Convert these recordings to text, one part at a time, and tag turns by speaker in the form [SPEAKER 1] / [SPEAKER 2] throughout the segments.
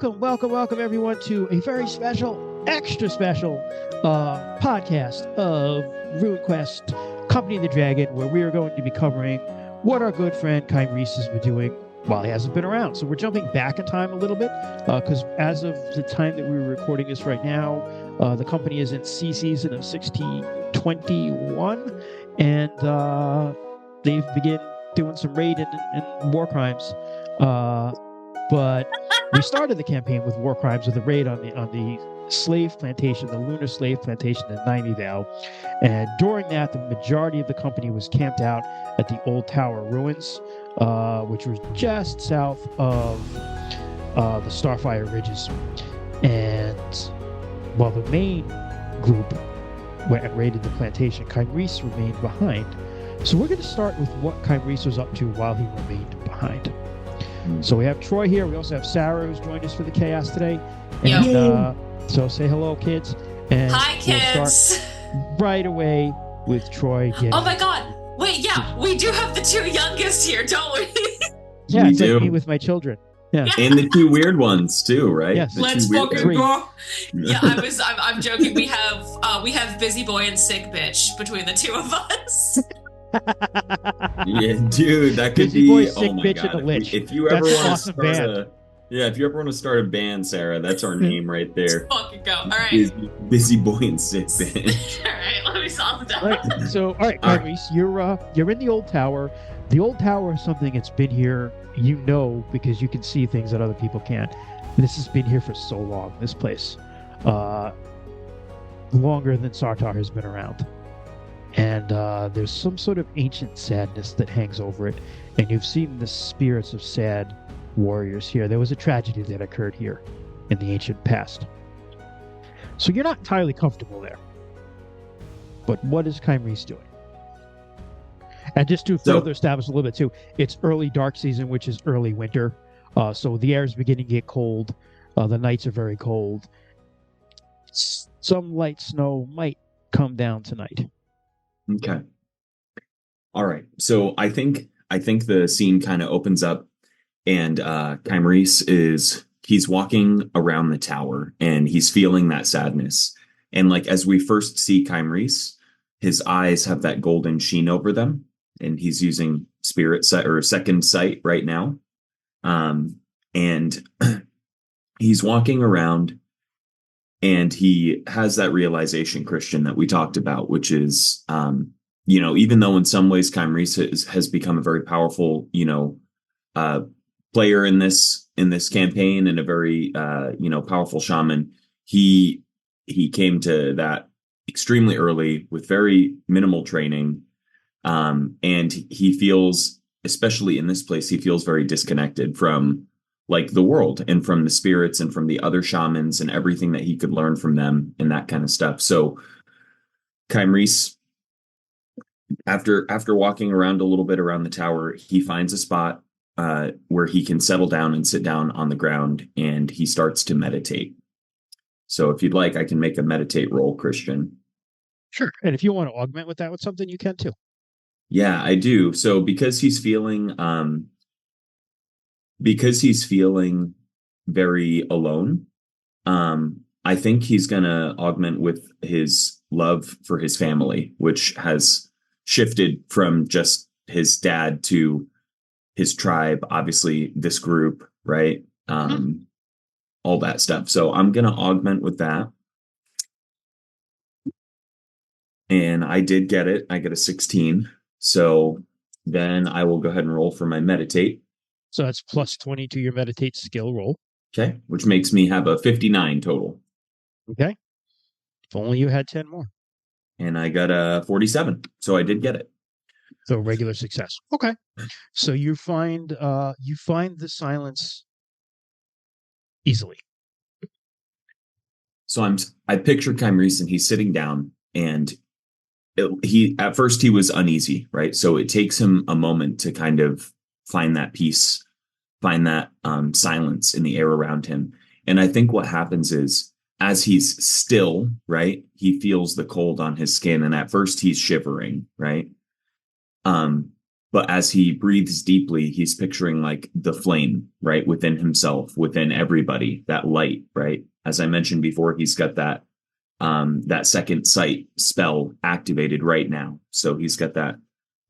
[SPEAKER 1] welcome everyone to a very special, extra special podcast of RuneQuest, Company of the Dragon, where we are going to be covering what our good friend Kymrese has been doing while he hasn't been around. So we're jumping back in time a little bit, because as of the time that we were recording this right now, the company is in sea season of 1621, and they've begun doing some raid and war crimes. But we started the campaign with war crimes with a raid on the slave plantation, the lunar slave plantation in Nymevale. And during that, the majority of the company was camped out at the Old Tower ruins, which was just south of the Starfire Ridges. And while the main group went and raided the plantation, Kymrese remained behind. So we're going to start with what Kymrese was up to while he remained behind. So we have Troy here. We also have Sarah, who's joined us for the chaos today. And so say hello, kids. And
[SPEAKER 2] hi, kids.
[SPEAKER 1] We'll start right away with Troy.
[SPEAKER 2] Oh my God! Wait, yeah, we do have the two youngest here, don't we?
[SPEAKER 1] Yeah,
[SPEAKER 3] we
[SPEAKER 1] it's
[SPEAKER 3] do.
[SPEAKER 1] like me with my children. Yeah,
[SPEAKER 3] and the two weird ones too, right?
[SPEAKER 1] Yes.
[SPEAKER 2] Let's fucking go. Yeah,
[SPEAKER 3] Yeah,
[SPEAKER 2] I'm joking. We have busy boy and sick bitch between the two of us.
[SPEAKER 3] yeah, dude, that could
[SPEAKER 1] Busy
[SPEAKER 3] be.
[SPEAKER 1] Boy, Sick
[SPEAKER 3] Oh my
[SPEAKER 1] Bitch,
[SPEAKER 3] God!
[SPEAKER 1] and a Lich.
[SPEAKER 3] If you ever
[SPEAKER 1] That's an
[SPEAKER 3] want to
[SPEAKER 1] awesome
[SPEAKER 3] start
[SPEAKER 1] band.
[SPEAKER 3] if you ever want to start a band, Sarah, that's our name right there.
[SPEAKER 2] Let's fucking go. All right.
[SPEAKER 3] Busy boy and sick bitch.
[SPEAKER 2] All right. Let me solve that.
[SPEAKER 1] All right, Kymrese, you're in the Old Tower. The Old Tower is something that's been here, because you can see things that other people can't. This has been here for so long. This place, longer than Sartar has been around. And there's some sort of ancient sadness that hangs over it. And you've seen the spirits of sad warriors here. There was a tragedy that occurred here in the ancient past. So you're not entirely comfortable there. But what is Kymrese doing? And just to further establish a little bit too, it's early dark season, which is early winter. So the air is beginning to get cold. The nights are very cold. Some light snow might come down tonight.
[SPEAKER 3] Okay. All right. So I think the scene kind of opens up, and Kymrese he's walking around the tower, and he's feeling that sadness. And like as we first see Kymrese, his eyes have that golden sheen over them, and he's using spirit sight or second sight right now. And he's walking around, and he has that realization, Christian, that we talked about, which is, even though in some ways Kymrese has become a very powerful, player in this campaign, and a very, powerful shaman, he came to that extremely early with very minimal training. And he feels, especially in this place, he feels very disconnected from like the world and from the spirits and from the other shamans and everything that he could learn from them and that kind of stuff. So Kymrese, after walking around a little bit around the tower, he finds a spot where he can settle down and sit down on the ground, and he starts to meditate. So if you'd like, I can make a meditate roll, Christian.
[SPEAKER 1] Sure. And if you want to augment with that with something, you can too.
[SPEAKER 3] Yeah, I do. So because he's feeling very alone, I think he's going to augment with his love for his family, which has shifted from just his dad to his tribe, obviously this group, right? All that stuff. So I'm going to augment with that. And I did get it. I get a 16. So then I will go ahead and roll for my meditate.
[SPEAKER 1] So that's plus 20 to your meditate skill roll.
[SPEAKER 3] Okay. Which makes me have a 59 total.
[SPEAKER 1] Okay. If only you had 10 more.
[SPEAKER 3] And I got a 47. So I did get it.
[SPEAKER 1] So regular success. Okay. So you find the silence easily.
[SPEAKER 3] So I pictured Kymrese, and he's sitting down, and at first he was uneasy, right? So it takes him a moment to kind of find that peace, find that silence in the air around him. And I think what happens is, as he's still, right, he feels the cold on his skin, and at first he's shivering, right? But as he breathes deeply, he's picturing like the flame, right, within himself, within everybody, that light, right? As I mentioned before, he's got that second sight spell activated right now. So he's got that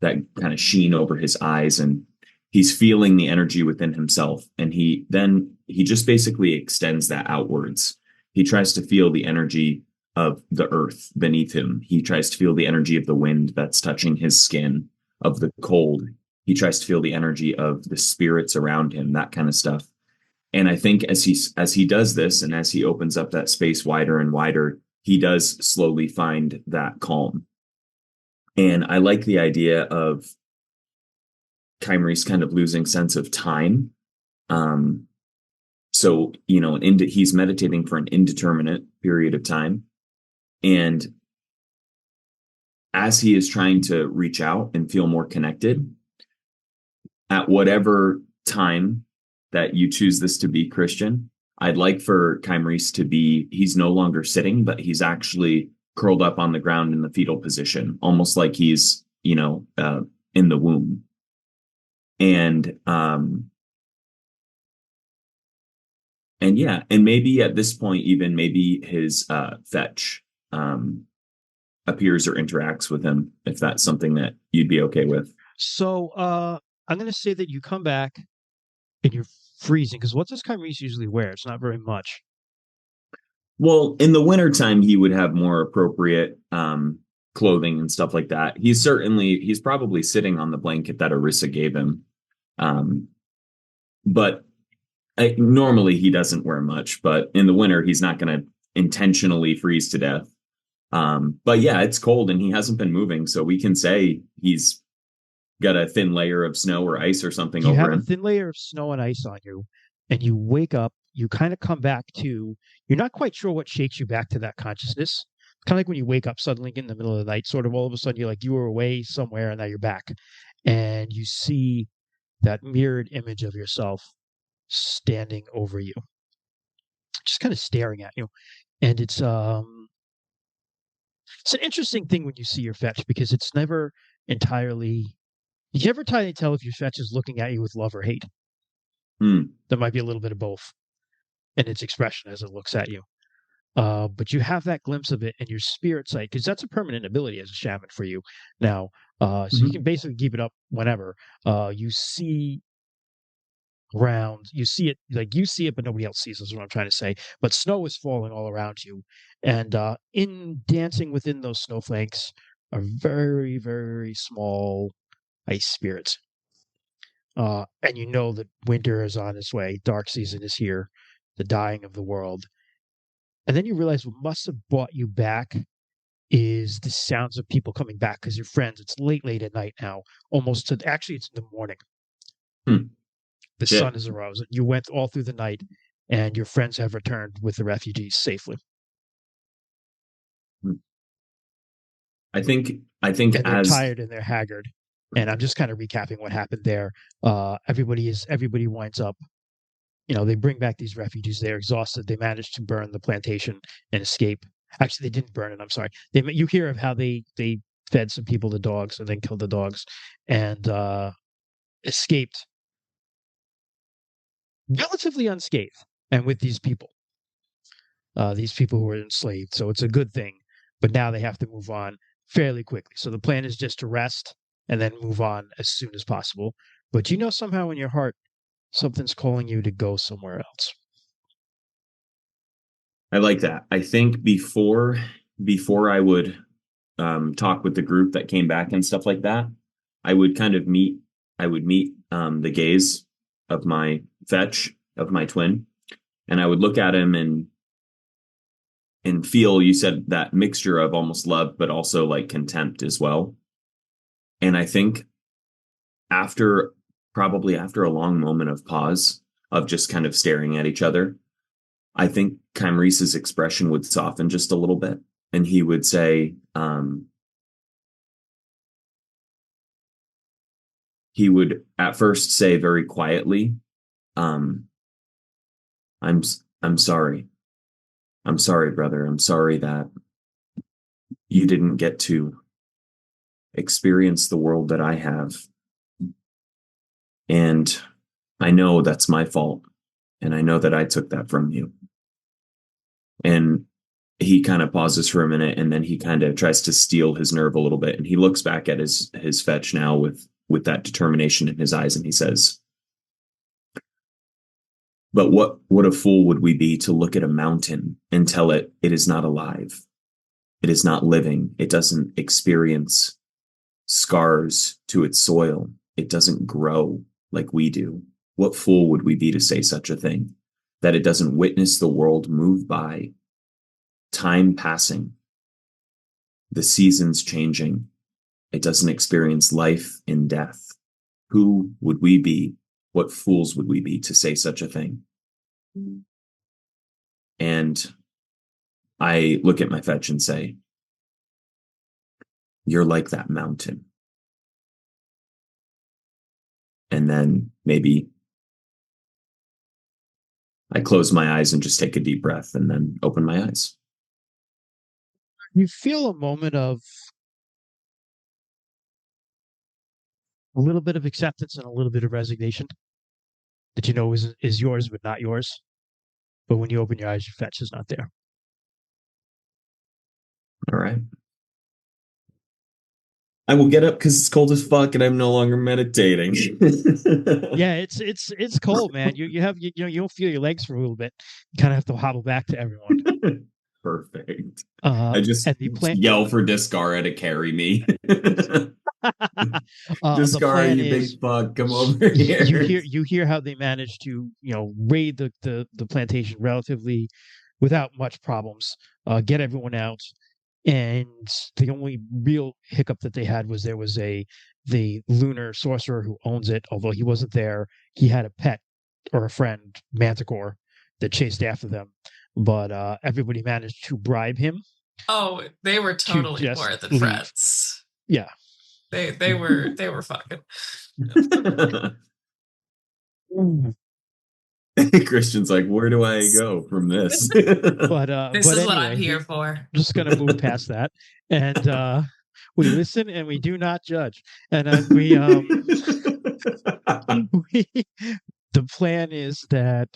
[SPEAKER 3] kind of sheen over his eyes, and he's feeling the energy within himself. And he just basically extends that outwards. He tries to feel the energy of the earth beneath him. He tries to feel the energy of the wind that's touching his skin, of the cold. He tries to feel the energy of the spirits around him, that kind of stuff. And I think as he does this, and as he opens up that space wider and wider, he does slowly find that calm. And I like the idea of Kymrese kind of losing sense of time. So, he's meditating for an indeterminate period of time. And as he is trying to reach out and feel more connected, at whatever time that you choose this to be, Christian, I'd like for Kymrese to be, he's no longer sitting, but he's actually curled up on the ground in the fetal position, almost like he's, in the womb. And yeah, and maybe at this point, even maybe his fetch appears or interacts with him, if that's something that you'd be okay with.
[SPEAKER 1] So I'm going to say that you come back and you're freezing, because what does Kymrese usually wear? It's not very much.
[SPEAKER 3] Well, in the wintertime, he would have more appropriate clothing and stuff like that. He's probably sitting on the blanket that Orissa gave him. But normally he doesn't wear much, but in the winter, he's not going to intentionally freeze to death. But yeah, it's cold and he hasn't been moving. So we can say he's got a thin layer of snow or ice or something over him.
[SPEAKER 1] You have a thin layer of snow and ice on you, and you wake up, you kind of come back to, you're not quite sure what shakes you back to that consciousness. Kind of like when you wake up suddenly in the middle of the night, sort of all of a sudden you're like, you were away somewhere and now you're back. And you see that mirrored image of yourself standing over you, just kind of staring at you. And it's an interesting thing when you see your fetch, because it's never entirely, you can never entirely tell if your fetch is looking at you with love or hate. There might be a little bit of both in its expression as it looks at you. But you have that glimpse of it in your spirit sight, because that's a permanent ability as a shaman for you now. So you can basically keep it up whenever. You see you see it, but nobody else sees it, is what I'm trying to say. But snow is falling all around you. And in dancing within those snowflakes are very, very small ice spirits. And you know that winter is on its way. Dark season is here, the dying of the world. And then you realize what must have brought you back is the sounds of people coming back, because your friends, it's late at night now, actually it's in the morning. The sun is arose. You went all through the night, and your friends have returned with the refugees safely.
[SPEAKER 3] I think
[SPEAKER 1] and they're tired and they're haggard. And I'm just kind of recapping what happened there. Everybody winds up, they bring back these refugees. They're exhausted. They managed to burn the plantation and escape. Actually, they didn't burn it. I'm sorry. You hear of how they fed some people to dogs and then killed the dogs, and escaped relatively unscathed, and with these people who were enslaved. So it's a good thing. But now they have to move on fairly quickly. So the plan is just to rest and then move on as soon as possible. But somehow in your heart, something's calling you to go somewhere else.
[SPEAKER 3] I like that. I think before I would talk with the group that came back and stuff like that, I would meet the gaze of my fetch, of my twin, and I would look at him and feel, you said, that mixture of almost love but also like contempt as well. And I think probably after a long moment of pause, of just kind of staring at each other, I think Kymrese's expression would soften just a little bit, and he would say, he would at first say very quietly, I'm sorry. I'm sorry, brother. I'm sorry that you didn't get to experience the world that I have. And I know that's my fault. And I know that I took that from you. And he kind of pauses for a minute, and then he kind of tries to steel his nerve a little bit. And he looks back at his fetch now with that determination in his eyes, and he says, but what a fool would we be to look at a mountain and tell it is not alive. It is not living. It doesn't experience scars to its soil. It doesn't grow like we do. What fool would we be to say such a thing? That it doesn't witness the world move by, time passing, the seasons changing. It doesn't experience life in death. Who would we be? What fools would we be to say such a thing? And I look at my fetch and say, you're like that mountain. And then maybe I close my eyes and just take a deep breath and then open my eyes.
[SPEAKER 1] You feel a moment of a little bit of acceptance and a little bit of resignation that you know is yours but not yours. But when you open your eyes, your fetch is not there.
[SPEAKER 3] All right. I will get up because it's cold as fuck and I'm no longer meditating.
[SPEAKER 1] Yeah, it's cold, man. You have you know you don't feel your legs for a little bit. You kind of have to hobble back to everyone.
[SPEAKER 3] Perfect. I just yell for Discara to carry me. Discara, you big fuck, come over here.
[SPEAKER 1] You hear how they managed to raid the plantation relatively without much problems, get everyone out. And the only real hiccup that they had was there was the lunar sorcerer who owns it, although he wasn't there. He had a pet or a friend, Manticore, that chased after them. But everybody managed to bribe him.
[SPEAKER 2] Oh, they were totally more than
[SPEAKER 1] leave.
[SPEAKER 2] friends.
[SPEAKER 1] Yeah.
[SPEAKER 2] They were fucking.
[SPEAKER 3] Christian's like, where do I go from this?
[SPEAKER 2] This is
[SPEAKER 1] anyway,
[SPEAKER 2] what I'm here for.
[SPEAKER 1] I'm just gonna move past that, and we listen and we do not judge. And the plan is that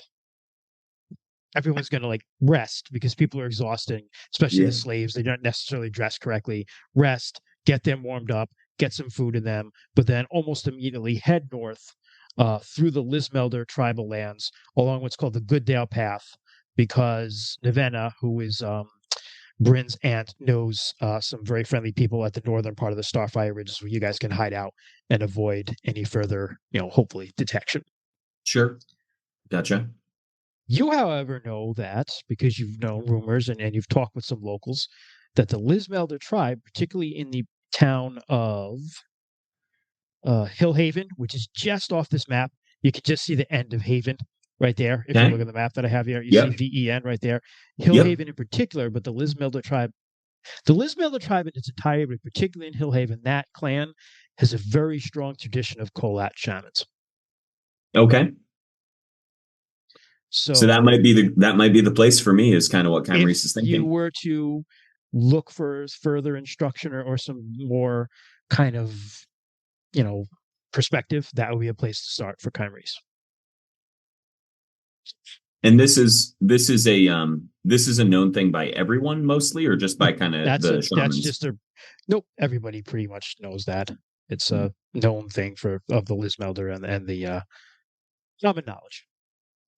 [SPEAKER 1] everyone's gonna like rest because people are exhausting, especially the slaves. They don't necessarily dress correctly. Rest, get them warmed up, get some food in them, but then almost immediately head north through the Lismelder tribal lands along what's called the Gooddale Path, because Navenna, who is Bryn's aunt, knows some very friendly people at the northern part of the Starfire Ridges where you guys can hide out and avoid any further, hopefully detection.
[SPEAKER 3] Sure. Gotcha.
[SPEAKER 1] You, however, know that because you've known rumors and you've talked with some locals that the Lismelder tribe, particularly in the town of Hillhaven, which is just off this map. You can just see the end of Haven right there. If you look at the map that I have here, you see VEN right there. Hillhaven in particular, but the Lismelder tribe in its entirety, but particularly in Hillhaven, that clan has a very strong tradition of Kolat shamans.
[SPEAKER 3] Okay. So that might be the place for me, is kind of what Kymrese is thinking.
[SPEAKER 1] If you were to look for further instruction or some more kind of perspective, that would be a place to start for Kymrese.
[SPEAKER 3] And this is a known thing by everyone mostly, or just by kind of the shamans?
[SPEAKER 1] That's just nope. Everybody pretty much knows that. It's a known thing of the Lismelder and the shaman knowledge.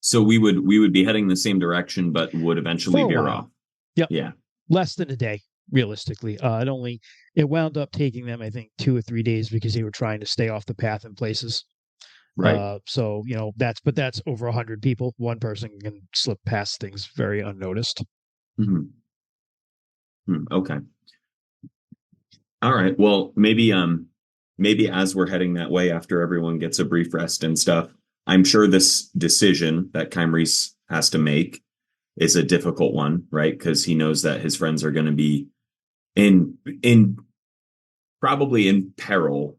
[SPEAKER 3] So we would be heading the same direction, but would eventually veer off.
[SPEAKER 1] Yep.
[SPEAKER 3] Yeah. Less
[SPEAKER 1] than a day. Realistically, it wound up taking them, I think, 2 or 3 days because they were trying to stay off the path in places.
[SPEAKER 3] Right.
[SPEAKER 1] So that's over 100 people. One person can slip past things very unnoticed.
[SPEAKER 3] Okay. All right. Well, maybe as we're heading that way, after everyone gets a brief rest and stuff, I'm sure this decision that Kymrese has to make is a difficult one, right? Because he knows that his friends are going to be probably in peril,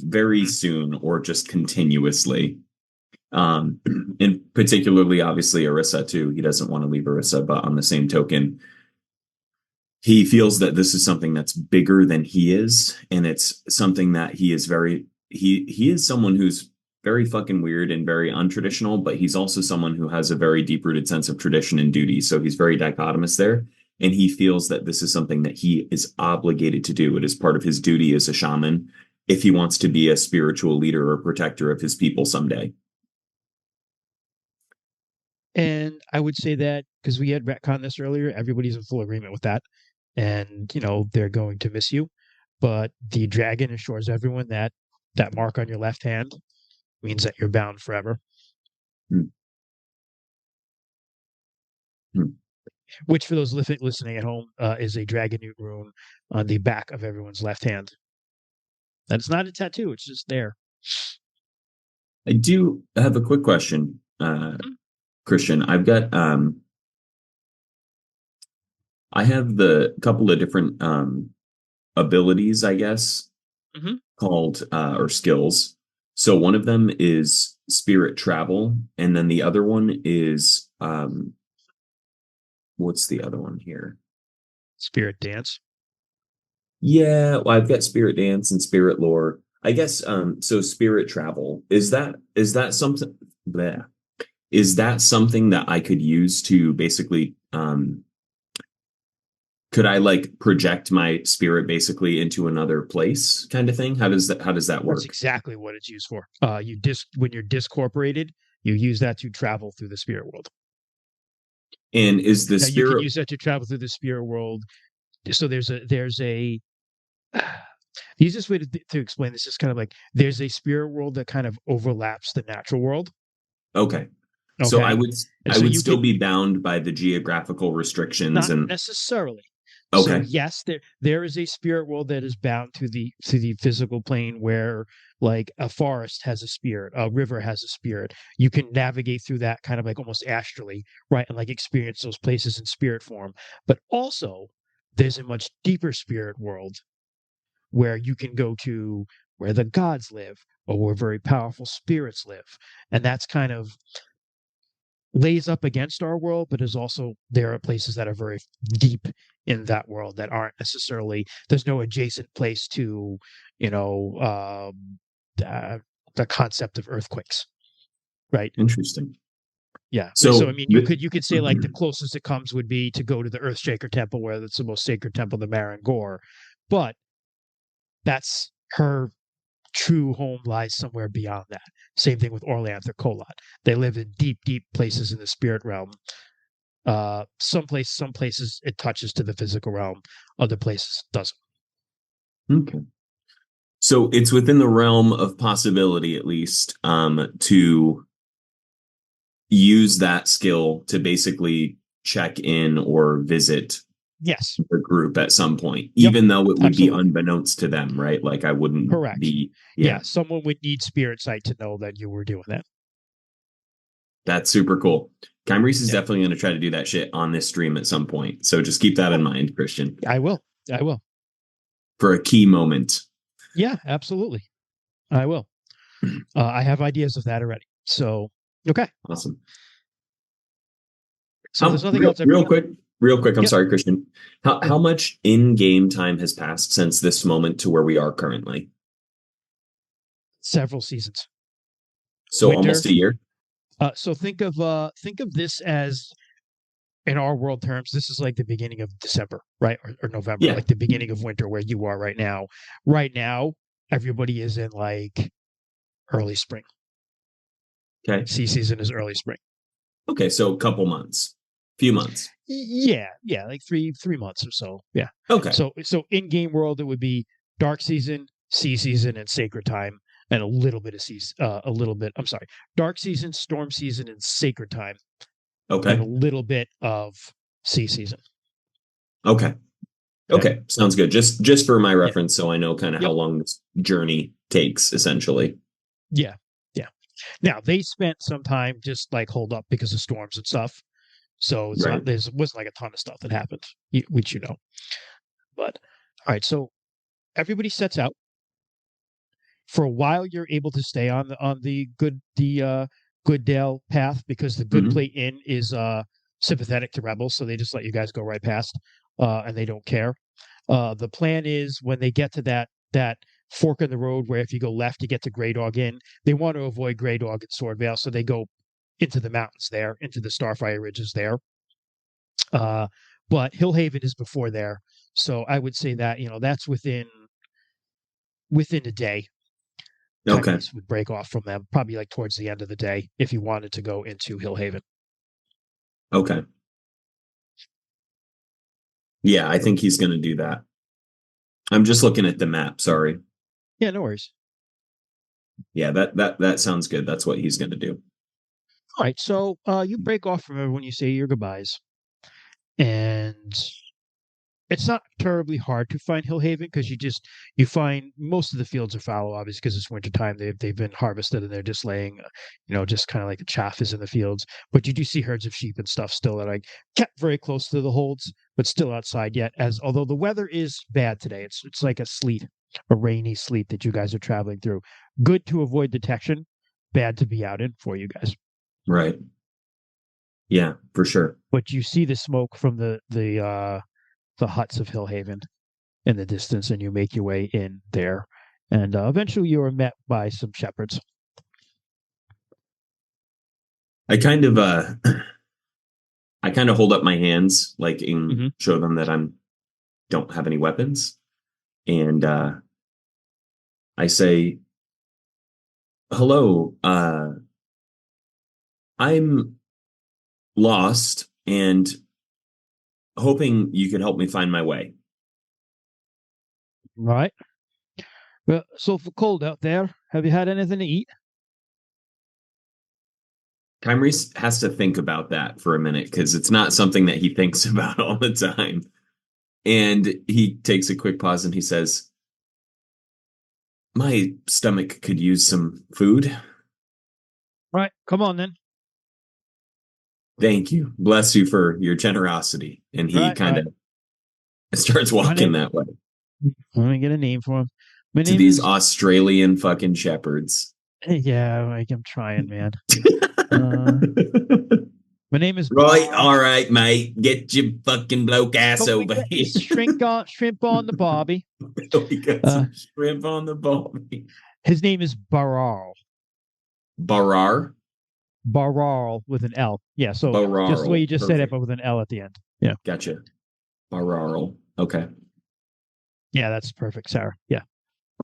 [SPEAKER 3] very soon, or just continuously. And particularly, obviously, Orisa too. He doesn't want to leave Orisa, but on the same token, he feels that this is something that's bigger than he is, and it's something that he is he is someone who's very fucking weird and very untraditional, but he's also someone who has a very deep rooted sense of tradition and duty. So he's very dichotomous there. And he feels that this is something that he is obligated to do. It is part of his duty as a shaman if he wants to be a spiritual leader or protector of his people someday.
[SPEAKER 1] And I would say that because we had retconned this earlier, everybody's in full agreement with that. And, they're going to miss you. But the dragon assures everyone that that mark on your left hand means that you're bound forever.
[SPEAKER 3] Hmm. Hmm.
[SPEAKER 1] Which, for those listening at home, is a dragon rune on the back of everyone's left hand. And it's not a tattoo; it's just there.
[SPEAKER 3] I do have a quick question, Christian. I have the couple of different abilities, I guess, called or skills. So one of them is spirit travel, and then the other one is what's the other one here?
[SPEAKER 1] Spirit dance.
[SPEAKER 3] Yeah, well, I've got spirit dance and spirit lore. I guess so spirit travel. Is that something bleh. Is that something that I could use to basically could I like project my spirit basically into another place kind of thing? How does that work?
[SPEAKER 1] That's exactly what it's used for. When you're discorporated, you use that to travel through the spirit world.
[SPEAKER 3] And is the
[SPEAKER 1] Now, you can
[SPEAKER 3] spirit
[SPEAKER 1] use that to travel through the spirit world. So there's a the easiest way to explain this is kind of like there's a spirit world that kind of overlaps the natural world.
[SPEAKER 3] okay. So I
[SPEAKER 1] Okay.
[SPEAKER 3] would
[SPEAKER 1] And
[SPEAKER 3] I
[SPEAKER 1] so
[SPEAKER 3] would
[SPEAKER 1] you
[SPEAKER 3] still
[SPEAKER 1] can
[SPEAKER 3] be bound by the geographical restrictions
[SPEAKER 1] not
[SPEAKER 3] and
[SPEAKER 1] necessarily. So
[SPEAKER 3] okay.
[SPEAKER 1] yes, there is a spirit world that is bound to the physical plane where like a forest has a spirit, a river has a spirit. You can navigate through that kind of like almost astrally, right? And like experience those places in spirit form. But also there's a much deeper spirit world where you can go to where the gods live or where very powerful spirits live. And that's kind of lays up against our world, but is also there are places that are very deep in that world that aren't necessarily there's no adjacent place to, you know, the concept of earthquakes, right?
[SPEAKER 3] Interesting.
[SPEAKER 1] Yeah. So I
[SPEAKER 3] So
[SPEAKER 1] mean, you could say like the closest it comes would be to go to the Earthshaker Temple, where it's the most sacred temple, the Marin Gore, but that's her true home lies somewhere beyond that. Same thing with Orlanth or Kolat. They live in deep, deep places in the spirit realm. Some places it touches to the physical realm, other places doesn't.
[SPEAKER 3] okay. So it's within the realm of possibility, at least, to use that skill to basically check in or visit
[SPEAKER 1] Yes.
[SPEAKER 3] the group at some point,
[SPEAKER 1] Yep.
[SPEAKER 3] even though it would be
[SPEAKER 1] Absolutely.
[SPEAKER 3] unbeknownst to them, right? Like I wouldn't
[SPEAKER 1] Correct.
[SPEAKER 3] be,
[SPEAKER 1] Yeah. Someone would need spirit sight to know that you were doing that.
[SPEAKER 3] That's super cool. Kymrese is
[SPEAKER 1] Yeah.
[SPEAKER 3] definitely going to try to do that shit on this stream at some point. So just keep that in mind, Christian,
[SPEAKER 1] I will. I will.
[SPEAKER 3] for a key moment.
[SPEAKER 1] Yeah, absolutely. I will. I have ideas of that already. So, okay.
[SPEAKER 3] Awesome.
[SPEAKER 1] So there's nothing else.
[SPEAKER 3] Real quick. I'm
[SPEAKER 1] Yep.
[SPEAKER 3] sorry, Christian. How much in-game time has passed since this moment to where we are currently?
[SPEAKER 1] Several seasons.
[SPEAKER 3] So
[SPEAKER 1] Winter,
[SPEAKER 3] almost a year.
[SPEAKER 1] So think of this as in our world terms, this is like the beginning of December, right? Or November,
[SPEAKER 3] Yeah.
[SPEAKER 1] like the beginning of winter where you are right now. Right now, everybody is in like early spring.
[SPEAKER 3] Okay.
[SPEAKER 1] Sea season is early spring.
[SPEAKER 3] Okay. So a couple months, few months.
[SPEAKER 1] Yeah, like three months or so. Yeah.
[SPEAKER 3] Okay.
[SPEAKER 1] So in game world, it would be dark season, sea season, and sacred time, and a little bit of I'm sorry, dark season, storm season, and sacred time, and a
[SPEAKER 3] Okay.
[SPEAKER 1] little bit of sea season.
[SPEAKER 3] Okay. Okay. Sounds good. Just for my
[SPEAKER 1] Yeah.
[SPEAKER 3] reference, so I know kind of how
[SPEAKER 1] Yep.
[SPEAKER 3] long this journey takes, essentially.
[SPEAKER 1] Yeah. Now they spent some time just like holed up because of storms and stuff. So it's
[SPEAKER 3] Right.
[SPEAKER 1] not there wasn't like a ton of stuff that happened, which you know. But all right, so everybody sets out. For a while you're able to stay on the good Dale path because the Good Plate Inn is sympathetic to rebels, so they just let you guys go right past and they don't care. The plan is when they get to that fork in the road where if you go left, you get to Grey Dog Inn. They want to avoid Grey Dog and Swordvale, so they go into the mountains there, into the Starfire Ridges there. But Hillhaven is before there, so I would say that that's within a day.
[SPEAKER 3] Okay.
[SPEAKER 1] Kymrese would break off from them, probably like towards the end of the day, if you wanted to go into Hillhaven.
[SPEAKER 3] Okay. Yeah, I think he's going to do that. I'm just looking at the map. Sorry.
[SPEAKER 1] Yeah, no worries.
[SPEAKER 3] Yeah, that sounds good. That's what he's going to do.
[SPEAKER 1] All right, so you break off from everyone, you say your goodbyes, and it's not terribly hard to find Hillhaven because you find most of the fields are fallow, obviously, because it's wintertime. They've been harvested and they're just laying, just kind of like the chaff is in the fields. But you do see herds of sheep and stuff still that are kept very close to the holds, but still outside yet. Although the weather is bad today, it's like a rainy sleet that you guys are traveling through. Good to avoid detection, bad to be out in for you guys.
[SPEAKER 3] Right. Yeah, for sure.
[SPEAKER 1] But you see the smoke from the huts of Hillhaven in the distance, and you make your way in there. And eventually you are met by some shepherds.
[SPEAKER 3] I kind of hold up my hands like and show them that don't have any weapons. And I say, "Hello, I'm lost and hoping you could help me find my way."
[SPEAKER 1] Right. Well, so for cold out there, have you had anything to eat?
[SPEAKER 3] Kymrese has to think about that for a minute because it's not something that he thinks about all the time. And he takes a quick pause and he says, "My stomach could use some food."
[SPEAKER 1] Right, come on then.
[SPEAKER 3] "Thank you. Bless you for your generosity." And he kind of starts walking that way.
[SPEAKER 1] Let me get a name for him.
[SPEAKER 3] To these Australian fucking shepherds.
[SPEAKER 1] Yeah, I'm trying, man. My name is
[SPEAKER 3] Right, all right, mate. Get your fucking bloke ass over here.
[SPEAKER 1] Shrimp on the barbie.
[SPEAKER 3] We got some shrimp on the barbie.
[SPEAKER 1] His name is Baral.
[SPEAKER 3] Barar
[SPEAKER 1] with an L. Yeah, so
[SPEAKER 3] Baral.
[SPEAKER 1] Just the way you just said it, but with an L at the end. Yeah.
[SPEAKER 3] Gotcha. Baral. Okay.
[SPEAKER 1] Yeah, that's perfect, Sarah. Yeah.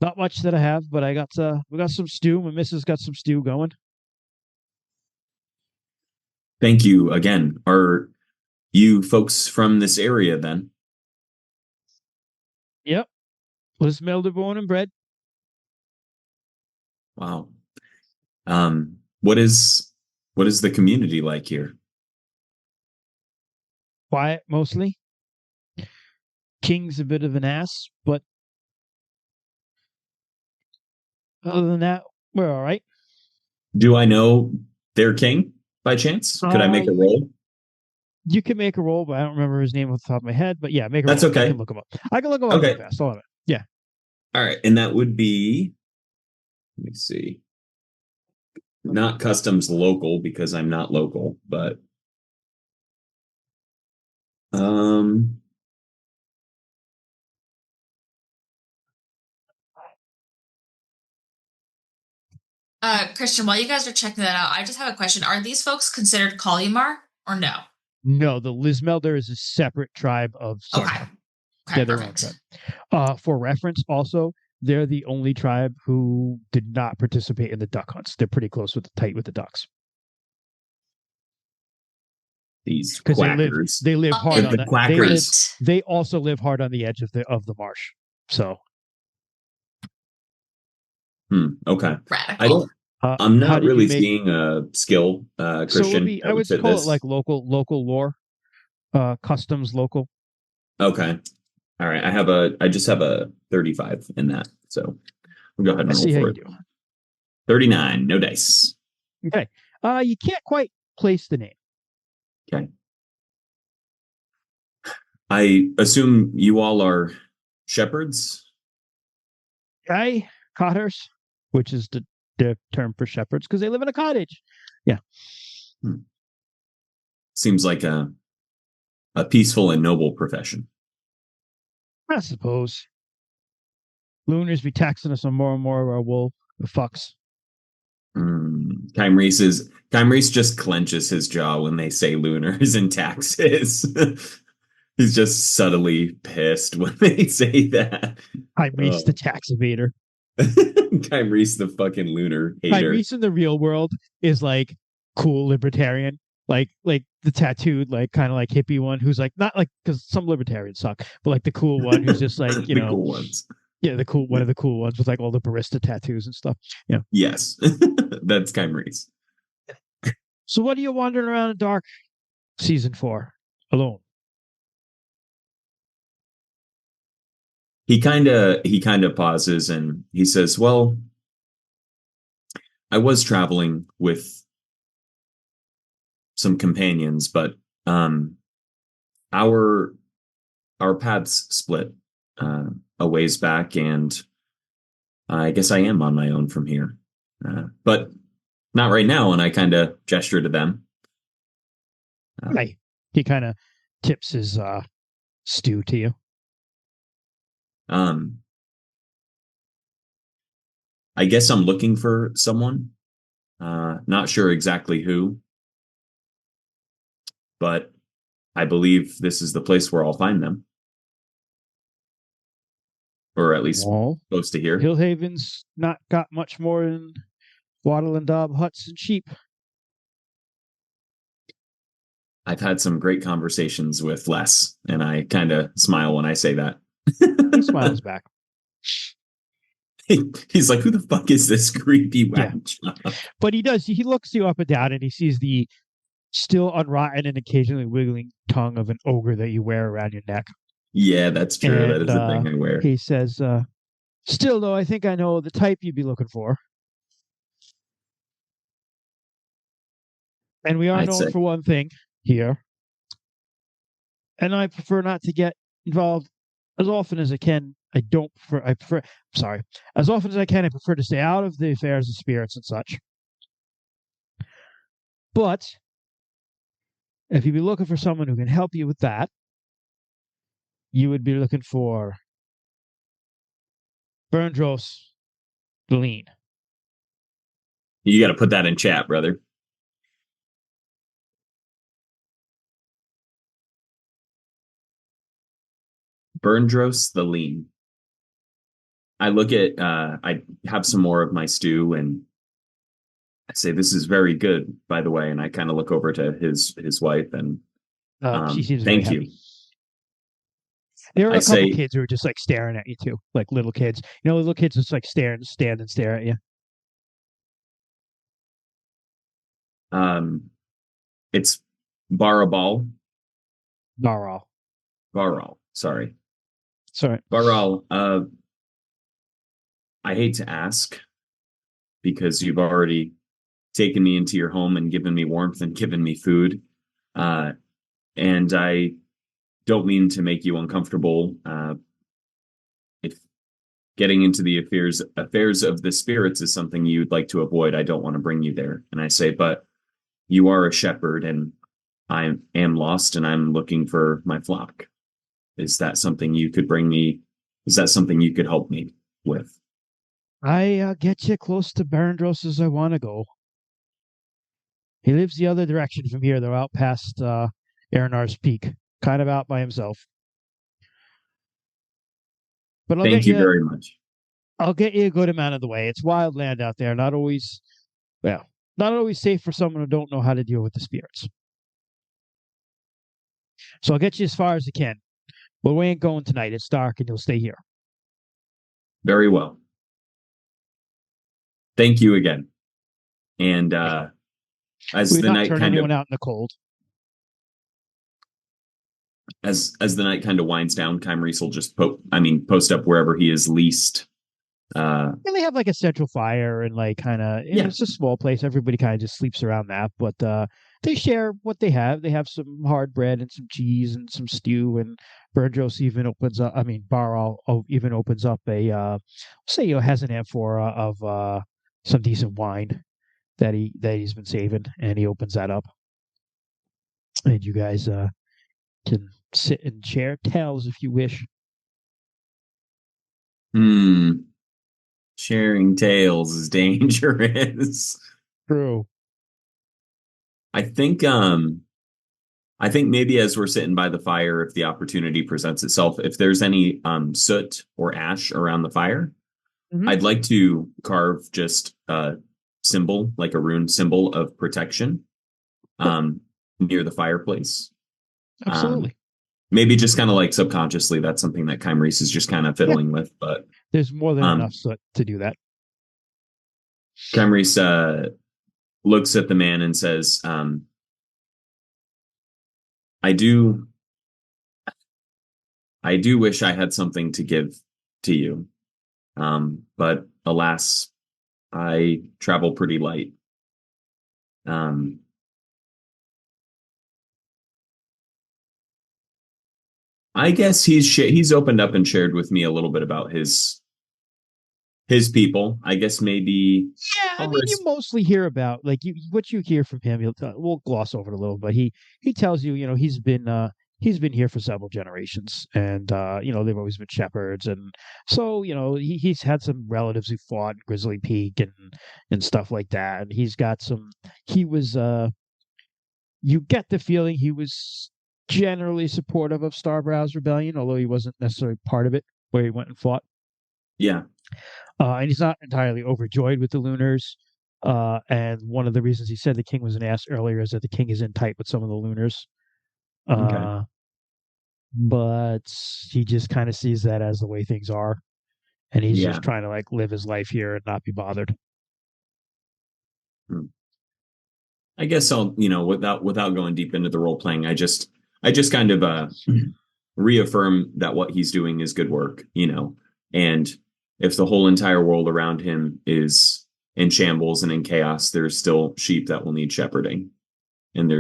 [SPEAKER 1] Not much that I have, but we got some stew. My missus got some stew going.
[SPEAKER 3] Thank you again. Are you folks from this area then?
[SPEAKER 1] Yep. Lismelder born and bred.
[SPEAKER 3] Wow. What is the community like here?
[SPEAKER 1] Quiet mostly. King's a bit of an ass, but other than that, we're all right.
[SPEAKER 3] Do I know their king by chance? Could I make a roll?
[SPEAKER 1] You can make a roll, but I don't remember his name off the top of my head. But yeah, make a
[SPEAKER 3] That's
[SPEAKER 1] roll.
[SPEAKER 3] okay.
[SPEAKER 1] I can look him up. I can look him up real fast. I'll have it. Yeah.
[SPEAKER 3] All right. And that would be, let me see. Not customs local because I'm not local, but
[SPEAKER 2] Christian, while you guys are checking that out, I just have a question. Are these folks considered Kalymar or no?
[SPEAKER 1] No, the Lismelder is a separate tribe of Sarkar.
[SPEAKER 2] Okay,
[SPEAKER 1] their own tribe. For reference, also, they're the only tribe who did not participate in the duck hunts. They're pretty tight with the ducks.
[SPEAKER 3] These quackers.
[SPEAKER 1] They live hard on
[SPEAKER 3] the quackers.
[SPEAKER 1] They also live hard on the edge of the marsh. So.
[SPEAKER 3] Okay.
[SPEAKER 2] Radical.
[SPEAKER 3] I'm not really seeing a skill, Christian.
[SPEAKER 1] So I would call it like local lore, customs local.
[SPEAKER 3] Okay. All right. I just have a 35 in that. So we'll go ahead and roll for it. 39, no dice.
[SPEAKER 1] Okay. You can't quite place the name.
[SPEAKER 3] Okay. I assume you all are shepherds?
[SPEAKER 1] Cotters, which is the term for shepherds, because they live in a cottage. Yeah.
[SPEAKER 3] Seems like a peaceful and noble profession.
[SPEAKER 1] I suppose. Lunars be taxing us on more and more of our wool. The fucks.
[SPEAKER 3] Kymrese just clenches his jaw when they say lunars and taxes. He's just subtly pissed when they say that.
[SPEAKER 1] Kymrese the tax evader.
[SPEAKER 3] Kymrese the fucking lunar hater.
[SPEAKER 1] Kymrese in the real world is like cool libertarian. Like the tattooed, like kind of like hippie one who's like not like because some libertarians suck, but like the cool one who's just like,
[SPEAKER 3] The cool ones.
[SPEAKER 1] yeah, the cool one of the cool ones with like all the barista tattoos and stuff. Yeah.
[SPEAKER 3] Yes. That's Kymrese.
[SPEAKER 1] So what are you wandering around in dark season for alone?
[SPEAKER 3] He kind of pauses and he says, "Well, I was traveling with some companions, but our our paths split a ways back, and I guess I am on my own from here. But not right now." And I kind of gesture to them.
[SPEAKER 1] Hey, he kind of tips his stew to you.
[SPEAKER 3] Um, I guess I'm looking for someone. Not sure exactly who, but I believe this is the place where I'll find them, or at least
[SPEAKER 1] Well,
[SPEAKER 3] close to here.
[SPEAKER 1] Hillhaven's not got much more than wattle and daub huts and sheep.
[SPEAKER 3] I've had some great conversations with Les, and I kind of smile when I say that.
[SPEAKER 1] He smiles back.
[SPEAKER 3] He's like, "Who the fuck is this creepy whack job?"
[SPEAKER 1] But he does. He looks you up and down, and he sees the still unrotten and occasionally wiggling tongue of an ogre that you wear around your neck.
[SPEAKER 3] Yeah, that's true. That
[SPEAKER 1] And
[SPEAKER 3] is the thing I wear.
[SPEAKER 1] he says, "Still, though, I think I know the type you'd be looking for. And we are
[SPEAKER 3] I'd
[SPEAKER 1] known
[SPEAKER 3] say.
[SPEAKER 1] for one thing here. And I prefer not to get involved as often as I can. Sorry, as often as I can, I prefer to stay out of the affairs of spirits and such. But if you'd be looking for someone who can help you with that, you would be looking for Berndros the Lean."
[SPEAKER 3] You got to put that in chat, brother. Berndros the Lean. I look at, I have some more of my stew, and I say, "This is very good, by the way." And I kind of look over to his wife, and
[SPEAKER 1] She seems very
[SPEAKER 3] thank
[SPEAKER 1] happy.
[SPEAKER 3] you.
[SPEAKER 1] There are
[SPEAKER 3] I
[SPEAKER 1] a couple
[SPEAKER 3] say,
[SPEAKER 1] kids who are just like staring at you too, like little kids. Little kids just like stand and stare at you.
[SPEAKER 3] it's Barabal.
[SPEAKER 1] Narwhal.
[SPEAKER 3] Baral, sorry.
[SPEAKER 1] Sorry.
[SPEAKER 3] Baral, I hate to ask because you've already taken me into your home and given me warmth and given me food. And I don't mean to make you uncomfortable. If getting into the affairs of the spirits is something you'd like to avoid, I don't want to bring you there. And I say, "But you are a shepherd, and I am lost, and I'm looking for my flock. Is that something you could bring me? Is that something you could help me with?"
[SPEAKER 1] I get you close to Berendros as I want to go. He lives the other direction from here, though, out past Arenar's Peak, kind of out by himself. But
[SPEAKER 3] Thank you very much.
[SPEAKER 1] I'll get you a good amount of the way. It's wild land out there, not always safe for someone who don't know how to deal with the spirits. So I'll get you as far as I can. But we ain't going tonight. It's dark, and you'll stay here.
[SPEAKER 3] Very well. Thank you again. And as
[SPEAKER 1] We'd
[SPEAKER 3] the
[SPEAKER 1] not
[SPEAKER 3] night
[SPEAKER 1] turn
[SPEAKER 3] kind
[SPEAKER 1] anyone
[SPEAKER 3] of
[SPEAKER 1] out in the cold.
[SPEAKER 3] as the night kind of winds down, Kymrese will just post up wherever he is least.
[SPEAKER 1] And they have like a central fire and like kind of it's a small place. Everybody kind of just sleeps around that, but they share what they have. They have some hard bread and some cheese and some stew. And Burgos even opens up. I mean, Baral even opens up a has an amphora of some decent wine that he's been saving, and he opens that up, and you guys can sit and share tales if you wish.
[SPEAKER 3] Hmm. Sharing tales is dangerous.
[SPEAKER 1] True.
[SPEAKER 3] I think I think maybe as we're sitting by the fire, if the opportunity presents itself, if there's any soot or ash around the fire,
[SPEAKER 1] Hmm.
[SPEAKER 3] I'd like to carve just a symbol, like a rune symbol of protection,
[SPEAKER 1] Sure.
[SPEAKER 3] um, near the fireplace. Um,
[SPEAKER 1] Absolutely.
[SPEAKER 3] maybe just kind of like subconsciously, that's something that Kymrese is just kind of
[SPEAKER 1] Yeah.
[SPEAKER 3] fiddling with. But
[SPEAKER 1] There's more than enough
[SPEAKER 3] um,
[SPEAKER 1] soot to do that.
[SPEAKER 3] Kymrese looks at the man and says, "I do, I do wish I had something to give to you, but alas, I travel pretty light." Um, I guess he's opened up and shared with me a little bit about his people. I guess maybe
[SPEAKER 1] Yeah, I
[SPEAKER 3] I'll
[SPEAKER 1] mean, you
[SPEAKER 3] risk.
[SPEAKER 1] mostly hear about like you what you hear from him. We'll gloss over it a little, but he tells you, he's been here for several generations, and they've always been shepherds, and so he's had some relatives who fought in Grizzly Peak and stuff like that, and he's got some. He was you get the feeling he was generally supportive of Starbrow's rebellion, although he wasn't necessarily part of it, where he went and fought.
[SPEAKER 3] Yeah.
[SPEAKER 1] And he's not entirely overjoyed with the Lunars. And one of the reasons he said the king was an ass earlier is that the king is in tight with some of the Lunars.
[SPEAKER 3] Okay.
[SPEAKER 1] Uh, but he just kind of sees that as the way things are, and he's just
[SPEAKER 3] Yeah.
[SPEAKER 1] trying to like live his life here and not be bothered.
[SPEAKER 3] Hmm. I guess I'll, without going deep into the role playing, I just kind of reaffirm that what he's doing is good work, and if the whole entire world around him is in shambles and in chaos, there's still sheep that will need shepherding. And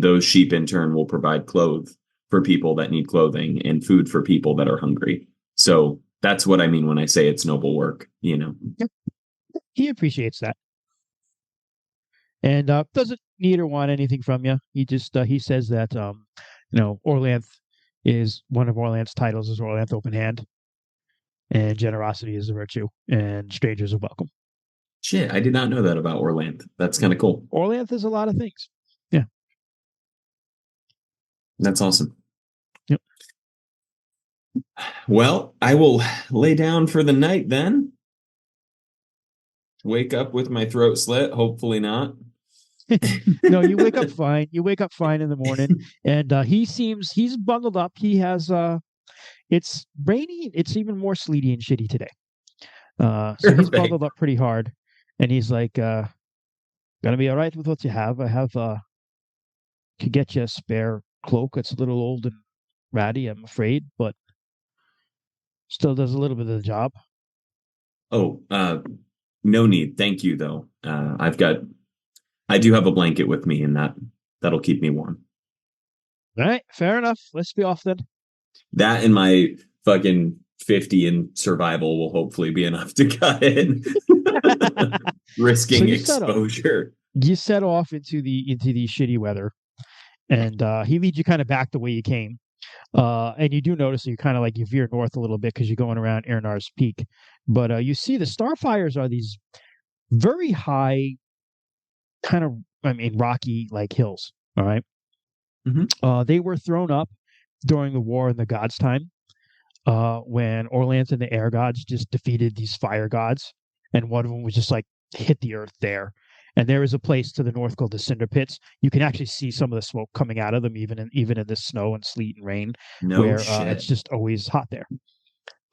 [SPEAKER 3] those sheep in turn will provide clothes for people that need clothing and food for people that are hungry. So that's what I mean when I say it's noble work.
[SPEAKER 1] Yeah, he appreciates that, and doesn't need or want anything from you. He says that Orlanth is one of Orlanth's titles is Orlanth Open Hand, and generosity is a virtue, and strangers are welcome.
[SPEAKER 3] Shit, I did not know that about Orlanth. That's kind of cool.
[SPEAKER 1] Orlanth is a lot of things. Yeah.
[SPEAKER 3] That's awesome.
[SPEAKER 1] Yep.
[SPEAKER 3] Well, I will lay down for the night then. Wake up with my throat slit. Hopefully not.
[SPEAKER 1] No, you wake up fine. You wake up fine in the morning, and he's bundled up. He has it's rainy. It's even more sleety and shitty today. So he's
[SPEAKER 3] Perfect.
[SPEAKER 1] bundled up pretty hard, and he's like, "Gonna be all right with what you have. I have could get you a spare cloak. It's a little old and ratty, I'm afraid, but still does a little bit of the job."
[SPEAKER 3] Oh, no need. Thank you, though. I do have a blanket with me, and that'll keep me warm.
[SPEAKER 1] All right, fair enough. Let's be off then.
[SPEAKER 3] That and my fucking 50 in survival will hopefully be enough to cut in,
[SPEAKER 1] So
[SPEAKER 3] risking exposure.
[SPEAKER 1] you set off into the shitty weather, and he leads you kind of back the way you came. And you do notice that you kind of like you veer north a little bit because you're going around Airnar's Peak, but you see the Starfires are these very high, kind of I mean rocky like hills. All right,
[SPEAKER 3] Mhm.
[SPEAKER 1] they were thrown up during the war in the gods' time, when Orlanth and the air gods just defeated these fire gods, and one of them was just like hit the earth there. And there is a place to the north called the Cinder Pits. You can actually see some of the smoke coming out of them, even in the snow and sleet and rain,
[SPEAKER 3] No
[SPEAKER 1] where it's
[SPEAKER 3] shit.
[SPEAKER 1] just always hot there.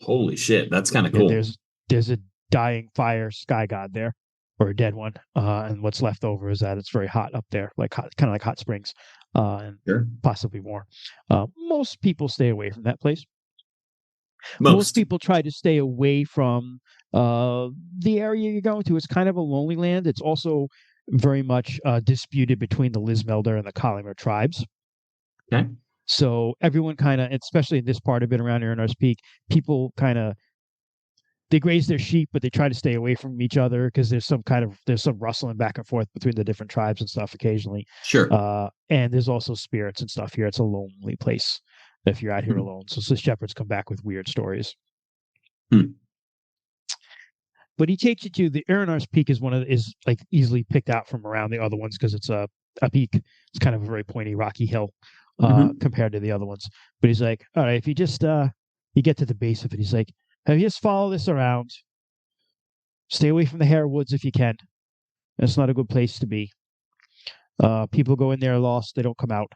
[SPEAKER 3] Holy shit. That's kind of
[SPEAKER 1] Yeah,
[SPEAKER 3] cool.
[SPEAKER 1] there's a dying fire sky god there, or a dead one, and what's left over is that it's very hot up there, like hot, kind of like hot springs, and
[SPEAKER 3] Sure.
[SPEAKER 1] possibly more. Most people stay away from that place. Most
[SPEAKER 3] Most.
[SPEAKER 1] people try to stay away from the area you're going to. It's kind of a lonely land. It's also very much disputed between the Lismelder and the Kalimer tribes.
[SPEAKER 3] Okay.
[SPEAKER 1] So everyone kind of, especially in this part of it around Erinar's Peak, people kind of they graze their sheep, but they try to stay away from each other because there's some rustling back and forth between the different tribes and stuff occasionally.
[SPEAKER 3] Sure.
[SPEAKER 1] And there's also spirits and stuff here. It's a lonely place if you're out here
[SPEAKER 3] Hmm.
[SPEAKER 1] alone. So shepherds come back with weird stories.
[SPEAKER 3] Hmm.
[SPEAKER 1] but he takes you to the Aranar's Peak is is like easily picked out from around the other ones because it's a peak. It's kind of a very pointy, rocky hill
[SPEAKER 3] Mhm.
[SPEAKER 1] compared to the other ones. But he's like, all right, if you just you get to the base of it, he's like, have you just follow this around. Stay away from the Hare Woods if you can. It's not a good place to be. People go in there lost; they don't come out.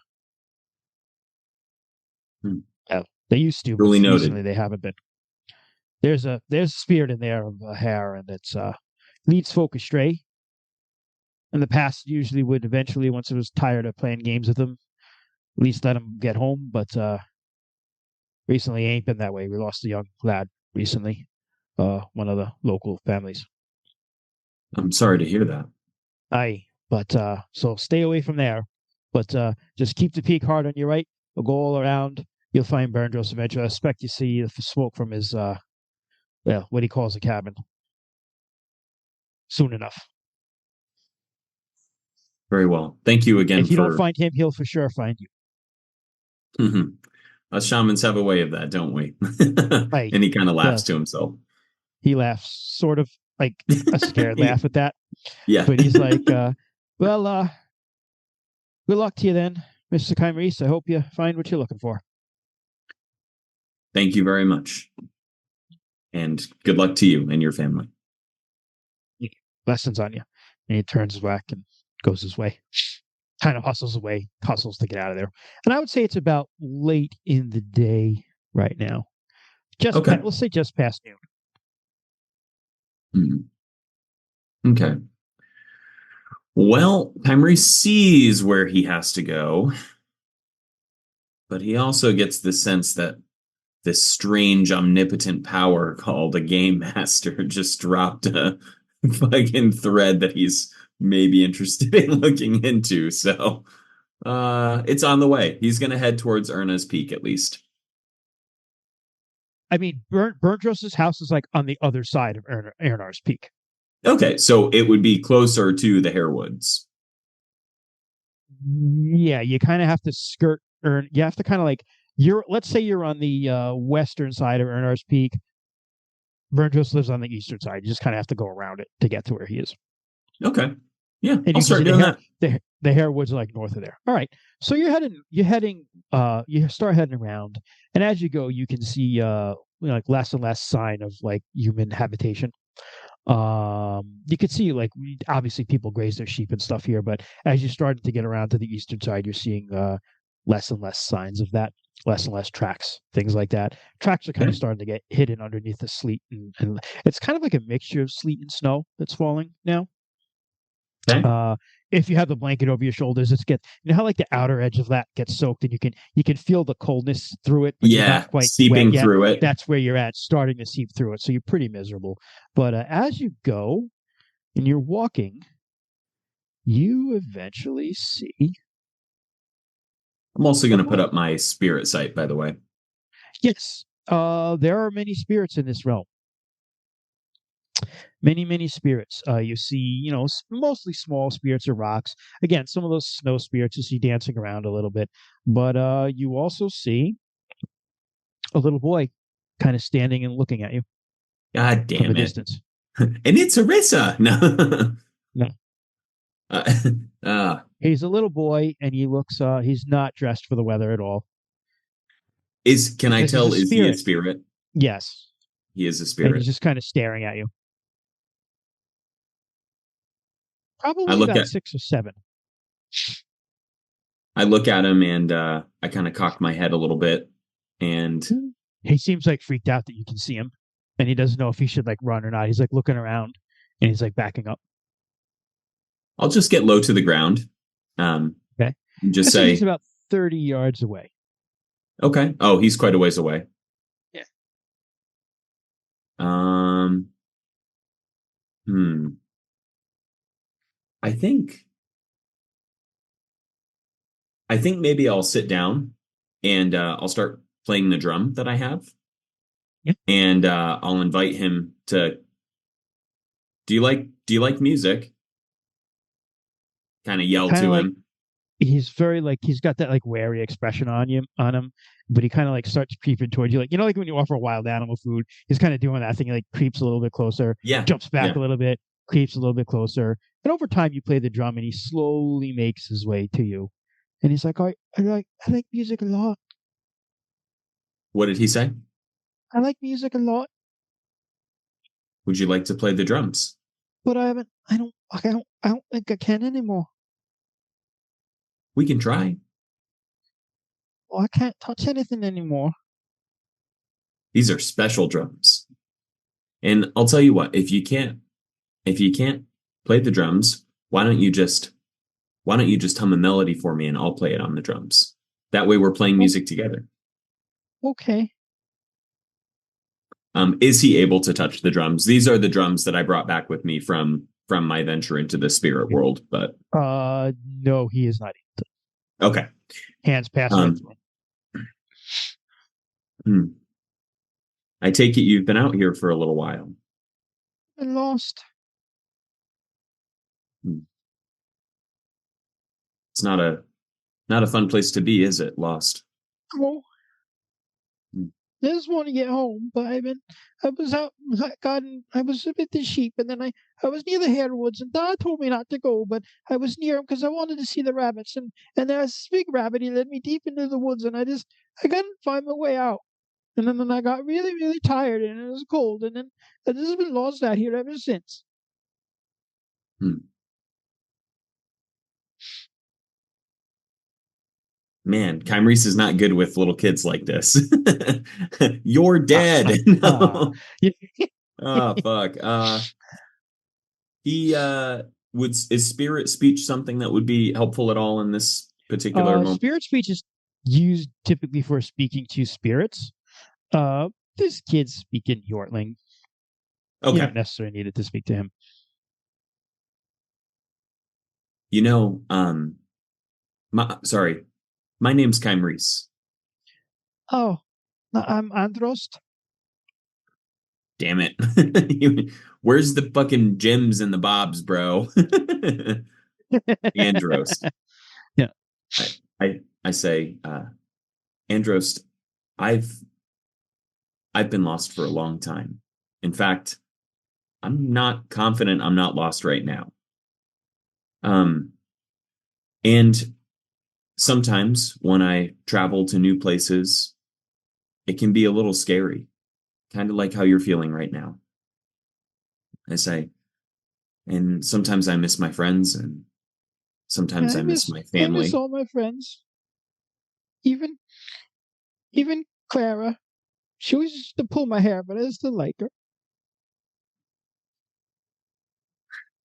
[SPEAKER 3] Hmm.
[SPEAKER 1] Yeah, they used to, but
[SPEAKER 3] Duly
[SPEAKER 1] recently
[SPEAKER 3] noted.
[SPEAKER 1] they haven't been. There's a spirit in there of a hare, and it's leads folk astray. In the past, usually would eventually, once it was tired of playing games with them, at least let them get home. But recently, it ain't been that way. We lost a young lad recently, one of the local families.
[SPEAKER 3] I'm sorry to hear that.
[SPEAKER 1] Aye, but so stay away from there. But just keep the peak hard on your right. We'll go all around. You'll find Burndros eventually. I expect you see the smoke from his well, what he calls a cabin soon enough.
[SPEAKER 3] Very well. Thank you again
[SPEAKER 1] If you don't
[SPEAKER 3] for.
[SPEAKER 1] find him, he'll for sure find you.
[SPEAKER 3] Mhm. Us shamans have a way of that, don't we?
[SPEAKER 1] Hey,
[SPEAKER 3] And he kind of laughs to
[SPEAKER 1] does.
[SPEAKER 3] himself.
[SPEAKER 1] He laughs, sort of like a scared laugh at that.
[SPEAKER 3] Yeah.
[SPEAKER 1] But he's like, well, good luck to you then, Mr. Kymrese. I hope you find what you're looking for.
[SPEAKER 3] Thank you very much. And good luck to you and your family.
[SPEAKER 1] Lessons on you. And he turns his back and goes his way. Kind of hustles away, hustles to get out of there. And I would say it's about late in the day right now.
[SPEAKER 3] Okay.
[SPEAKER 1] Let's say just past noon.
[SPEAKER 3] Hmm. Okay. Well, Kymrese sees where he has to go, but he also gets the sense that this strange omnipotent power called a game master just dropped a fucking thread that he's maybe interested in looking into. So it's on the way. He's gonna head towards Erna's Peak at least.
[SPEAKER 1] I mean, Berndros's house is like on the other side of Ernar's Peak.
[SPEAKER 3] Okay, so it would be closer to the Harewoods.
[SPEAKER 1] Yeah, you kind of have to skirt you have to kind of like let's say you're on the western side of Ernar's Peak. Berndros lives on the eastern side. You just kind of have to go around it to get to where he is.
[SPEAKER 3] Okay. Yeah,
[SPEAKER 1] And
[SPEAKER 3] I'll
[SPEAKER 1] you can see
[SPEAKER 3] start doing that.
[SPEAKER 1] the Hare Woods are like north of there. All right. So you start heading around, and as you go, you can see like less and less sign of like human habitation. You could see like obviously people graze their sheep and stuff here, but as you started to get around to the eastern side, you're seeing less and less signs of that, less and less tracks, things like that. Tracks are kind
[SPEAKER 3] Okay.
[SPEAKER 1] of starting to get hidden underneath the sleet, and it's kind of like a mixture of sleet and snow that's falling now.
[SPEAKER 3] Okay.
[SPEAKER 1] If you have the blanket over your shoulders, you know how like the outer edge of that gets soaked and you can feel the coldness through it, but you're
[SPEAKER 3] Yeah,
[SPEAKER 1] not quite wet
[SPEAKER 3] seeping
[SPEAKER 1] yet.
[SPEAKER 3] through it.
[SPEAKER 1] That's where you're at, starting to seep through it. So you're pretty miserable. But as you go and you're walking, you eventually see.
[SPEAKER 3] I'm also going to put up my spirit site, by the way.
[SPEAKER 1] Yes, there are many spirits in this realm. Many spirits. You see, mostly small spirits or rocks. Again, some of those snow spirits you see dancing around a little bit, but you also see a little boy kind of standing and looking at you
[SPEAKER 3] God
[SPEAKER 1] from a
[SPEAKER 3] damn it.
[SPEAKER 1] distance.
[SPEAKER 3] And it's Arissa. No.
[SPEAKER 1] No,
[SPEAKER 3] uh, uh,
[SPEAKER 1] he's a little boy, and he's not dressed for the weather at all
[SPEAKER 3] can I
[SPEAKER 1] because he's a
[SPEAKER 3] tell, is he a
[SPEAKER 1] spirit.
[SPEAKER 3] spirit?
[SPEAKER 1] Yes,
[SPEAKER 3] He is a
[SPEAKER 1] and he's
[SPEAKER 3] spirit.
[SPEAKER 1] just kind of staring at you.
[SPEAKER 3] I
[SPEAKER 1] Probably
[SPEAKER 3] look
[SPEAKER 1] about
[SPEAKER 3] at
[SPEAKER 1] 6 or 7.
[SPEAKER 3] I look at him and I kind of cock my head a little bit and
[SPEAKER 1] He seems like freaked out that you can see him, and he doesn't know if he should like run or not. He's like looking around, and he's like backing up.
[SPEAKER 3] I'll just get low to the ground.
[SPEAKER 1] Okay,
[SPEAKER 3] And just
[SPEAKER 1] I'd say he's
[SPEAKER 3] say,
[SPEAKER 1] about 30 yards away.
[SPEAKER 3] okay. Oh, he's quite a ways away.
[SPEAKER 1] Yeah.
[SPEAKER 3] Um, hmm. I think maybe I'll sit down and I'll start playing the drum that I have.
[SPEAKER 1] Yeah.
[SPEAKER 3] And I'll invite him to. Do you like music? Kind of yell
[SPEAKER 1] Kind of
[SPEAKER 3] to
[SPEAKER 1] like
[SPEAKER 3] him.
[SPEAKER 1] he's very like he's got that like wary expression on him, but he kind of like starts creeping towards you, like like when you offer a wild animal food, he's kind of doing that thing. He like creeps a little bit closer,
[SPEAKER 3] Yeah,
[SPEAKER 1] jumps back
[SPEAKER 3] yeah.
[SPEAKER 1] a little bit, creeps a little bit closer, and over time you play the drum, and he slowly makes his way to you, and he's like, I like music a lot.
[SPEAKER 3] What did he say?
[SPEAKER 1] I like music a lot,
[SPEAKER 3] Would you like to play the drums?
[SPEAKER 1] but I haven't. I don't think I can anymore.
[SPEAKER 3] We can try.
[SPEAKER 1] Well, I can't touch anything anymore.
[SPEAKER 3] These are special drums. And I'll tell you what, if you can't play the drums, why don't you just hum a melody for me and I'll play it on the drums. That way we're playing
[SPEAKER 1] Oh,
[SPEAKER 3] music together.
[SPEAKER 1] okay.
[SPEAKER 3] Is he able to touch the drums? These are the drums that I brought back with me from my venture into the spirit world, but
[SPEAKER 1] No, he is not.
[SPEAKER 3] okay.
[SPEAKER 1] Hands pass right
[SPEAKER 3] Um,
[SPEAKER 1] through.
[SPEAKER 3] hmm. I take it you've been out here for a little while.
[SPEAKER 1] I lost.
[SPEAKER 3] Hmm. It's not a fun place to be, is it? Lost.
[SPEAKER 1] Oh,
[SPEAKER 3] Hmm.
[SPEAKER 1] I just want to get home, but I was out, I was with the sheep, and then I was near the Hare woods, and Dad told me not to go, but I was near him because I wanted to see the rabbits, and there was this big rabbit. He led me deep into the woods, and I couldn't find my way out, and then I got really, really tired, and it was cold, and then I just been lost out here ever since.
[SPEAKER 3] Hmm. Man, Kymrese is not good with little kids like this. You're dead. No.
[SPEAKER 1] Yeah.
[SPEAKER 3] Oh fuck. He would is spirit speech something that would be helpful at all in this particular moment?
[SPEAKER 1] Spirit speech is used typically for speaking to spirits. This kid's speaking Yortling. You
[SPEAKER 3] Okay.
[SPEAKER 1] don't necessarily need it to speak to him.
[SPEAKER 3] You know, sorry. My name's Kymrese.
[SPEAKER 1] Oh, I'm Androst.
[SPEAKER 3] Damn it. Where's the fucking gems and the bobs, bro? Andros.
[SPEAKER 1] Yeah.
[SPEAKER 3] I say, Andros, I've I've been lost for a long time. In fact, I'm not confident I'm not lost right now. Um, and sometimes when I travel to new places, it can be a little scary, kind of like how you're feeling right now. I say, and sometimes I miss my friends, and
[SPEAKER 1] Yeah,
[SPEAKER 3] sometimes I miss my
[SPEAKER 1] I miss
[SPEAKER 3] family.
[SPEAKER 1] all my friends. Even even Clara. She always used to pull my hair, but I still like her.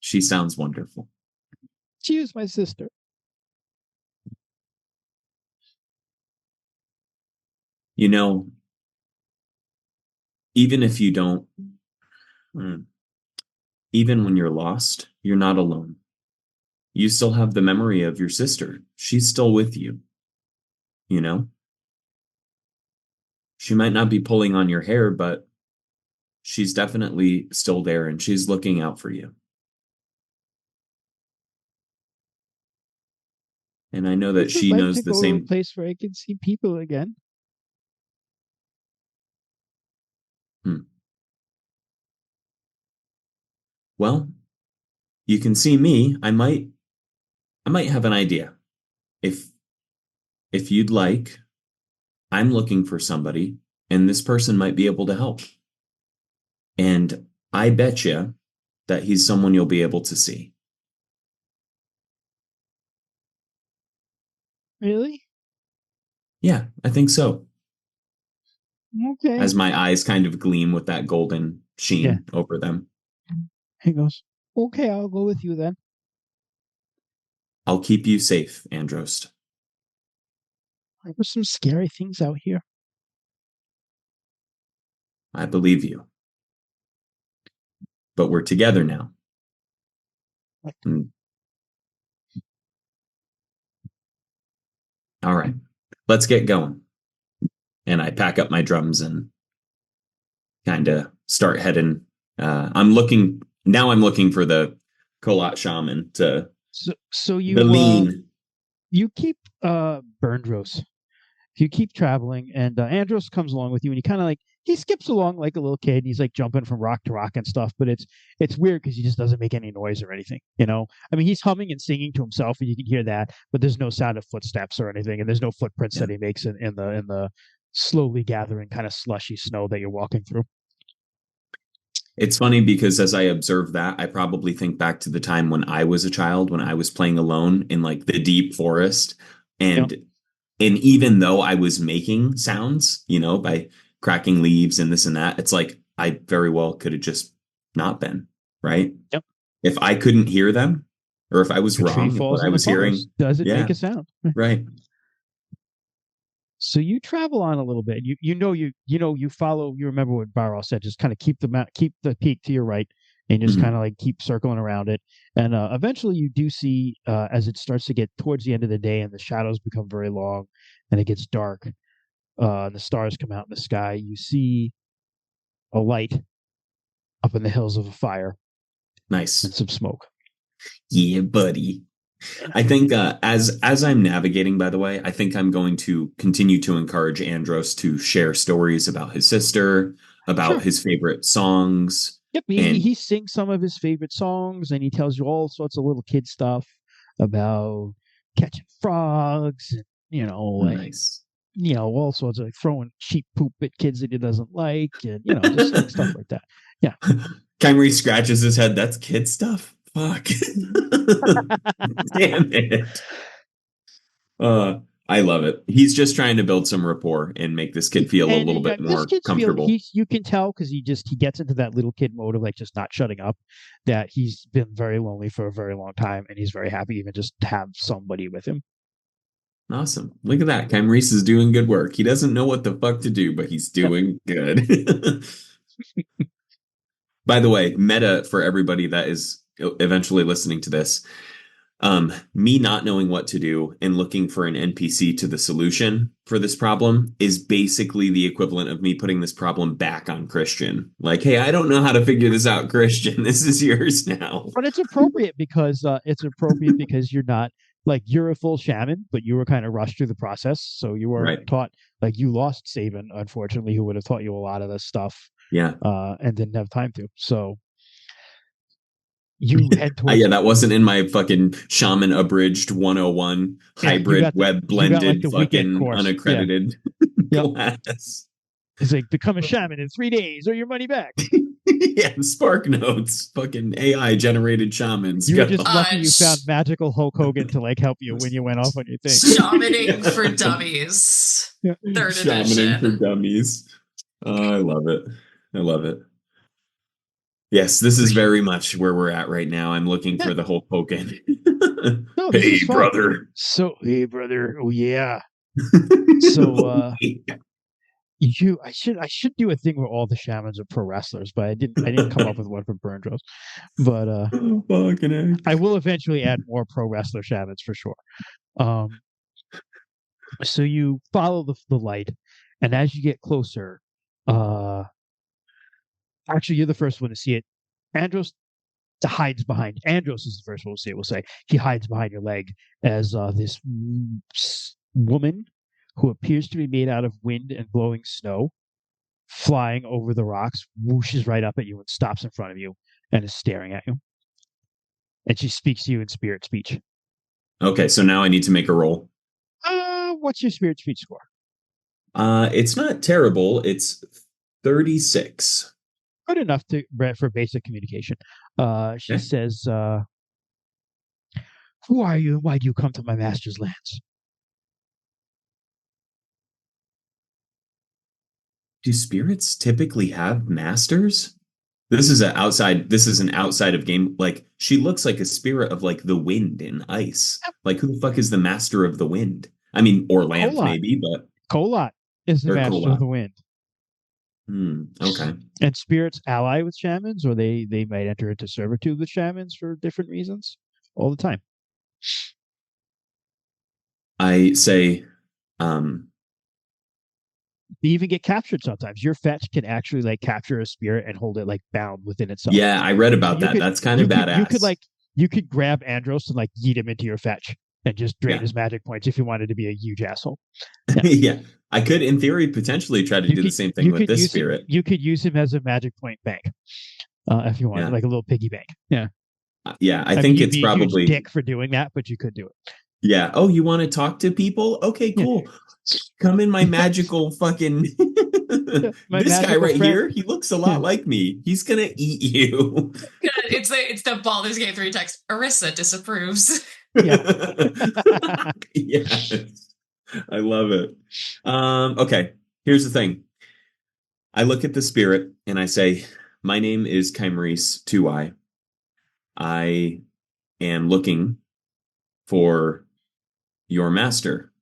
[SPEAKER 3] She sounds wonderful.
[SPEAKER 1] She was my sister.
[SPEAKER 3] You know, even if you don't, hmm, even when you're lost, you're not alone. You still have the memory of your sister. She's still with you, you know? She might not be pulling on your hair, but she's definitely still there and she's looking out for you. And I know
[SPEAKER 1] I
[SPEAKER 3] that
[SPEAKER 1] just
[SPEAKER 3] she
[SPEAKER 1] like to
[SPEAKER 3] knows the
[SPEAKER 1] go to a
[SPEAKER 3] same.
[SPEAKER 1] place where I can see people again.
[SPEAKER 3] Hmm. Well, you can see me. I might have an idea. If if you'd like, I'm looking for somebody and this person might be able to help. And I bet you that he's someone you'll be able to see.
[SPEAKER 1] Really?
[SPEAKER 3] Yeah, I think so. As
[SPEAKER 1] Okay.
[SPEAKER 3] my eyes kind of gleam with that golden
[SPEAKER 1] Yeah.
[SPEAKER 3] sheen over them.
[SPEAKER 1] He goes, okay, I'll go with you then.
[SPEAKER 3] I'll keep you safe, Androst.
[SPEAKER 1] There's some scary things out here.
[SPEAKER 3] I believe you. But we're together now. Mm, all right, let's get going. And I pack up my drums and kind of start heading. I'm looking for the Kolat shaman to
[SPEAKER 1] So
[SPEAKER 3] the
[SPEAKER 1] you
[SPEAKER 3] lean.
[SPEAKER 1] you keep Berndros. You keep traveling, and Andros comes along with you, and he kind of like he skips along like a little kid. And he's like jumping from rock to rock and stuff, but it's weird because he just doesn't make any noise or anything. I mean, he's humming and singing to himself, and you can hear that, but there's no sound of footsteps or anything, and there's no footprints
[SPEAKER 3] Yeah.
[SPEAKER 1] that he makes in the slowly gathering kind of slushy snow that you're walking through.
[SPEAKER 3] It's funny because as I observe that, I probably think back to the time when I was a child, when I was playing alone in like the deep forest.
[SPEAKER 1] You know,
[SPEAKER 3] And and even though I was making sounds, by cracking leaves and this and that, it's like I very well could have just not been, right?
[SPEAKER 1] yep.
[SPEAKER 3] If I couldn't hear them, or if I was
[SPEAKER 1] A tree
[SPEAKER 3] wrong in
[SPEAKER 1] falls
[SPEAKER 3] what I
[SPEAKER 1] in the
[SPEAKER 3] was hearing,
[SPEAKER 1] forest. Does it make
[SPEAKER 3] yeah,
[SPEAKER 1] a sound?
[SPEAKER 3] right.
[SPEAKER 1] So you travel on a little bit. You follow. You remember what Barrow said. Just kind of keep the peak to your right, and just
[SPEAKER 3] Mhm.
[SPEAKER 1] kind of like keep circling around it. And eventually, you do see as it starts to get towards the end of the day, and the shadows become very long, and it gets dark. And the stars come out in the sky. You see a light up in the hills of a fire and
[SPEAKER 3] Nice.
[SPEAKER 1] some smoke.
[SPEAKER 3] Yeah, buddy. I think as I'm navigating, by the way, I think I'm going to continue to encourage Andros to share stories about his sister, about
[SPEAKER 1] Sure.
[SPEAKER 3] his favorite songs,
[SPEAKER 1] Yep. He
[SPEAKER 3] and
[SPEAKER 1] sings some of his favorite songs, and he tells you all sorts of little kid stuff about catching frogs, and like
[SPEAKER 3] nice.
[SPEAKER 1] all sorts of like throwing sheep poop at kids that he doesn't like, and just like stuff like that. Yeah.
[SPEAKER 3] Kymrese scratches his head. That's kid stuff. Fuck. Damn it. Uh, I love it. He's just trying to build some rapport and make this kid feel a
[SPEAKER 1] And
[SPEAKER 3] little bit
[SPEAKER 1] this
[SPEAKER 3] more
[SPEAKER 1] kid's feel
[SPEAKER 3] comfortable.
[SPEAKER 1] you can tell because he gets into that little kid mode of like just not shutting up, that he's been very lonely for a very long time, and he's very happy even just to have somebody with him.
[SPEAKER 3] Awesome. Look at that. Kymrese is doing good work. He doesn't know what the fuck to do, but he's
[SPEAKER 1] Yep.
[SPEAKER 3] doing good. By the way, meta for everybody that is eventually listening to this, me not knowing what to do and looking for an NPC to the solution for this problem is basically the equivalent of me putting this problem back on Christian. Like, hey, I don't know how to figure this out, Christian. This is yours now.
[SPEAKER 1] But it's appropriate because you're not like you're a full shaman, but you were kind of rushed through the process, so you weren't
[SPEAKER 3] Right.
[SPEAKER 1] taught. Like you lost Saban, unfortunately, who would have taught you a lot of this stuff,
[SPEAKER 3] Yeah.
[SPEAKER 1] and didn't have time to. So you head towards
[SPEAKER 3] Yeah, that wasn't in my fucking shaman abridged 101
[SPEAKER 1] yeah.
[SPEAKER 3] hybrid web
[SPEAKER 1] You got like
[SPEAKER 3] blended
[SPEAKER 1] the weekend
[SPEAKER 3] fucking
[SPEAKER 1] course. Yeah,
[SPEAKER 3] unaccredited
[SPEAKER 1] yep.
[SPEAKER 3] class.
[SPEAKER 1] It's like become a shaman in 3 days or your money back.
[SPEAKER 3] Yeah, Spark Notes, fucking AI generated shamans.
[SPEAKER 1] You were
[SPEAKER 3] Go.
[SPEAKER 1] just lucky you found
[SPEAKER 2] Sh-
[SPEAKER 1] magical Hulk Hogan to like help you when you went off on your thing.
[SPEAKER 2] Shamaning for Dummies,
[SPEAKER 1] Yeah.
[SPEAKER 2] third
[SPEAKER 3] Shamaning for
[SPEAKER 2] edition.
[SPEAKER 3] dummies. Oh, I love it. I love it. Yes, this is very much where we're at right now. I'm looking
[SPEAKER 1] Yeah.
[SPEAKER 3] for the whole Hogan.
[SPEAKER 1] No, this
[SPEAKER 3] Hey,
[SPEAKER 1] is fun.
[SPEAKER 3] brother.
[SPEAKER 1] So, hey, brother. Oh, yeah. So, I should do a thing where all the shamans are pro wrestlers, but I didn't come up with one for Burndros. But
[SPEAKER 3] Fucking A.
[SPEAKER 1] I will eventually add more pro wrestler shamans for sure. Um, so you follow the light, and as you get closer, uh, actually you're the first one to see it. Andros hides behind. Andros is the first one to see it. We'll say he hides behind your leg as this woman who appears to be made out of wind and blowing snow, flying over the rocks, whooshes right up at you and stops in front of you and is staring at you. And she speaks to you in spirit speech.
[SPEAKER 3] Okay, so now I need to make a roll.
[SPEAKER 1] What's your spirit speech score?
[SPEAKER 3] It's not terrible. It's 36.
[SPEAKER 1] Good enough for basic communication. She
[SPEAKER 3] Okay.
[SPEAKER 1] says, "Who are you? Why do you come to my master's lands?"
[SPEAKER 3] Do spirits typically have masters? This is an outside of game. Like, she looks like a spirit of like the wind and ice. Like, who the fuck is the master of the wind? I mean, or Lanth
[SPEAKER 1] Kolot.
[SPEAKER 3] maybe, but
[SPEAKER 1] Kolot is the
[SPEAKER 3] or
[SPEAKER 1] master of
[SPEAKER 3] Kola.
[SPEAKER 1] the wind.
[SPEAKER 3] Okay.
[SPEAKER 1] And spirits ally with shamans, or they might enter into servitude with shamans for different reasons all the time.
[SPEAKER 3] I say, um,
[SPEAKER 1] They even get captured sometimes. Your fetch can actually like capture a spirit and hold it like bound within itself.
[SPEAKER 3] yeah, I read
[SPEAKER 1] So
[SPEAKER 3] about that. That's kind of
[SPEAKER 1] you could
[SPEAKER 3] badass.
[SPEAKER 1] like you could grab Andros and like yeet him into your fetch and just drain
[SPEAKER 3] Yeah.
[SPEAKER 1] his magic points if you wanted to be a huge asshole. Yeah.
[SPEAKER 3] Yeah. I could, in theory, potentially try to do the same thing with this
[SPEAKER 1] use
[SPEAKER 3] spirit.
[SPEAKER 1] him. You could use him as a magic point bank, if you wanted,
[SPEAKER 3] Yeah.
[SPEAKER 1] like a little piggy bank. Yeah.
[SPEAKER 3] Yeah. I
[SPEAKER 1] I
[SPEAKER 3] think
[SPEAKER 1] mean, you'd
[SPEAKER 3] it's
[SPEAKER 1] be a huge
[SPEAKER 3] probably.
[SPEAKER 1] dick for doing that, but you could do it.
[SPEAKER 3] Yeah. Oh, you want to talk to people? Okay,
[SPEAKER 1] Yeah.
[SPEAKER 3] cool. Come in my magical fucking.
[SPEAKER 1] My
[SPEAKER 3] This guy
[SPEAKER 1] magical
[SPEAKER 3] right
[SPEAKER 1] friend.
[SPEAKER 3] here, he looks a
[SPEAKER 1] Yeah.
[SPEAKER 3] lot like me. He's gonna eat you.
[SPEAKER 2] It's the Baldur's Gate 3 text. Arissa disapproves.
[SPEAKER 3] Yes. I love it. Okay, here's the thing. I look at the spirit and I say, my name is Kymrese 2I. I am looking for your master,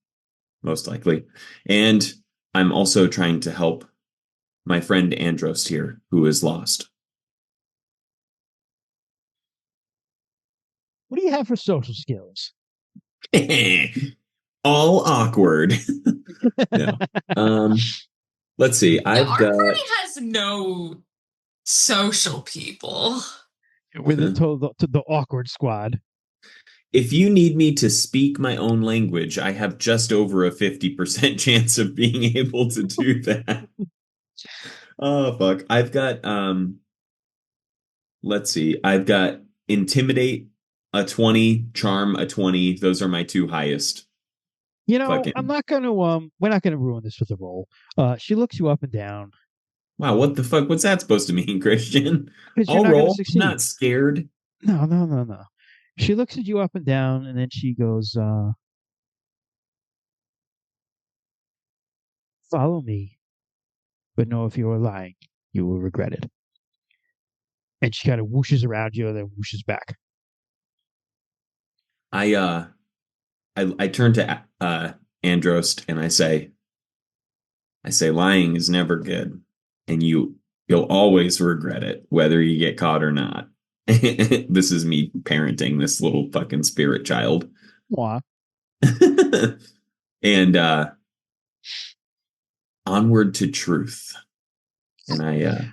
[SPEAKER 3] most likely. And I'm also trying to help my friend Androst here, who is lost.
[SPEAKER 1] What do you have for social skills?
[SPEAKER 3] All awkward. No. Let's see.
[SPEAKER 2] Yeah,
[SPEAKER 3] I've
[SPEAKER 2] our
[SPEAKER 3] got.
[SPEAKER 2] party has no social people.
[SPEAKER 1] We're the awkward squad.
[SPEAKER 3] If you need me to speak my own language, I have just over a 50% chance of being able to do that. Oh fuck. I've got let's see. I've got intimidate a 20, charm a 20. Those are my two highest.
[SPEAKER 1] You know,
[SPEAKER 3] Fucking
[SPEAKER 1] I'm not gonna we're not gonna ruin this with a roll. She looks you up and down
[SPEAKER 3] wow, what the fuck? What's that supposed to mean, Christian?
[SPEAKER 1] because you're
[SPEAKER 3] I'll
[SPEAKER 1] not gonna
[SPEAKER 3] roll. I'm
[SPEAKER 1] succeed.
[SPEAKER 3] not scared.
[SPEAKER 1] No. She looks at you up and down, and then she goes, "Follow me, but know if you are lying, you will regret it." And she kind of whooshes around you and then whooshes back.
[SPEAKER 3] I turn to Androst and I say lying is never good, and you'll always regret it, whether you get caught or not. This is me parenting this little fucking spirit child.
[SPEAKER 1] Mwah.
[SPEAKER 3] And onward to truth. And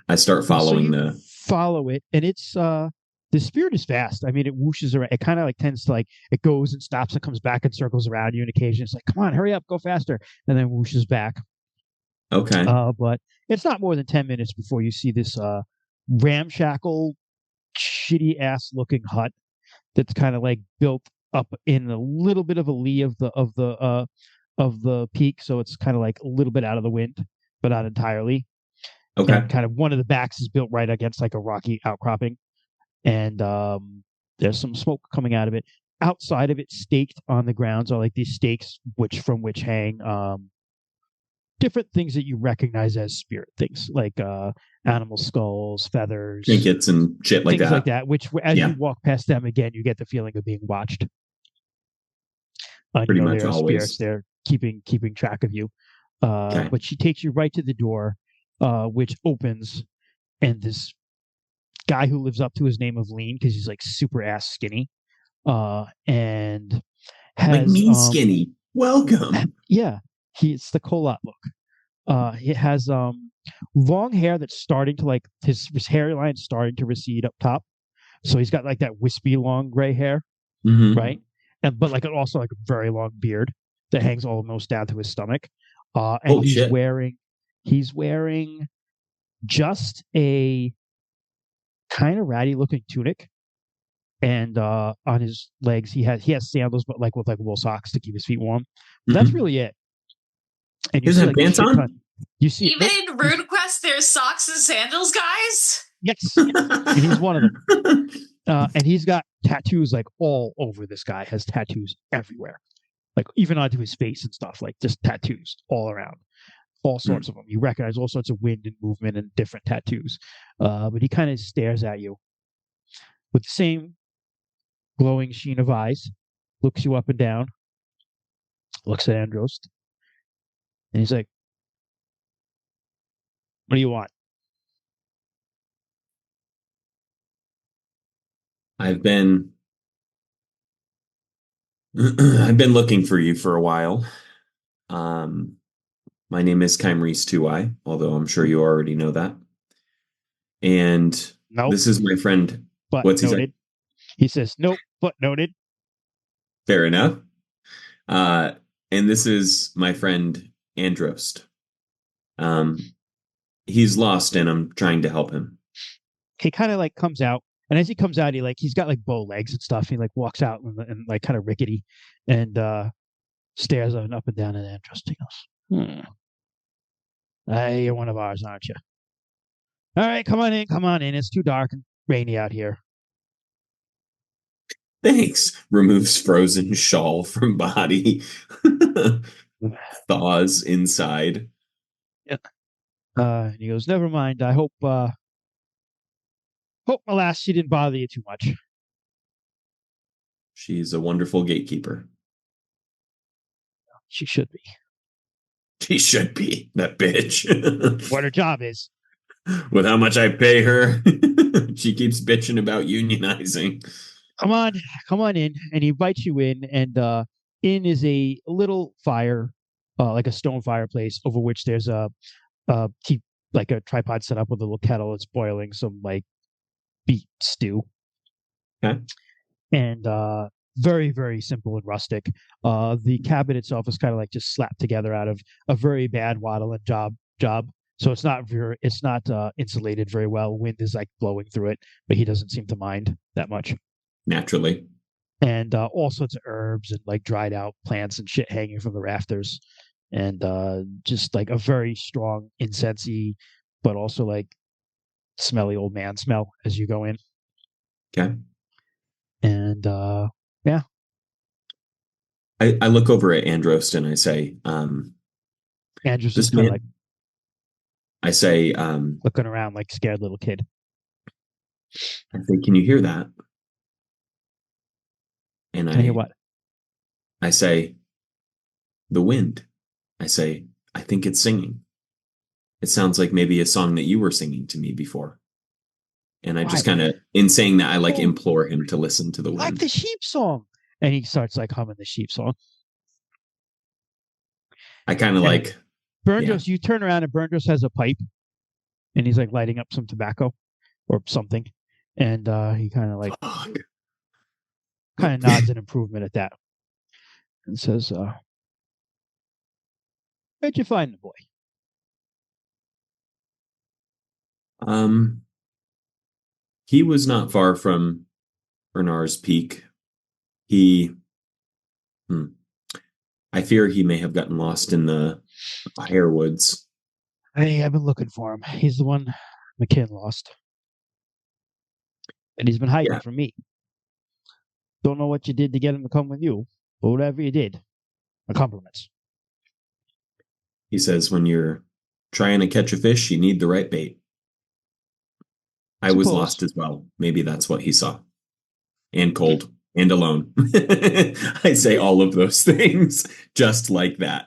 [SPEAKER 3] I start following
[SPEAKER 1] so follow it, and it's the spirit is fast. I mean, it whooshes around. It kind of like tends to like it goes and stops and comes back and circles around you. And occasionally, it's like, "Come on, hurry up, go faster!" And then whooshes back.
[SPEAKER 3] Okay.
[SPEAKER 1] But it's not more than 10 minutes before you see this ramshackle, shitty ass looking hut that's kind of like built up in a little bit of a lee of the peak, so it's kind of like a little bit out of the wind, but not entirely.
[SPEAKER 3] Okay.
[SPEAKER 1] And kind of one of the backs is built right against like a rocky outcropping, and there's some smoke coming out of it. Outside of it, staked on the grounds are like these stakes, from which hang different things that you recognize as spirit things, like animal skulls, feathers,
[SPEAKER 3] Trinkets and shit like
[SPEAKER 1] things
[SPEAKER 3] that.
[SPEAKER 1] like that. Which, as you walk past them again, you get the feeling of being watched.
[SPEAKER 3] Pretty much
[SPEAKER 1] there are
[SPEAKER 3] always.
[SPEAKER 1] spirits there keeping track of you.
[SPEAKER 3] Okay.
[SPEAKER 1] But she takes you right to the door, which opens, and this guy who lives up to his name of Lean, because he's like super ass skinny, and has
[SPEAKER 3] Like me skinny. Welcome.
[SPEAKER 1] Yeah, it's the Kolat look. It has long hair that's starting to like his hairline starting to recede up top. So he's got like that wispy long gray hair, right? And but like also like a very long beard that hangs almost down to his stomach. And
[SPEAKER 3] Holy shit.
[SPEAKER 1] he's wearing just a kind of ratty looking tunic, and on his legs he has sandals, but like with like wool socks to keep his feet warm. That's really it. And
[SPEAKER 3] you doesn't have pants on?
[SPEAKER 1] You see,
[SPEAKER 2] even in RuneQuest, there's socks and sandals, guys.
[SPEAKER 1] Yes, and he's one of them. And he's got tattoos like all over. This guy has tattoos everywhere, like even onto his face and stuff. Like just tattoos all around, all sorts of them. You recognize all sorts of wind and movement and different tattoos. But he kind of stares at you with the same glowing sheen of eyes, looks you up and down, looks at Androst, and he's like, "What do you want?"
[SPEAKER 3] I've been looking for you for a while. My name is Kymrese 2I, although I'm sure you already know that. And this is my friend.
[SPEAKER 1] But
[SPEAKER 3] What's
[SPEAKER 1] noted. He says, "Nope, but noted."
[SPEAKER 3] Fair enough. Uh, and this is my friend Androst. Um, he's lost, and I'm trying to help him.
[SPEAKER 1] He kind of like comes out, and as he comes out, he's got like bow legs and stuff. He like walks out and like kind of rickety, and stares up and down at Andros. He goes, you're one of ours, aren't you? All right, come on in, come on in. It's too dark and rainy out here.
[SPEAKER 3] Thanks. Removes frozen shawl from body. Thaws inside.
[SPEAKER 1] Yeah. And he goes, never mind. I hope my last she didn't bother you too much.
[SPEAKER 3] She's a wonderful gatekeeper.
[SPEAKER 1] She should be.
[SPEAKER 3] She should be, that bitch.
[SPEAKER 1] What her job is.
[SPEAKER 3] With how much I pay her, she keeps bitching about unionizing.
[SPEAKER 1] Come on in. And he invites you in, and in is a little fire, like a stone fireplace, over which there's keep like a tripod set up with a little kettle that's boiling some like beet stew.
[SPEAKER 3] Okay.
[SPEAKER 1] And very, very simple and rustic. The cabin itself is kind of like just slapped together out of a very bad wattle and job. So it's not insulated very well. Wind is like blowing through it, but he doesn't seem to mind that much.
[SPEAKER 3] Naturally.
[SPEAKER 1] And all sorts of herbs and like dried out plants and shit hanging from the rafters, and just like a very strong incensey, but also like smelly old man smell as you go in.
[SPEAKER 3] Okay.
[SPEAKER 1] And yeah,
[SPEAKER 3] I look over at Androst and I say,
[SPEAKER 1] Andrew's
[SPEAKER 3] this
[SPEAKER 1] just kind of
[SPEAKER 3] man,
[SPEAKER 1] like
[SPEAKER 3] I say,
[SPEAKER 1] looking around like scared little kid.
[SPEAKER 3] can you hear that? And
[SPEAKER 1] Can I hear what?
[SPEAKER 3] I say, the wind. I say, I think it's singing. It sounds like maybe a song that you were singing to me before. And I just kind of, in saying that, I like implore him to listen to the wind.
[SPEAKER 1] Like the sheep song. And he starts like humming the sheep song.
[SPEAKER 3] I kind of like
[SPEAKER 1] Burndos, you turn around and Burndos has a pipe, and he's like lighting up some tobacco or something. And he kind of like nods in improvement at that and says, where'd you find the boy?
[SPEAKER 3] He was not far from Bernard's Peak. He, I fear he may have gotten lost in the Hare woods.
[SPEAKER 1] Hey, I've been looking for him. He's the one McKin lost. And he's been hiding from me. Don't know what you did to get him to come with you, but whatever you did, my compliments.
[SPEAKER 3] He says, when you're trying to catch a fish, you need the right bait. I was lost as well. Maybe that's what he saw. And cold and alone. I say all of those things just like that.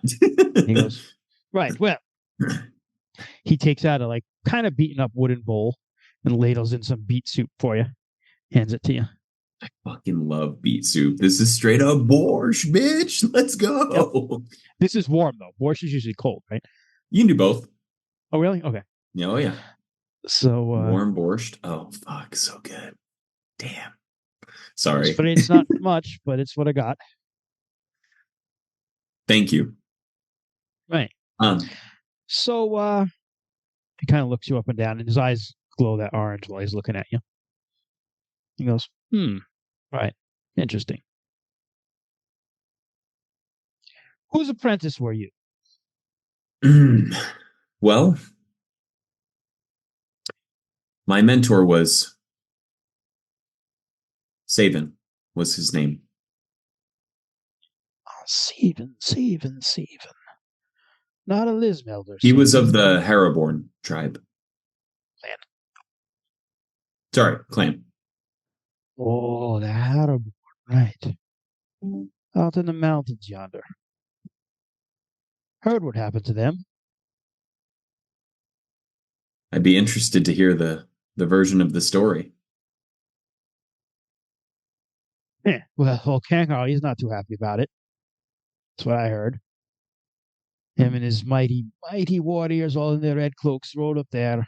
[SPEAKER 1] He goes, right, well. He takes out a like kind of beaten up wooden bowl and ladles in some beet soup for you. Hands it to you.
[SPEAKER 3] I fucking love beet soup. This is straight up borscht, bitch. Let's go.
[SPEAKER 1] Yep. This is warm though. Borscht is usually cold, right?
[SPEAKER 3] You can do both.
[SPEAKER 1] Oh, really? Okay.
[SPEAKER 3] Oh, yeah.
[SPEAKER 1] So
[SPEAKER 3] warm borscht. Oh, fuck. So good. Damn. Sorry.
[SPEAKER 1] But it's not much, but it's what I got.
[SPEAKER 3] Thank you.
[SPEAKER 1] Right. So he kind of looks you up and down, and his eyes glow that orange while he's looking at you. He goes, right. Interesting. Whose apprentice were you?
[SPEAKER 3] Well, my mentor was Savan, was his name.
[SPEAKER 1] Oh, Savan. Not a Lismelder.
[SPEAKER 3] He was of the Haraborn tribe.
[SPEAKER 1] Clan.
[SPEAKER 3] Sorry, clan.
[SPEAKER 1] Oh, the Haraborn, right. Out in the mountains yonder. Heard what happened to them.
[SPEAKER 3] I'd be interested to hear the version of the story.
[SPEAKER 1] Yeah, well, Kankar, he's not too happy about it. That's what I heard. Him and his mighty warriors all in their red cloaks rode up there.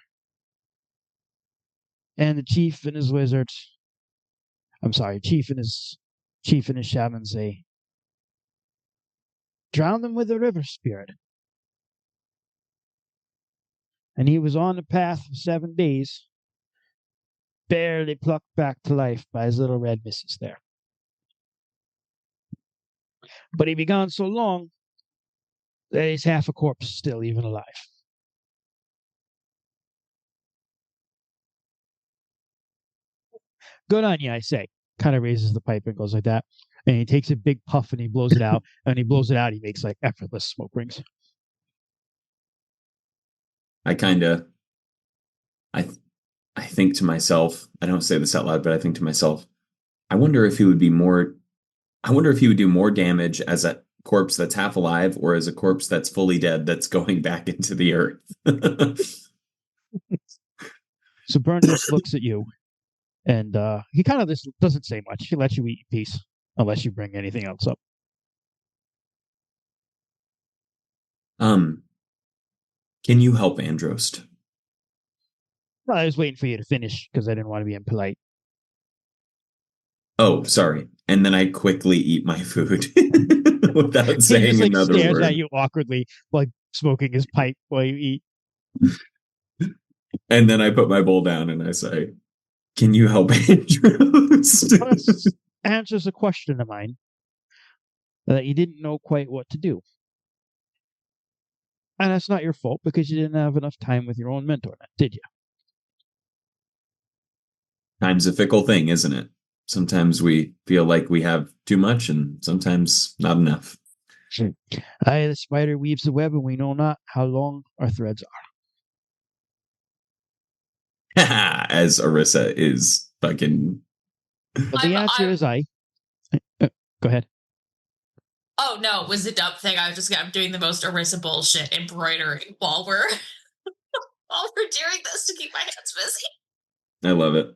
[SPEAKER 1] And the chief and his wizards. I'm sorry, chief and his shamans, drowned him with a river spirit. And he was on the path for 7 days, barely plucked back to life by his little red missus there. But he be gone so long that he's half a corpse still even alive. Good on you, I say. Kind of raises the pipe and goes like that. And he takes a big puff and he blows it out. And he blows it out, he makes like effortless smoke rings.
[SPEAKER 3] I kind of, I think to myself, I don't say this out loud, but I think to myself, I wonder if he would do more damage as a corpse that's half alive or as a corpse that's fully dead that's going back into the earth.
[SPEAKER 1] So Burn just looks at you, and he kind of just doesn't say much. He lets you eat in peace, unless you bring anything else up.
[SPEAKER 3] Can you help Androst?
[SPEAKER 1] Well, I was waiting for you to finish because I didn't want to be impolite.
[SPEAKER 3] Oh, sorry. And then I quickly eat my food without
[SPEAKER 1] He
[SPEAKER 3] saying
[SPEAKER 1] just like
[SPEAKER 3] another
[SPEAKER 1] stares
[SPEAKER 3] word.
[SPEAKER 1] at you awkwardly, like smoking his pipe while you eat.
[SPEAKER 3] And then I put my bowl down and I say, "Can you help Androst?"
[SPEAKER 1] Well, that answers a question of mine that you didn't know quite what to do. And that's not your fault because you didn't have enough time with your own mentor, did you?
[SPEAKER 3] Time's a fickle thing, isn't it? Sometimes we feel like we have too much and sometimes not enough.
[SPEAKER 1] Aye, the spider weaves the web and we know not how long our threads are.
[SPEAKER 3] As Arissa is fucking.
[SPEAKER 1] But the answer is I. Go ahead.
[SPEAKER 2] Oh no, it was a dumb thing. I'm doing the most Arissa bullshit embroidery while we're doing this to keep my hands busy.
[SPEAKER 3] I love it.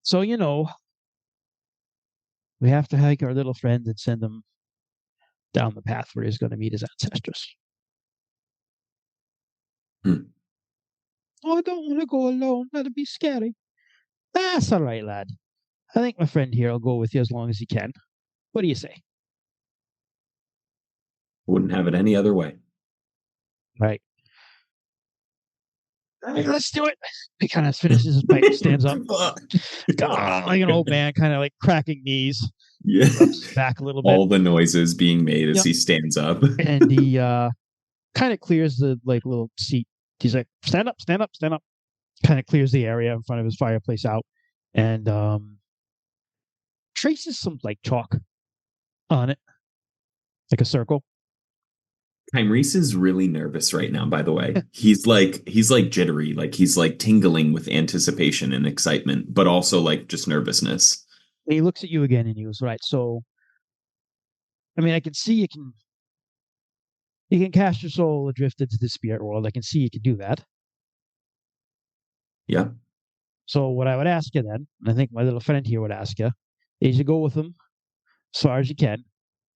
[SPEAKER 1] So we have to hike our little friend and send him down the path where he's going to meet his ancestors. Oh, I don't want to go alone. That'd be scary. That's all right, lad. I think my friend here will go with you as long as he can. What do you say?
[SPEAKER 3] Wouldn't have it any other way.
[SPEAKER 1] Right. Let's do it. He kind of finishes his pipe, stands up, like an old man, kind of like cracking knees.
[SPEAKER 3] Yeah.
[SPEAKER 1] Back a little bit.
[SPEAKER 3] All the noises being made as he stands up.
[SPEAKER 1] And he kind of clears the like little seat. He's like, stand up, stand up, stand up. Kind of clears the area in front of his fireplace out and traces some like chalk on it, like a circle.
[SPEAKER 3] Kymrese is really nervous right now, by the way. He's like jittery, like he's like tingling with anticipation and excitement, but also like just nervousness.
[SPEAKER 1] And he looks at you again and he goes, right, so I mean I can see you can cast your soul adrift into the spirit world. I can see you can do that.
[SPEAKER 3] Yeah.
[SPEAKER 1] So what I would ask you then, and I think my little friend here would ask you, is you go with him as far as you can.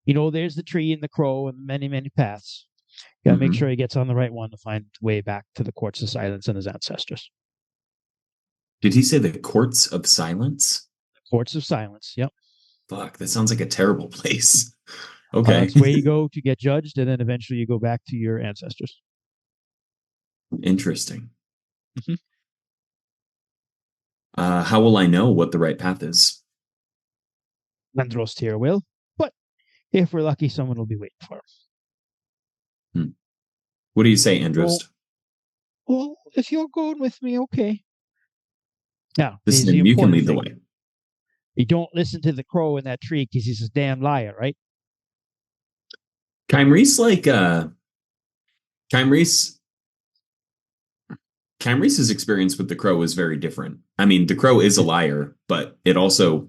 [SPEAKER 1] There's the tree and the crow and many, many paths. You gotta make sure he gets on the right one to find way back to the courts of silence and his ancestors.
[SPEAKER 3] Did he say the courts of silence?
[SPEAKER 1] Courts of silence, yep.
[SPEAKER 3] Fuck, that sounds like a terrible place. Okay.
[SPEAKER 1] That's where you go to get judged, and then eventually you go back to your ancestors.
[SPEAKER 3] Interesting. How will I know what the right path is?
[SPEAKER 1] Androst here will, but if we're lucky, someone will be waiting for us.
[SPEAKER 3] What do you say, Androst?
[SPEAKER 1] Well, if you're going with me, okay. Now,
[SPEAKER 3] Listen, you can lead the way.
[SPEAKER 1] You don't listen to the crow in that tree because he's a damn liar, right?
[SPEAKER 3] Kymrese's experience with the crow is very different. I mean, the crow is a liar, but it also,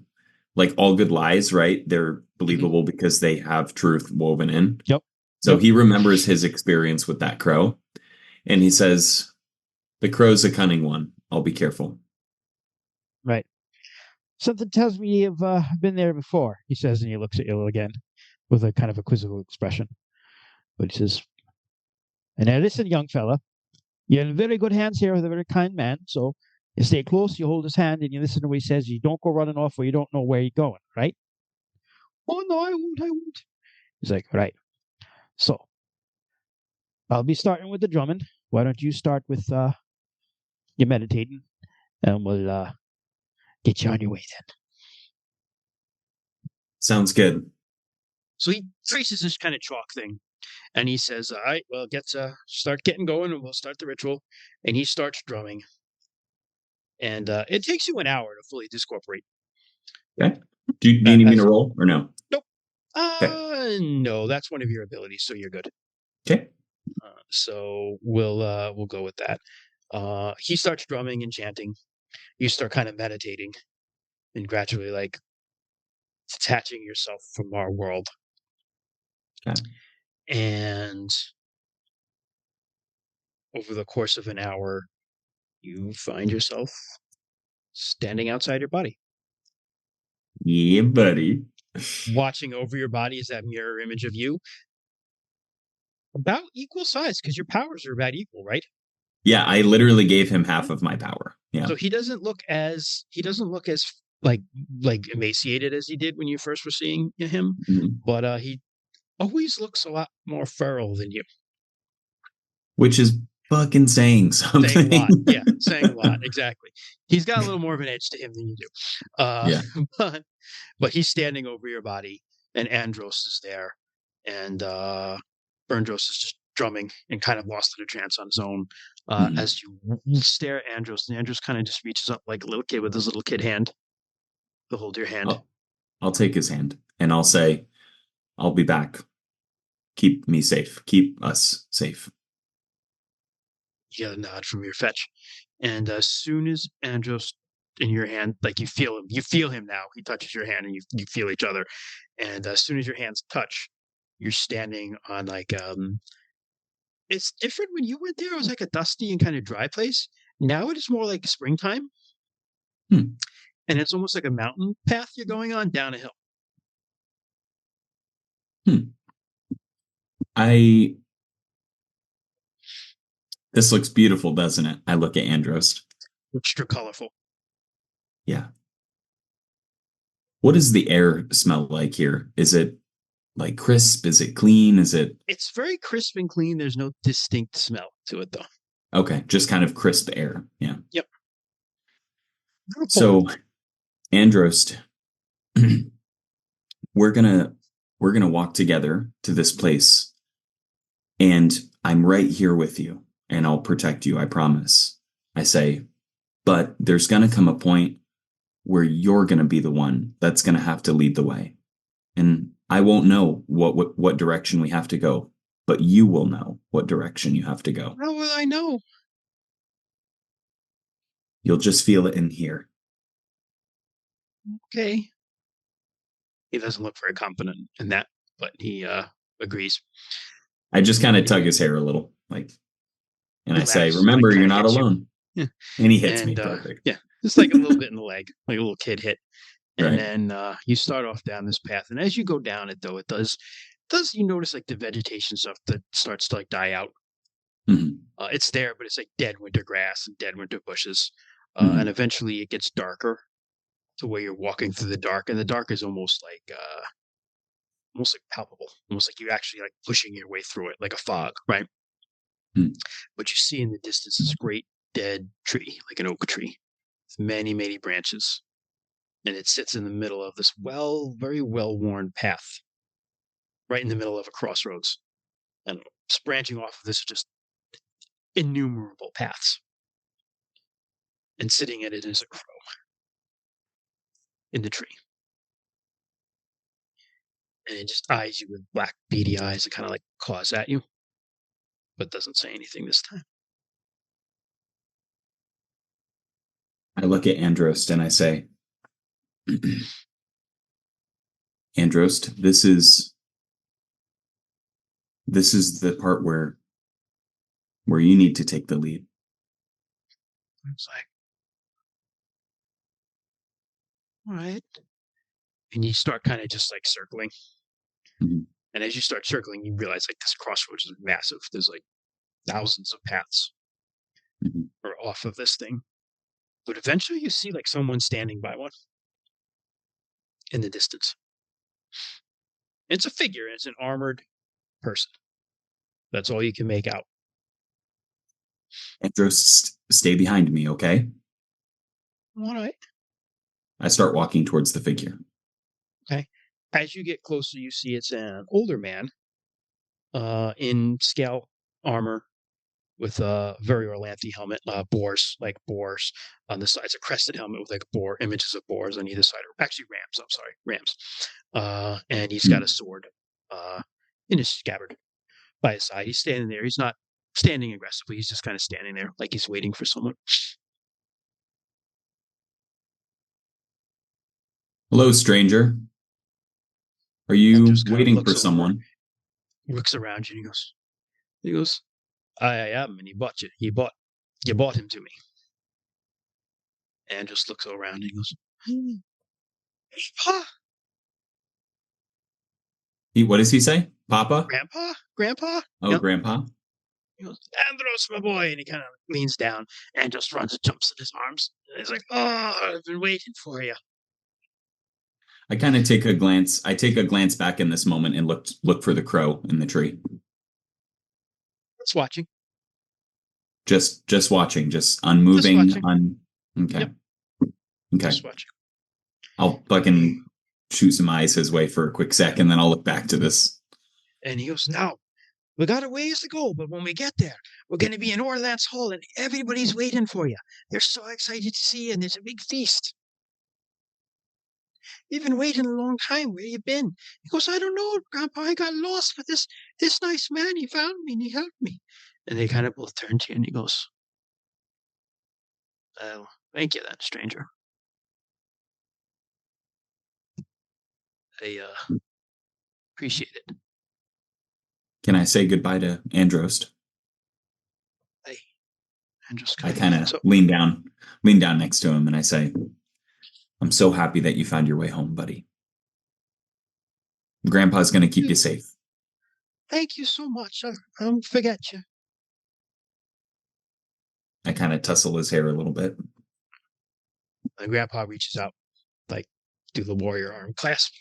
[SPEAKER 3] like all good lies, right? They're believable because they have truth woven in.
[SPEAKER 1] Yep.
[SPEAKER 3] So he remembers his experience with that crow, and he says, "The crow's a cunning one. I'll be careful."
[SPEAKER 1] Right. Something tells me you've been there before, he says, and he looks at you again with a kind of a quizzical expression. But he says, and now listen, young fella, you're in very good hands here with a very kind man, so you stay close, you hold his hand, and you listen to what he says. You don't go running off where you don't know where you're going, right? Oh, no, I won't. He's like, all right. So I'll be starting with the drumming. Why don't you start with your meditating, and we'll get you on your way then.
[SPEAKER 3] Sounds good.
[SPEAKER 1] So he traces this kind of chalk thing, and he says, "All right, well, start getting going, and we'll start the ritual." And he starts drumming, and it takes you an hour to fully discorporate.
[SPEAKER 3] Okay. Do you need me to roll or no?
[SPEAKER 1] Nope.
[SPEAKER 3] Okay.
[SPEAKER 1] No, that's one of your abilities, so you're good.
[SPEAKER 3] Okay.
[SPEAKER 1] So we'll go with that. He starts drumming and chanting. You start kind of meditating, and gradually like detaching yourself from our world.
[SPEAKER 3] Okay.
[SPEAKER 1] And over the course of an hour, you find yourself standing outside your body.
[SPEAKER 3] Yeah, buddy.
[SPEAKER 1] Watching over your body is that mirror image of you, about equal size, because your powers are about equal, right?
[SPEAKER 3] Yeah, I literally gave him half of my power. Yeah.
[SPEAKER 1] So he doesn't look as like emaciated as he did when you first were seeing him, but he always looks a lot more feral than you.
[SPEAKER 3] Which is fucking saying something.
[SPEAKER 1] Saying a lot. Yeah, saying a lot. Exactly. He's got a little more of an edge to him than you do.
[SPEAKER 3] Yeah.
[SPEAKER 1] But he's standing over your body, and Andros is there, and Berndros is just drumming and kind of lost in a trance on his own. As you stare at Andros, and Andros kind of just reaches up like a little kid with his little kid hand to hold your hand.
[SPEAKER 3] I'll take his hand and I'll say, I'll be back. Keep me safe. Keep us safe.
[SPEAKER 1] You get a nod from your fetch. And as soon as Andros in your hand, like you feel him now. He touches your hand and you feel each other. And as soon as your hands touch, you're standing on like it's different. When you went there, it was like a dusty and kind of dry place. Now it is more like springtime. And it's almost like a mountain path you're going on down a hill.
[SPEAKER 3] This looks beautiful, doesn't it? I look at Andros.
[SPEAKER 1] Extra colorful.
[SPEAKER 3] Yeah. What does the air smell like here? Is it like crisp? Is it clean?
[SPEAKER 1] It's very crisp and clean. There's no distinct smell to it, though.
[SPEAKER 3] Okay, just kind of crisp air. Yeah.
[SPEAKER 1] Yep.
[SPEAKER 3] So, Andros, we're gonna walk together to this place, and I'm right here with you, and I'll protect you. I promise. I say, but there's gonna come a point where you're gonna be the one that's gonna have to lead the way, and I won't know what direction we have to go, but you will know what direction you have to go.
[SPEAKER 1] How will I know?
[SPEAKER 3] You'll just feel it in here.
[SPEAKER 1] Okay. He doesn't look very confident in that, but he agrees.
[SPEAKER 3] I just kind of tug his hair a little, like, and I say,
[SPEAKER 1] laughs,
[SPEAKER 3] remember,
[SPEAKER 1] like,
[SPEAKER 3] you're not alone.
[SPEAKER 1] Yeah.
[SPEAKER 3] And he hits me perfect.
[SPEAKER 1] Yeah, just like a little bit in the leg, like a little kid hit. And
[SPEAKER 3] Right.
[SPEAKER 1] then you start off down this path. And as you go down it, though, it does you notice like the vegetation stuff that starts to like die out. It's there, but it's like dead winter grass and dead winter bushes. And eventually it gets darker to where you're walking through the dark, and the dark is almost like palpable, almost like you're actually like pushing your way through it like a fog, right? But you see in the distance this great dead tree, like an oak tree, with many, many branches. And it sits in the middle of this very well-worn path, right in the middle of a crossroads. And branching off of this just innumerable paths. And sitting in it is a crow in the tree. And it just eyes you with black, beady eyes that kind of like claws at you, but doesn't say anything this time.
[SPEAKER 3] I look at Andros and I say, Andros, this is the part where you need to take the lead.
[SPEAKER 1] It's like, all right. And you start kind of just like circling. And as you start circling, you realize like this crossroads is massive. There's like thousands of paths are off of this thing. But eventually you see like someone standing by one in the distance. It's a figure. It's an armored person. That's all you can make out.
[SPEAKER 3] Andros, stay behind me, okay?
[SPEAKER 1] All right.
[SPEAKER 3] I start walking towards the figure.
[SPEAKER 1] Okay. As you get closer, you see it's an older man in scale armor with a very Orlanthe helmet, boars on the side. It's a crested helmet with like images of boars on either side. Actually, rams. I'm sorry, rams. And he's got a sword in his scabbard by his side. He's standing there. He's not standing aggressively. He's just kind of standing there like he's waiting for someone.
[SPEAKER 3] Hello, stranger. Are you
[SPEAKER 1] Just kind of
[SPEAKER 3] waiting for
[SPEAKER 1] looks over,
[SPEAKER 3] someone?
[SPEAKER 1] looks around you and he goes, I am, and he bought you. You bought him to me. And just looks around and he goes, Grandpa,
[SPEAKER 3] What does he say? Papa?
[SPEAKER 1] Grandpa.
[SPEAKER 3] Oh,
[SPEAKER 1] Yep.
[SPEAKER 3] Grandpa.
[SPEAKER 1] He goes, Andros, my boy, and he kind of leans down and just runs and jumps in his arms. And he's like, oh, I've been waiting for you.
[SPEAKER 3] I kind of take a glance. I take a glance back in this moment and look for the crow in the tree.
[SPEAKER 1] Just watching.
[SPEAKER 3] Just watching, just unmoving.
[SPEAKER 1] Just watching.
[SPEAKER 3] Okay.
[SPEAKER 1] Yep.
[SPEAKER 3] Okay.
[SPEAKER 1] Just watching.
[SPEAKER 3] I'll fucking shoot some eyes his way for a quick second, then I'll look back to this.
[SPEAKER 1] And he goes, now, we got a ways to go, but when we get there, we're going to be in Orlance Hall, and everybody's waiting for you. They're so excited to see you, and there's a big feast. You've been waiting a long time. Where you been? He goes, I don't know, Grandpa. I got lost, but this nice man, he found me and he helped me. And they kind of both turn to you, and he goes, well, thank you then, stranger. I appreciate it.
[SPEAKER 3] Can I say goodbye to Androst?
[SPEAKER 1] Hey, Andros.
[SPEAKER 3] I kind of lean down next to him, and I say, I'm so happy that you found your way home, buddy. Grandpa's going to keep you safe.
[SPEAKER 1] Thank you so much. I don't forget you.
[SPEAKER 3] I kind of tussle his hair a little bit.
[SPEAKER 1] And Grandpa reaches out, like, do the warrior arm clasp.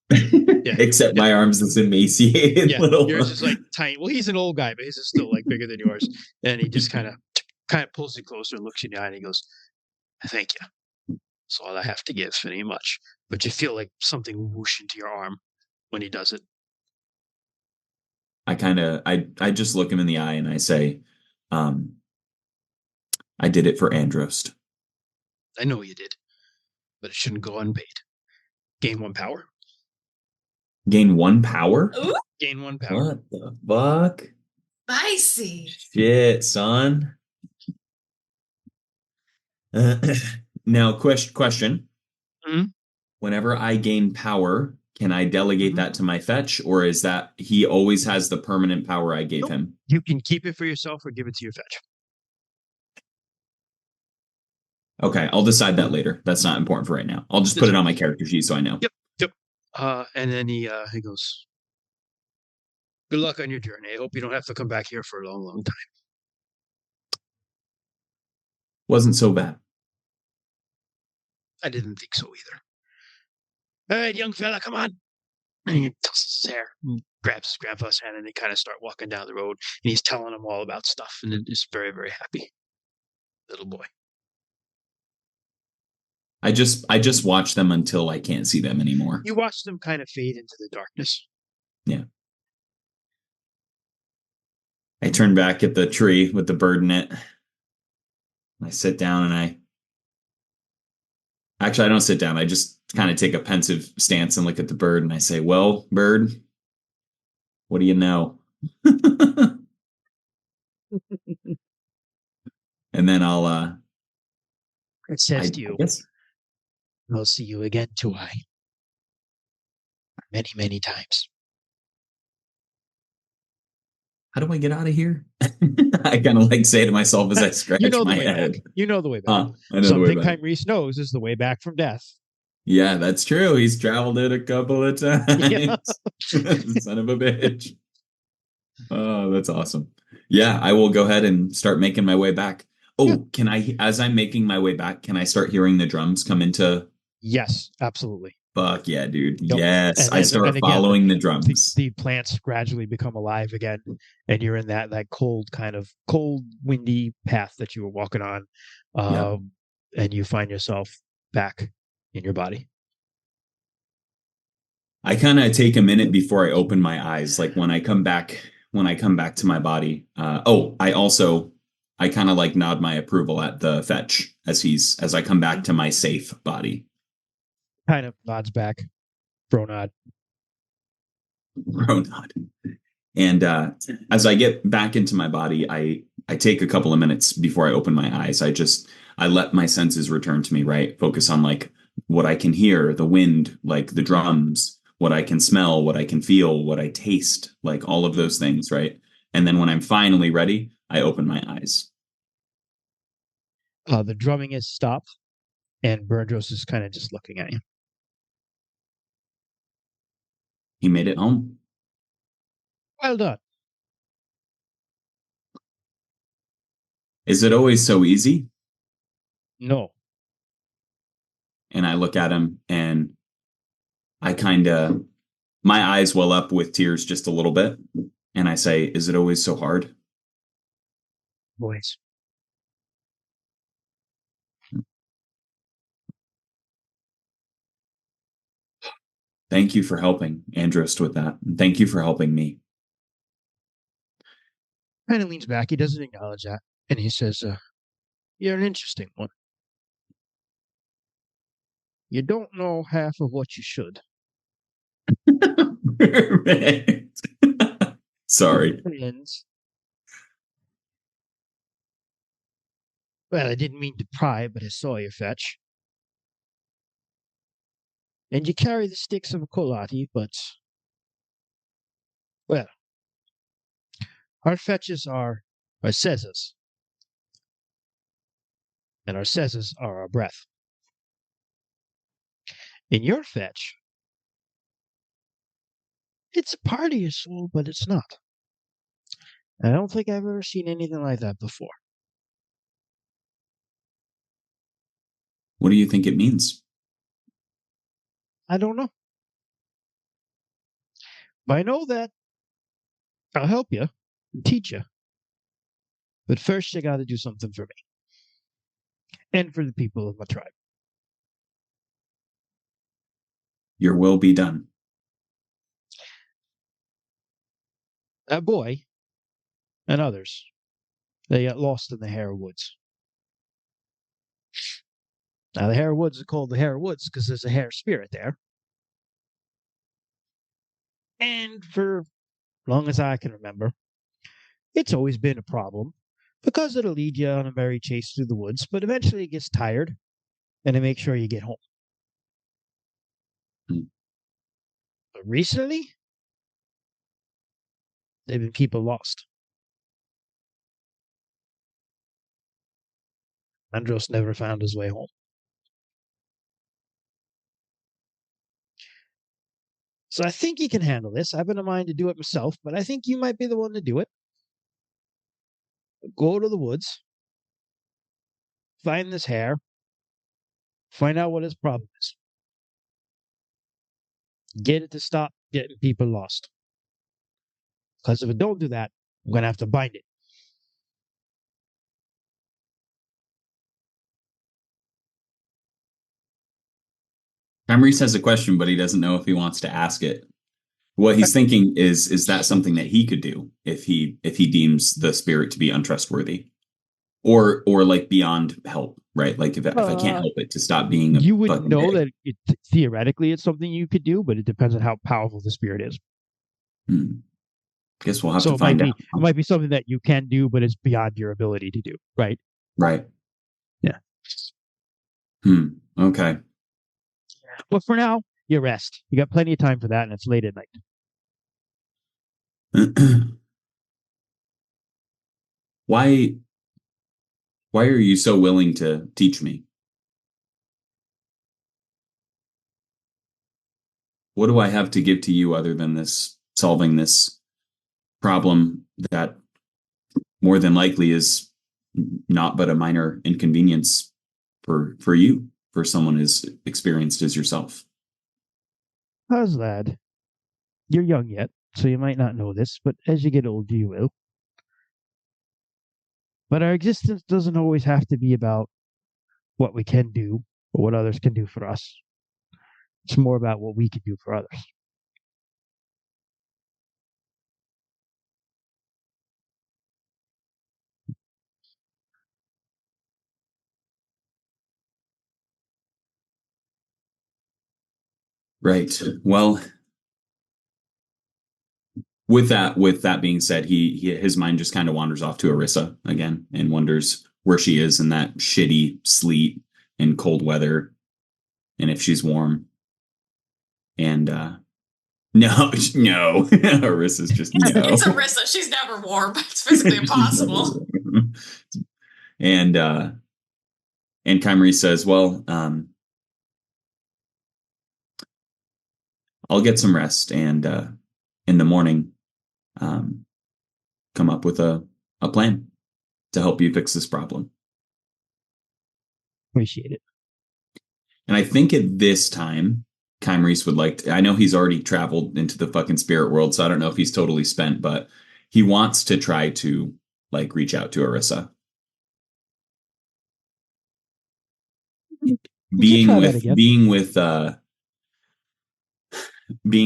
[SPEAKER 3] Except my arms is emaciated.
[SPEAKER 1] Yeah, yours is like tiny. Well, he's an old guy, but his is still like bigger than yours. And he just kind of pulls you closer and looks you in the eye, and he goes, thank you. That's all I have to give, any much. But you feel like something whoosh into your arm when he does it.
[SPEAKER 3] I just look him in the eye and I say, I did it for Androst.
[SPEAKER 1] I know you did, but it shouldn't go unpaid. Gain 1 power.
[SPEAKER 3] Gain 1 power?
[SPEAKER 2] Ooh,
[SPEAKER 1] Gain 1 power.
[SPEAKER 3] What the fuck?
[SPEAKER 2] spicy.
[SPEAKER 3] Shit, son. Now, question.
[SPEAKER 1] Mhm.
[SPEAKER 3] Whenever I gain power, can I delegate that to my fetch, or is that he always has the permanent power I gave him?
[SPEAKER 1] You can keep it for yourself or give it to your fetch.
[SPEAKER 3] Okay, I'll decide that later. That's not important for right now. I'll just put it on my character sheet so I know.
[SPEAKER 1] Yep. And then he goes, good luck on your journey. I hope you don't have to come back here for a long, long time.
[SPEAKER 3] Wasn't so bad.
[SPEAKER 1] I didn't think so either. All right, young fella, come on. And he tosses his hair and grabs his grandpa's hand, and they kind of start walking down the road. And he's telling him all about stuff, and is very, very happy. Little boy.
[SPEAKER 3] I just watch them until I can't see them anymore.
[SPEAKER 1] You watch them kind of fade into the darkness.
[SPEAKER 3] Yeah. I turn back at the tree with the bird in it. I sit down and I don't sit down. I just kind of take a pensive stance and look at the bird and I say, well, bird, what do you know? And then
[SPEAKER 1] It says to you,
[SPEAKER 3] guess,
[SPEAKER 1] I'll see you again, Tuai. Many, many times.
[SPEAKER 3] how do I get out of here? I kind of like say to myself as I scratch my head.
[SPEAKER 1] Back. You know the way back.
[SPEAKER 3] I know
[SPEAKER 1] Something
[SPEAKER 3] the way back.
[SPEAKER 1] Kymrese knows is the way back from death.
[SPEAKER 3] Yeah, that's true. He's traveled it a couple of times.
[SPEAKER 1] Yeah.
[SPEAKER 3] Son of a bitch. Oh, that's awesome. Yeah, I will go ahead and start making my way back. Oh, yeah. Can I, as I'm making my way back, can I start hearing the drums come into?
[SPEAKER 1] Yes, absolutely.
[SPEAKER 3] Fuck yeah, dude.
[SPEAKER 1] Yep.
[SPEAKER 3] Yes. I start
[SPEAKER 1] And again,
[SPEAKER 3] following the drums.
[SPEAKER 1] the plants gradually become alive again, and you're in that cold kind of cold, windy path that you were walking on,
[SPEAKER 3] Yep.
[SPEAKER 1] and you find yourself back in your body.
[SPEAKER 3] I kind of take a minute before I open my eyes. Like when I come back to my body. I kind of like nod my approval at the fetch as I come back to my safe body.
[SPEAKER 1] Kind of nods back, bro nod.
[SPEAKER 3] Bro nod. And as I get back into my body, I take a couple of minutes before I open my eyes. I let my senses return to me, right? Focus on like what I can hear, the wind, like the drums, what I can smell, what I can feel, what I taste, like all of those things, right? And then when I'm finally ready, I open my eyes.
[SPEAKER 1] The drumming is stopped, and Burdros is kind of just looking at you.
[SPEAKER 3] He made it home.
[SPEAKER 1] Well done.
[SPEAKER 3] Is it always so easy?
[SPEAKER 1] No.
[SPEAKER 3] And I look at him and my eyes well up with tears just a little bit. And I say, is it always so hard?
[SPEAKER 1] Boys.
[SPEAKER 3] Thank you for helping Androst with that. And thank you for helping me.
[SPEAKER 1] Kind of leans back. He doesn't acknowledge that. And he says, you're an interesting one. You don't know half of what you should.
[SPEAKER 3] Perfect. Sorry.
[SPEAKER 1] And, well, I didn't mean to pry, but I saw your fetch. And you carry the sticks of a Kolati, but, well, our fetches are our sezes. And our sezes are our breath. In your fetch, it's a part of your soul, but it's not. I don't think I've ever seen anything like that before.
[SPEAKER 3] What do you think it means?
[SPEAKER 1] I don't know. But I know that I'll help you and teach you. But first, you got to do something for me and for the people of my tribe.
[SPEAKER 3] Your will be done.
[SPEAKER 1] That boy and others, they got lost in the Hare Woods. Now, the Hare Woods are called the Hare Woods because there's a hare spirit there. And for as long as I can remember, it's always been a problem because it'll lead you on a merry chase through the woods, but eventually it gets tired and it makes sure you get home. But recently, they've been people lost. Andros never found his way home. So I think you can handle this. I've been in mind to do it myself, but I think you might be the one to do it. Go to the woods, find this hare, find out what his problem is. Get it to stop getting people lost. Because if it don't do that, I'm going to have to bind it.
[SPEAKER 3] Kymrese has a question, but he doesn't know if he wants to ask it. What he's thinking is that something that he could do if he deems the spirit to be untrustworthy, or like beyond help, right? Like if I can't help it to stop being
[SPEAKER 1] you would know that theoretically it's something you could do, but it depends on how powerful the spirit is.
[SPEAKER 3] Guess we'll have to find out.
[SPEAKER 1] It might be something that you can do, but it's beyond your ability to do, right?
[SPEAKER 3] Right.
[SPEAKER 1] Yeah.
[SPEAKER 3] Okay.
[SPEAKER 1] But for now, you rest. You got plenty of time for that, and it's late at night.
[SPEAKER 3] Why are you so willing to teach me? What do I have to give to you other than solving this problem that more than likely is not but a minor inconvenience for you, for someone as experienced as yourself?
[SPEAKER 1] How's lad? You're young yet, so you might not know this, but as you get older, you will. But our existence doesn't always have to be about what we can do or what others can do for us. It's more about what we can do for others.
[SPEAKER 3] Right. Well, with that being said, his mind just kind of wanders off to Arissa again and wonders where she is in that shitty sleet and cold weather, and if she's warm. And no, no, Arissa's just no.
[SPEAKER 2] It's Arissa. She's never warm. It's physically impossible.
[SPEAKER 3] and Kymrese says, "Well, I'll get some rest, and in the morning, come up with a plan to help you fix this problem."
[SPEAKER 1] Appreciate it.
[SPEAKER 3] And I think at this time, Kymrese would like to, I know he's already traveled into the fucking spirit world, so I don't know if he's totally spent, but he wants to try to like reach out to Arissa. Being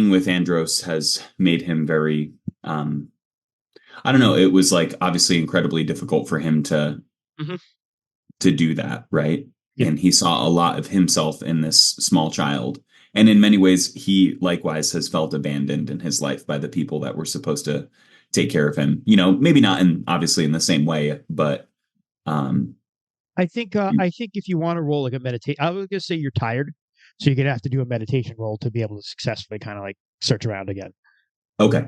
[SPEAKER 3] with Andros has made him very I don't know, it was like obviously incredibly difficult for him to do that, right? Yeah. And he saw a lot of himself in this small child. And in many ways, he likewise has felt abandoned in his life by the people that were supposed to take care of him. You know, maybe not obviously in the same way, but
[SPEAKER 1] I think if you want to roll like a meditation, I was gonna say you're tired, so you're gonna have to do a meditation roll to be able to successfully kind of like search around again.
[SPEAKER 3] Okay,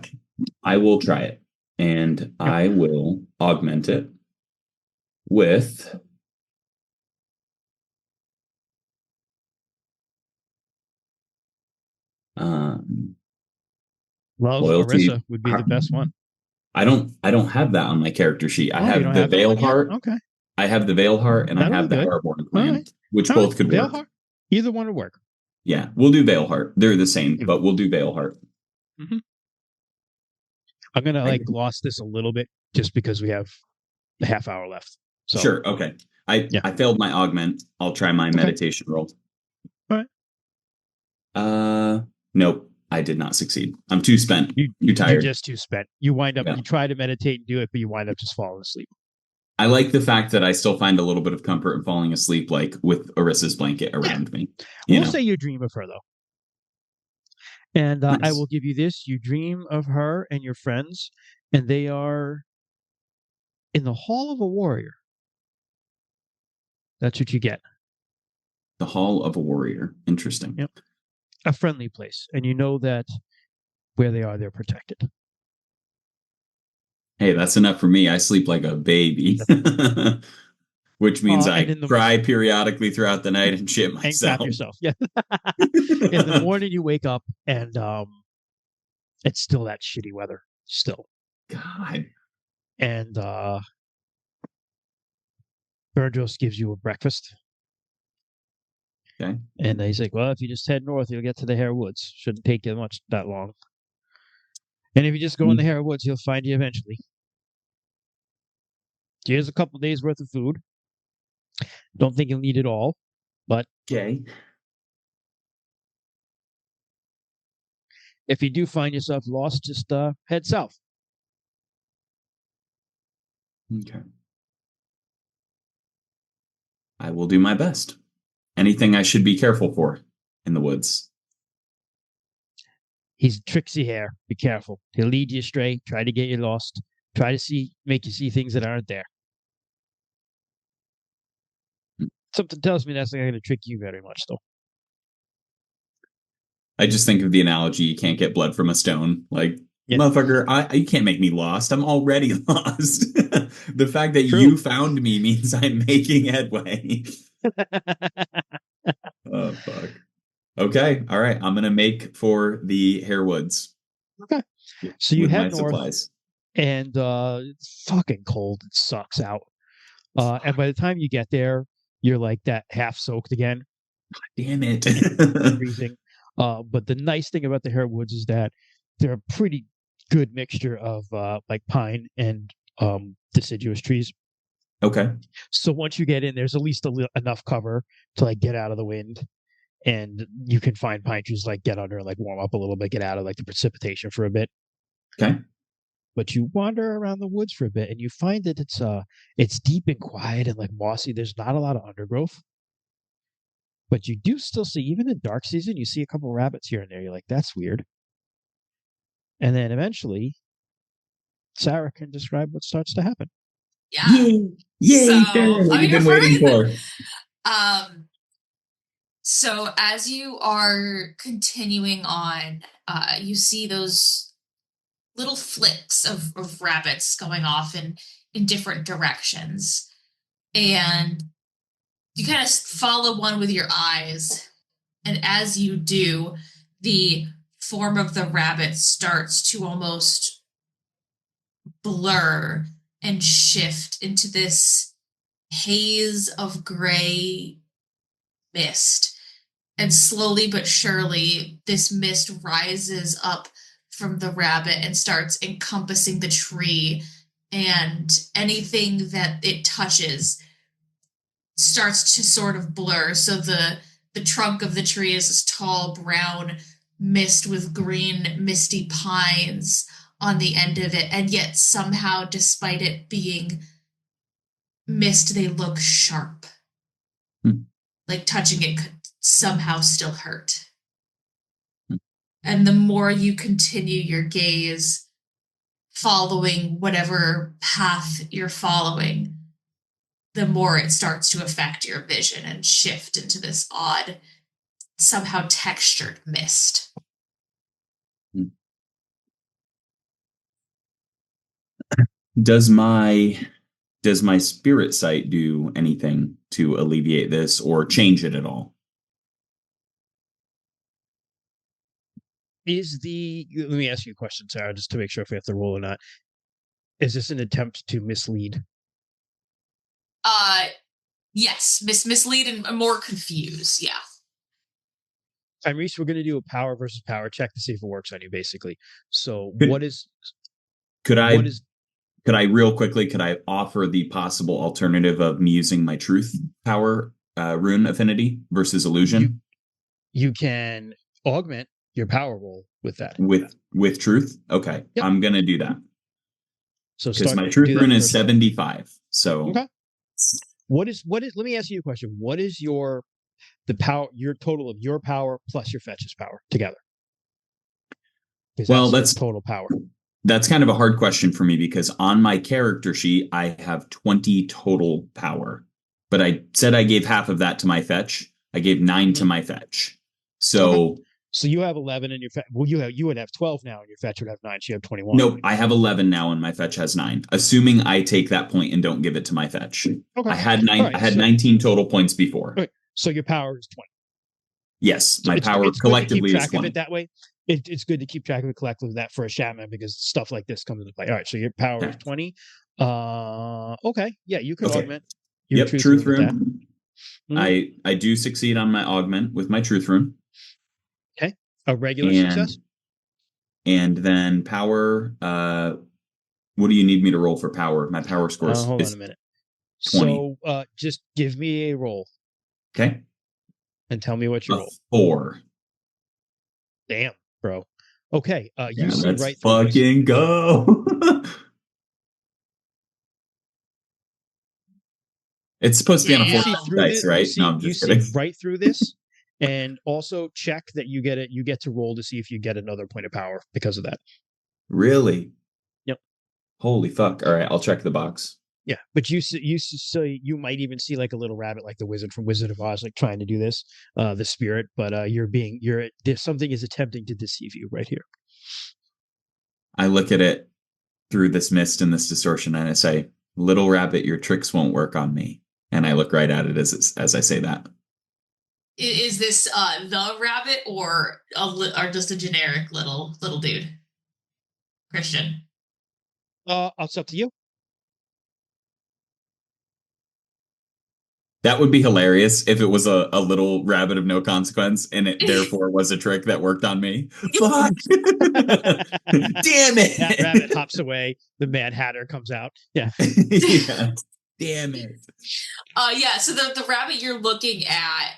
[SPEAKER 3] I will try it, and I will augment it with
[SPEAKER 1] Love
[SPEAKER 3] loyalty.
[SPEAKER 1] Arissa would be the best one.
[SPEAKER 3] I don't have that on my character sheet. I have the Veil Heart.
[SPEAKER 1] Okay.
[SPEAKER 3] I have the Veil Heart, and I have the Hareborn Clan, which both could work.
[SPEAKER 1] Heart. Either one would work.
[SPEAKER 3] Yeah, we'll do Veil Heart. They're the same, but we'll do Veil Heart.
[SPEAKER 1] Mm-hmm. I'm gonna like gloss this a little bit just because we have a half hour left. So.
[SPEAKER 3] Sure. Okay. I failed my augment. I'll try my meditation roll.
[SPEAKER 1] All
[SPEAKER 3] right. Nope. I did not succeed. I'm too spent. You're tired.
[SPEAKER 1] You're just too spent. You wind up. You try to meditate and do it, but you wind up just falling asleep.
[SPEAKER 3] I like the fact that I still find a little bit of comfort in falling asleep, like with Arissa's blanket around me.
[SPEAKER 1] We'll say you dream of her though, and nice. I will give you this: you dream of her and your friends, and they are in the Hall of a Warrior. That's what you get.
[SPEAKER 3] The Hall of a Warrior. Interesting.
[SPEAKER 1] Yep. A friendly place, and you know that where they are, they're protected.
[SPEAKER 3] Hey, that's enough for me. I sleep like a baby, which means I cry periodically throughout the night and shit myself.
[SPEAKER 1] And crap yourself. Yeah. In the morning, you wake up and it's still that shitty weather. Still.
[SPEAKER 3] God.
[SPEAKER 1] And Burgos gives you a breakfast.
[SPEAKER 3] Okay.
[SPEAKER 1] And he's like, well, if you just head north, you'll get to the Hare Woods. Shouldn't take you that long. And if you just go in the Hare Woods, he'll find you eventually. Here's a couple days worth of food. Don't think you'll need it all, but
[SPEAKER 3] okay.
[SPEAKER 1] If you do find yourself lost, just head south.
[SPEAKER 3] Okay. I will do my best. Anything I should be careful for in the woods?
[SPEAKER 1] He's tricksy Hare. Be careful. He'll lead you astray, try to get you lost, try to make you see things that aren't there. Something tells me that's not going to trick you very much, though.
[SPEAKER 3] I just think of the analogy, you can't get blood from a stone. Like, motherfucker, you can't make me lost. I'm already lost. The fact that you found me means I'm making headway. Oh, fuck. Okay. All right. I'm going to make for the Hare Woods.
[SPEAKER 1] Okay. So you head north, supplies. And it's fucking cold. It sucks out. And by the time you get there, you're like that half soaked again.
[SPEAKER 3] God damn it.
[SPEAKER 1] Freezing. But the nice thing about the Hare Woods is that they're a pretty good mixture of like pine and deciduous trees.
[SPEAKER 3] Okay.
[SPEAKER 1] So once you get in, there's at least enough cover to like get out of the wind, and you can find pine trees like get under and like warm up a little bit, get out of like the precipitation for a bit.
[SPEAKER 3] Okay.
[SPEAKER 1] But you wander around the woods for a bit, and you find that it's deep and quiet and like mossy. There's not a lot of undergrowth, but you do still see, even in dark season, you see a couple rabbits here and there. You're like, that's weird. And then eventually, Sarah can describe what starts to happen.
[SPEAKER 2] Yeah.
[SPEAKER 3] Yay! Yay!
[SPEAKER 2] So,
[SPEAKER 3] Sure, what
[SPEAKER 2] I'm
[SPEAKER 3] you've been
[SPEAKER 2] here for
[SPEAKER 3] waiting
[SPEAKER 2] it.
[SPEAKER 3] for.
[SPEAKER 2] So as you are continuing on, you see those little flicks of rabbits going off in different directions. And you kind of follow one with your eyes. And as you do, the form of the rabbit starts to almost blur and shift into this haze of gray mist. And slowly but surely, this mist rises up from the rabbit and starts encompassing the tree, and anything that it touches starts to sort of blur. So the trunk of the tree is this tall brown mist with green misty pines on the end of it, and yet somehow, despite it being mist, they look sharp. Like touching it could somehow still hurt. And the more you continue your gaze, following whatever path you're following, the more it starts to affect your vision and shift into this odd, somehow textured mist.
[SPEAKER 3] Does my spirit sight do anything to alleviate this or change it at all?
[SPEAKER 1] Let me ask you a question, Sarah, just to make sure if we have to roll or not. Is this an attempt to mislead?
[SPEAKER 2] Yes, mislead and more confuse, yeah.
[SPEAKER 1] Kymrese, we're going to do a power versus power check to see if it works on you, basically. So
[SPEAKER 3] could I real quickly, could I offer the possible alternative of me using my truth power rune affinity versus illusion?
[SPEAKER 1] You can augment your power roll with that.
[SPEAKER 3] With truth? Okay. Yep. I'm going to do that.
[SPEAKER 1] So
[SPEAKER 3] because my truth rune is 75. So
[SPEAKER 1] okay. Let me ask you a question. What is your total of your power plus your fetch's power together?
[SPEAKER 3] Well, that's
[SPEAKER 1] total power.
[SPEAKER 3] That's kind of a hard question for me because on my character sheet, I have 20 total power. But I said I gave half of that to my fetch. I gave 9 to my fetch. So
[SPEAKER 1] So you have 11 in your fetch. Well, you would have 12 now, and your fetch would have 9. So you have 21.
[SPEAKER 3] Nope, I have 11 now, and my fetch has 9. Assuming I take that point and don't give it to my fetch. Okay. I had 9. Right, I had 19 total points before.
[SPEAKER 1] Okay. So your power is 20.
[SPEAKER 3] Yes, so my power collectively is 20.
[SPEAKER 1] Of it that way. It's good to keep track of it collectively that for a shaman because stuff like this comes into play. All right, so your power is 20. Okay, yeah, you could augment.
[SPEAKER 3] Your truth rune. I do succeed on my augment with my truth rune.
[SPEAKER 1] Okay, a regular success.
[SPEAKER 3] And then power. What do you need me to roll for power? My power score is
[SPEAKER 1] hold on a minute.
[SPEAKER 3] 20.
[SPEAKER 1] So just give me a roll.
[SPEAKER 3] Okay.
[SPEAKER 1] And tell me what you roll.
[SPEAKER 3] 4.
[SPEAKER 1] Damn, bro. Okay. You see
[SPEAKER 3] let's
[SPEAKER 1] right through
[SPEAKER 3] fucking go. It's supposed to be on a 4 dice, right?
[SPEAKER 1] No, I'm just kidding. See right through this. And also check that you get it. You get to roll to see if you get another point of power because of that.
[SPEAKER 3] Really?
[SPEAKER 1] Yep.
[SPEAKER 3] Holy fuck! All right, I'll check the box.
[SPEAKER 1] Yeah, but you might even see like a little rabbit, like the wizard from Wizard of Oz, like trying to do this, the spirit. But something is attempting to deceive you right here.
[SPEAKER 3] I look at it through this mist and this distortion, and I say, "Little rabbit, your tricks won't work on me." And I look right at it as I say that.
[SPEAKER 2] Is this the rabbit or just a generic little dude? Christian.
[SPEAKER 1] It's up to you.
[SPEAKER 3] That would be hilarious if it was a little rabbit of no consequence and it therefore was a trick that worked on me. Fuck. Damn
[SPEAKER 1] That rabbit
[SPEAKER 3] it.
[SPEAKER 1] hops away. The Mad Hatter comes out. Yeah.
[SPEAKER 3] Yeah. Damn it.
[SPEAKER 2] Yeah, so the rabbit you're looking at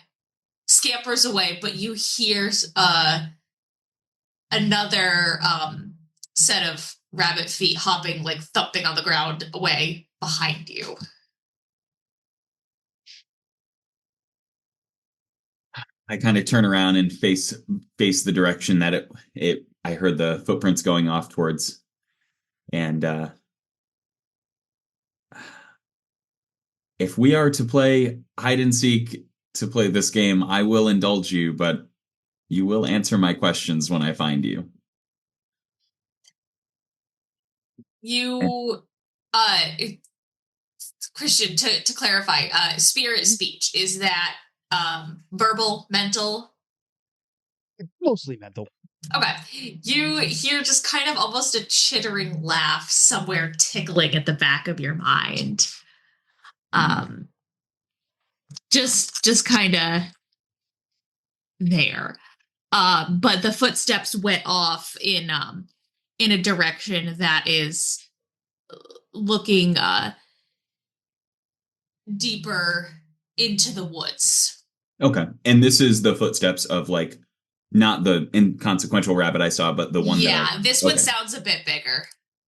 [SPEAKER 2] scampers away, but you hear another set of rabbit feet hopping, like thumping on the ground away behind you.
[SPEAKER 3] I kind of turn around and face the direction that it I heard the footprints going off towards. And if we are to play hide and seek to play this game, I will indulge you, but you will answer my questions when I find you. And
[SPEAKER 2] You, Christian, to clarify, spirit speech, is that verbal, mental?
[SPEAKER 1] Mostly mental.
[SPEAKER 2] Okay. You hear just kind of almost a chittering laugh somewhere tickling at the back of your mind. Um, just kind of there. But the footsteps went off in a direction that is looking deeper into the woods.
[SPEAKER 3] okay. And this is the footsteps of like not the inconsequential rabbit I saw, but the one that
[SPEAKER 2] Yeah, this one
[SPEAKER 3] okay.
[SPEAKER 2] sounds a bit bigger.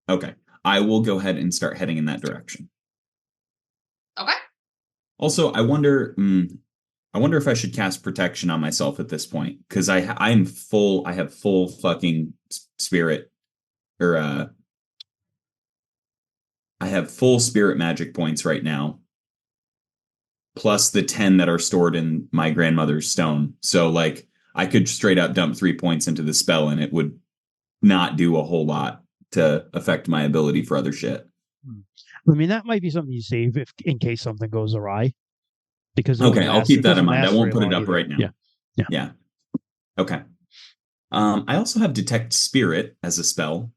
[SPEAKER 3] Okay. I will go ahead and start heading in that direction.
[SPEAKER 2] Okay.
[SPEAKER 3] Also, I wonder if I should cast protection on myself at this point because I have full fucking spirit or I have full spirit magic points right now, plus the 10 that are stored in my grandmother's stone. So like I could straight up dump 3 points into the spell and it would not do a whole lot to affect my ability for other shit.
[SPEAKER 1] I mean, that might be something you save if in case something goes awry, because
[SPEAKER 3] Okay, I'll keep
[SPEAKER 1] it
[SPEAKER 3] that in
[SPEAKER 1] doesn't
[SPEAKER 3] mind. I
[SPEAKER 1] last
[SPEAKER 3] won't
[SPEAKER 1] very
[SPEAKER 3] put it
[SPEAKER 1] long
[SPEAKER 3] up
[SPEAKER 1] either.
[SPEAKER 3] right now.
[SPEAKER 1] Yeah. Yeah.
[SPEAKER 3] Yeah. Okay. I also have detect spirit as a spell.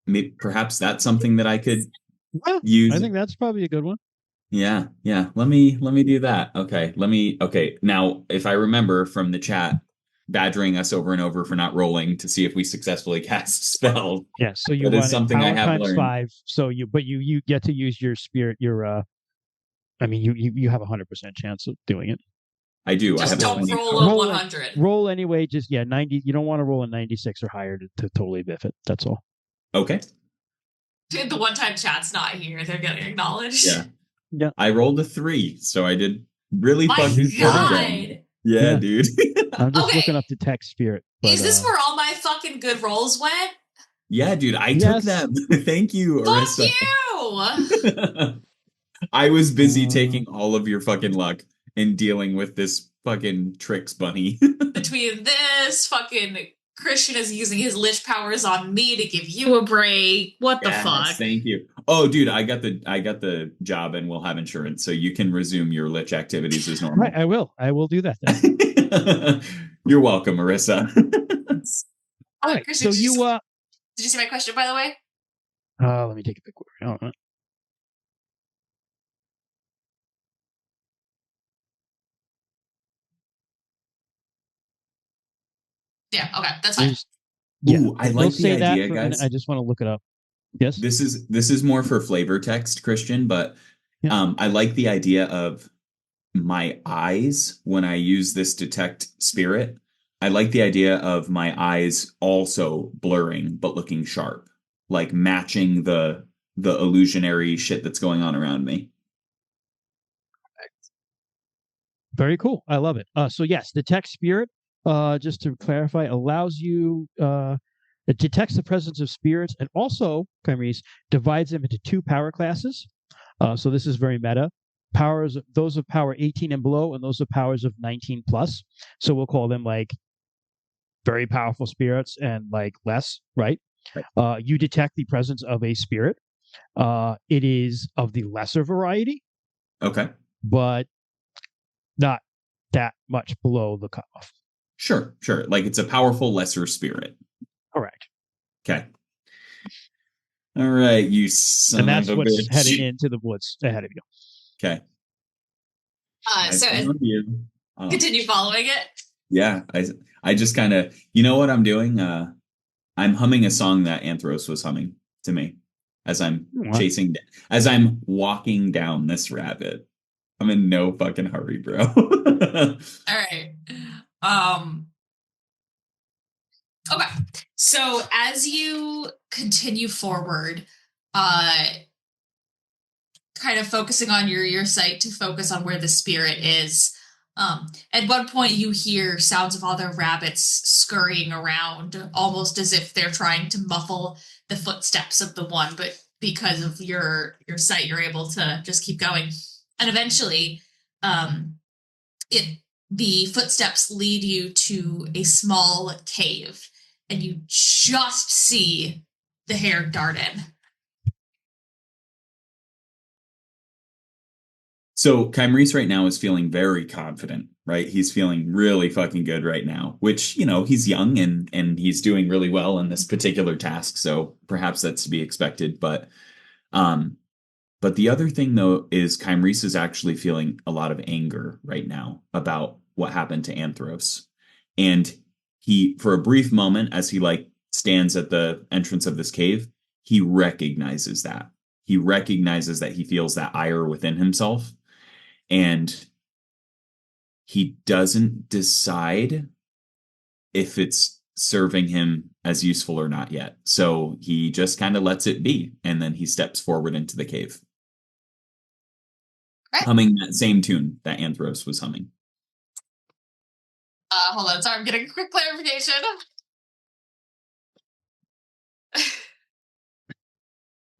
[SPEAKER 3] Maybe perhaps that's something that I could
[SPEAKER 1] Well, I
[SPEAKER 3] use.
[SPEAKER 1] think that's probably a good one.
[SPEAKER 3] Yeah, yeah. Let me do that. Okay. Okay. Now, if I remember from the chat badgering us over and over for not rolling to see if we successfully cast spell,
[SPEAKER 1] Yeah. So you
[SPEAKER 3] that is
[SPEAKER 1] run it
[SPEAKER 3] something I
[SPEAKER 1] power
[SPEAKER 3] have
[SPEAKER 1] times
[SPEAKER 3] learned.
[SPEAKER 1] 5. So you get to use your spirit. I mean, you have 100% chance of doing it.
[SPEAKER 3] I do. I
[SPEAKER 2] Just
[SPEAKER 3] have a
[SPEAKER 2] don't
[SPEAKER 3] 20
[SPEAKER 2] roll
[SPEAKER 3] power.
[SPEAKER 2] a
[SPEAKER 1] Roll it.
[SPEAKER 2] 100.
[SPEAKER 1] Roll anyway. Just 90. You don't want to roll a 96 or higher to totally biff it. That's all.
[SPEAKER 3] Okay.
[SPEAKER 2] The one time chat's not here, they're getting acknowledged.
[SPEAKER 3] Yeah.
[SPEAKER 1] Yeah.
[SPEAKER 3] I rolled a 3, so I did really
[SPEAKER 2] My
[SPEAKER 3] fucking good again.
[SPEAKER 2] God.
[SPEAKER 3] Yeah,
[SPEAKER 1] Yeah.
[SPEAKER 3] dude.
[SPEAKER 1] I'm just looking
[SPEAKER 2] Okay.
[SPEAKER 1] up the text spirit. But,
[SPEAKER 2] Is this where all my fucking good rolls went?
[SPEAKER 3] Yeah, dude, I took
[SPEAKER 1] yes.
[SPEAKER 3] them. Thank you,
[SPEAKER 2] Fuck
[SPEAKER 3] Arissa.
[SPEAKER 2] you!
[SPEAKER 3] I was busy taking all of your fucking luck and dealing with this fucking tricks bunny.
[SPEAKER 2] Between this, fucking Christian is using his lich powers on me to give you a break. What the
[SPEAKER 3] Yes,
[SPEAKER 2] fuck?
[SPEAKER 3] thank you. Oh, dude, I got the job and we'll have insurance, so you can resume your lich activities as normal.
[SPEAKER 1] Right, I will. I will do that then.
[SPEAKER 3] You're welcome, Marissa.
[SPEAKER 1] All right.
[SPEAKER 2] Christian,
[SPEAKER 1] So
[SPEAKER 2] did you see my question, by the way?
[SPEAKER 1] let me take a quick look. Oh,
[SPEAKER 2] Yeah, okay, that's fine.
[SPEAKER 1] yeah.
[SPEAKER 3] Ooh, I
[SPEAKER 1] We'll
[SPEAKER 3] like the
[SPEAKER 1] say that
[SPEAKER 3] idea,
[SPEAKER 1] for, and I
[SPEAKER 3] guys.
[SPEAKER 1] just want to look it up. Yes.
[SPEAKER 3] This is more for flavor text, Christian, but
[SPEAKER 1] Yeah.
[SPEAKER 3] I like the idea of my eyes when I use this detect spirit. I like the idea of my eyes also blurring but looking sharp, like matching the illusionary shit that's going on around me.
[SPEAKER 1] Very cool. I love it. So yes, detect spirit, just to clarify, allows you it detects the presence of spirits and also, Kymrese, divides them into 2 power classes. So this is very meta. Powers those of power 18 and below, and those of powers of 19 plus. So we'll call them like very powerful spirits and like less, right?
[SPEAKER 3] Right.
[SPEAKER 1] You detect the presence of a spirit. It is of the lesser variety,
[SPEAKER 3] Okay.
[SPEAKER 1] but not that much below the cutoff.
[SPEAKER 3] Sure, sure. Like it's a powerful lesser spirit.
[SPEAKER 1] Correct.
[SPEAKER 3] Okay. All right, you son
[SPEAKER 1] And
[SPEAKER 3] of
[SPEAKER 1] that's
[SPEAKER 3] a
[SPEAKER 1] what's heading
[SPEAKER 3] bitch.
[SPEAKER 1] into the woods ahead of you.
[SPEAKER 3] Okay. I
[SPEAKER 2] So
[SPEAKER 3] found you.
[SPEAKER 2] continue following it.
[SPEAKER 3] Yeah, I just kind of, you know what I'm doing? I'm humming a song that Anthros was humming to me as I'm
[SPEAKER 1] What?
[SPEAKER 3] chasing, as I'm walking down this rabbit. I'm in no fucking hurry, bro.
[SPEAKER 2] All right. Okay. So as you continue forward, uh, kind of focusing on your sight to focus on where the spirit is. At one point, you hear sounds of other rabbits scurrying around, almost as if they're trying to muffle the footsteps of the one. But because of your sight, you're able to just keep going. And eventually, um, it the footsteps lead you to a small cave, and you just see the Hare dart in.
[SPEAKER 3] So Kymrese right now is feeling very confident, right? He's feeling really fucking good right now, which, you know, he's young and he's doing really well in this particular task, so perhaps that's to be expected. Um but the other thing though is Kymrese is actually feeling a lot of anger right now about what happened to Anthros. And he, for a brief moment, as he like stands at the entrance of this cave, he recognizes that. He recognizes that he feels that ire within himself, and he doesn't decide if it's serving him as useful or not yet. So he just kind of lets it be, and then he steps forward into the cave,
[SPEAKER 2] Right.
[SPEAKER 3] humming that same tune that Anthros was humming.
[SPEAKER 2] Hold on, sorry, I'm getting a quick clarification.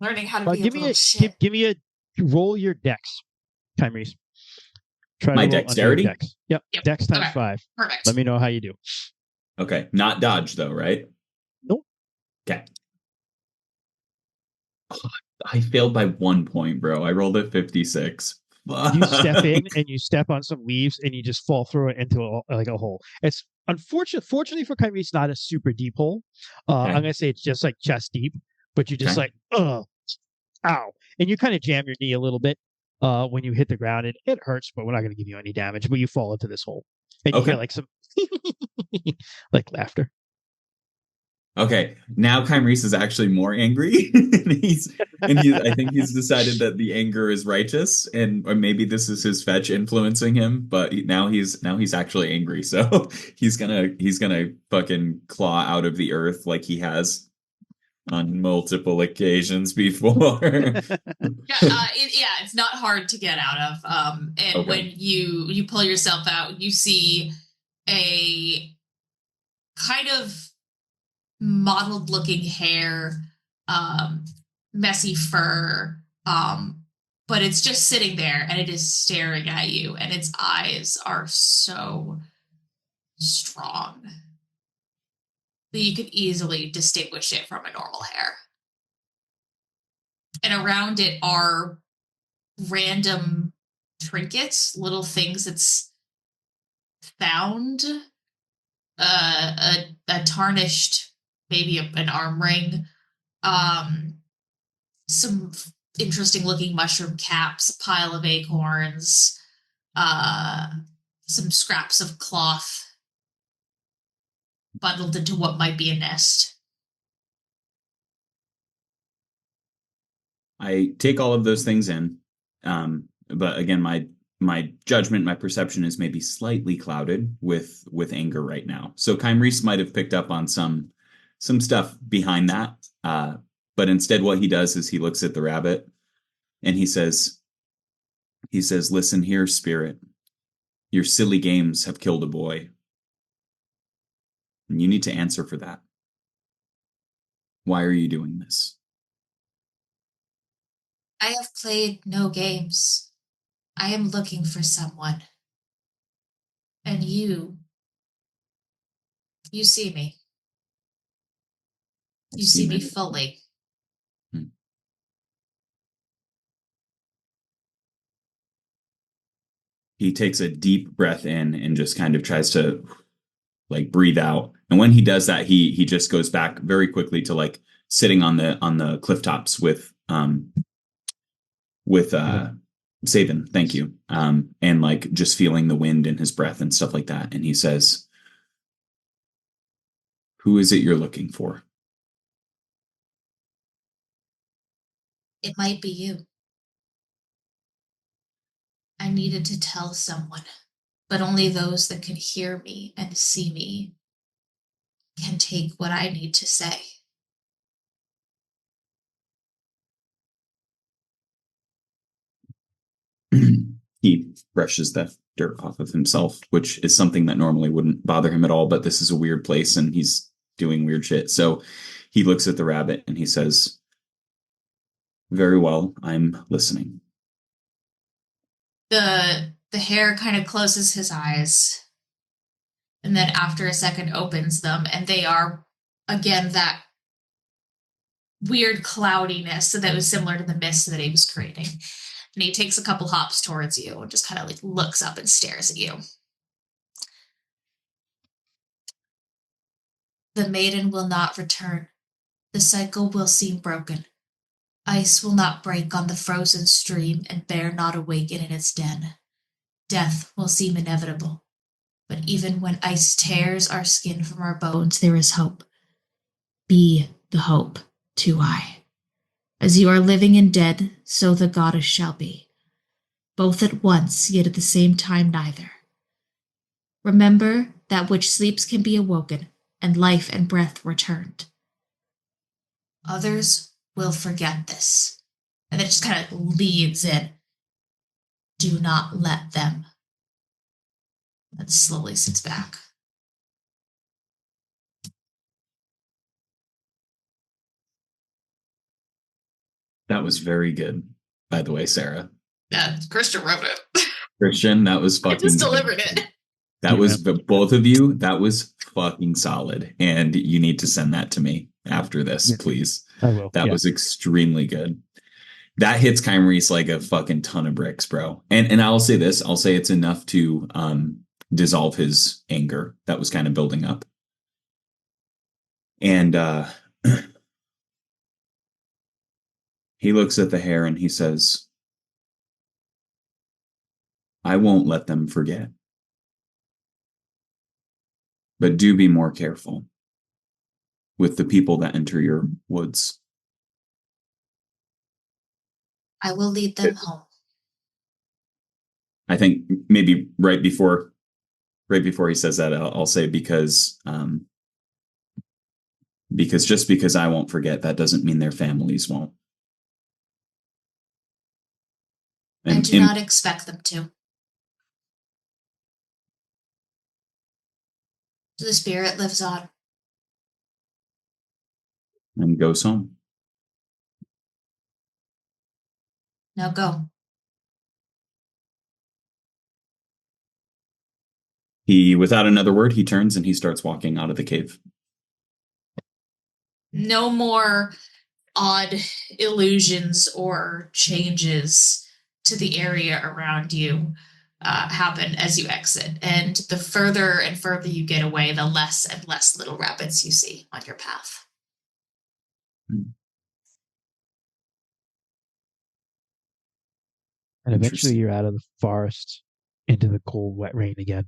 [SPEAKER 2] Learning how to be a little shit.
[SPEAKER 1] Give me a roll your dex, Kymrese. Try
[SPEAKER 3] My
[SPEAKER 1] to roll
[SPEAKER 3] dexterity?
[SPEAKER 1] under dex. Yep. Dex times 5.
[SPEAKER 2] Perfect.
[SPEAKER 1] Let me know how you do.
[SPEAKER 3] Okay, not dodge though, right?
[SPEAKER 1] Nope.
[SPEAKER 3] Okay. I failed by 1 point, bro. I rolled at 56.
[SPEAKER 1] You step in and you step on some leaves and you just fall through it into a hole. It's fortunately for Kymrese, it's not a super deep hole.
[SPEAKER 3] Okay.
[SPEAKER 1] I'm gonna say it's just like chest deep, but you just
[SPEAKER 3] Okay.
[SPEAKER 1] ow, and you kind of jam your knee a little bit when you hit the ground, and it hurts, but we're not gonna give you any damage. But you fall into this hole, and you hear like some like laughter.
[SPEAKER 3] Okay, now Kymrese is actually more angry, and I think he's decided that the anger is righteous, and or maybe this is his fetch influencing him. But now he's actually angry, so he's gonna fucking claw out of the earth like he has on multiple occasions before.
[SPEAKER 2] It's not hard to get out of. And
[SPEAKER 3] Okay.
[SPEAKER 2] when you pull yourself out, you see a kind of mottled looking hair, messy fur, but it's just sitting there and it is staring at you, and its eyes are so strong that you could easily distinguish it from a normal hare. And around it are random trinkets, little things it's found, a tarnished, maybe an arm ring, some interesting looking mushroom caps, a pile of acorns, some scraps of cloth bundled into what might be a nest.
[SPEAKER 3] I take all of those things in, but again, my judgment, my perception is maybe slightly clouded with anger right now. So Kymrese might have picked up on some stuff behind that, but instead, what he does is he looks at the rabbit and he says, "Listen here, spirit. Your silly games have killed a boy, and you need to answer for that. Why are you doing this?"
[SPEAKER 2] I have played no games. I am looking for someone. And you see me. You see me fully.
[SPEAKER 3] He takes a deep breath in and just kind of tries to like breathe out. And when he does that, he just goes back very quickly to like sitting on the cliff tops with Sabin, thank you. And like just feeling the wind in his breath and stuff like that. And he says, "Who is it you're looking for?"
[SPEAKER 2] It might be you. I needed to tell someone, but only those that can hear me and see me can take what I need to say.
[SPEAKER 3] He brushes the dirt off of himself, which is something that normally wouldn't bother him at all, but this is a weird place and he's doing weird shit. So he looks at the rabbit and he says, "Very well, I'm listening."
[SPEAKER 2] The hare kind of closes his eyes and then after a second opens them, and they are again that weird cloudiness that was similar to the mist that he was creating. And he takes a couple hops towards you and just kind of like looks up and stares at you. The maiden will not return. The cycle will seem broken. Ice will not break on the frozen stream, and bear not awaken in its den. Death will seem inevitable. But even when ice tears our skin from our bones, there is hope. Be the hope, too I. As you are living and dead, so the goddess shall be. Both at once, yet at the same time neither. Remember that which sleeps can be awoken, and life and breath returned. Others will forget this. And it just kind of leads in. Do not let them. And slowly sits back.
[SPEAKER 3] That was very good, by the way, Sarah.
[SPEAKER 2] Yeah, Christian wrote it.
[SPEAKER 3] Christian, that was fucking
[SPEAKER 2] I just
[SPEAKER 3] good.
[SPEAKER 2] delivered it.
[SPEAKER 3] That was both of you. That was fucking solid. And you need to send that to me after this, please.
[SPEAKER 1] I will.
[SPEAKER 3] That was extremely good. That hits Kymrese like a fucking ton of bricks, bro. And I'll say this, I'll say it's enough to dissolve his anger that was kind of building up. And he looks at the hare and he says, "I won't let them forget. But do be more careful with the people that enter your woods."
[SPEAKER 2] I will lead them home.
[SPEAKER 3] I think maybe right before he says that, I'll say because just because I won't forget, that doesn't mean their families won't.
[SPEAKER 2] And I do not expect them to. The spirit lives on.
[SPEAKER 3] And goes home.
[SPEAKER 2] Now go.
[SPEAKER 3] He, without another word, he turns and he starts walking out of the cave.
[SPEAKER 2] No more odd illusions or changes to the area around you happen as you exit. And the further and further you get away, the less and less little rabbits you see on your path.
[SPEAKER 1] And eventually you're out of the forest into the cold, wet rain again.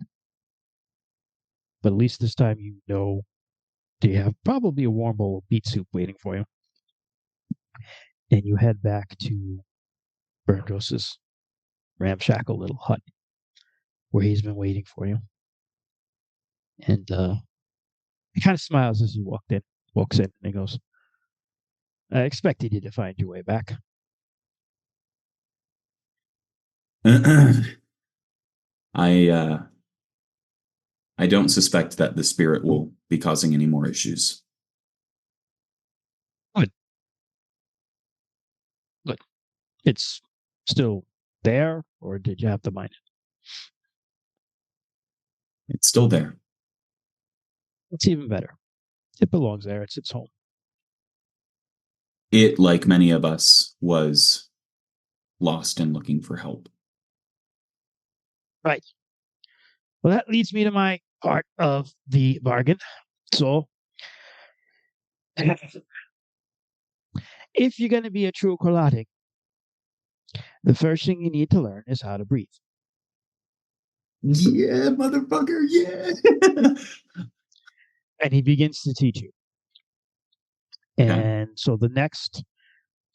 [SPEAKER 1] But at least this time you know you have probably a warm bowl of beet soup waiting for you. And you head back to Burnjos's ramshackle little hut where he's been waiting for you. And he kind of smiles as you walks in, and he goes, "I expected you to find your way back."
[SPEAKER 3] I don't suspect that the spirit will be causing any more issues.
[SPEAKER 1] Good. It's still there, or did you have to mine it?
[SPEAKER 3] It's still there.
[SPEAKER 1] It's even better. It belongs there. It's its home.
[SPEAKER 3] It, like many of us, was lost and looking for help.
[SPEAKER 1] Right. Well, that leads me to my part of the bargain. So, if you're going to be a true Kolatic, The first thing you need to learn is how to breathe.
[SPEAKER 3] Yeah, motherfucker, yeah.
[SPEAKER 1] And he begins to teach you.
[SPEAKER 3] Okay.
[SPEAKER 1] And so the next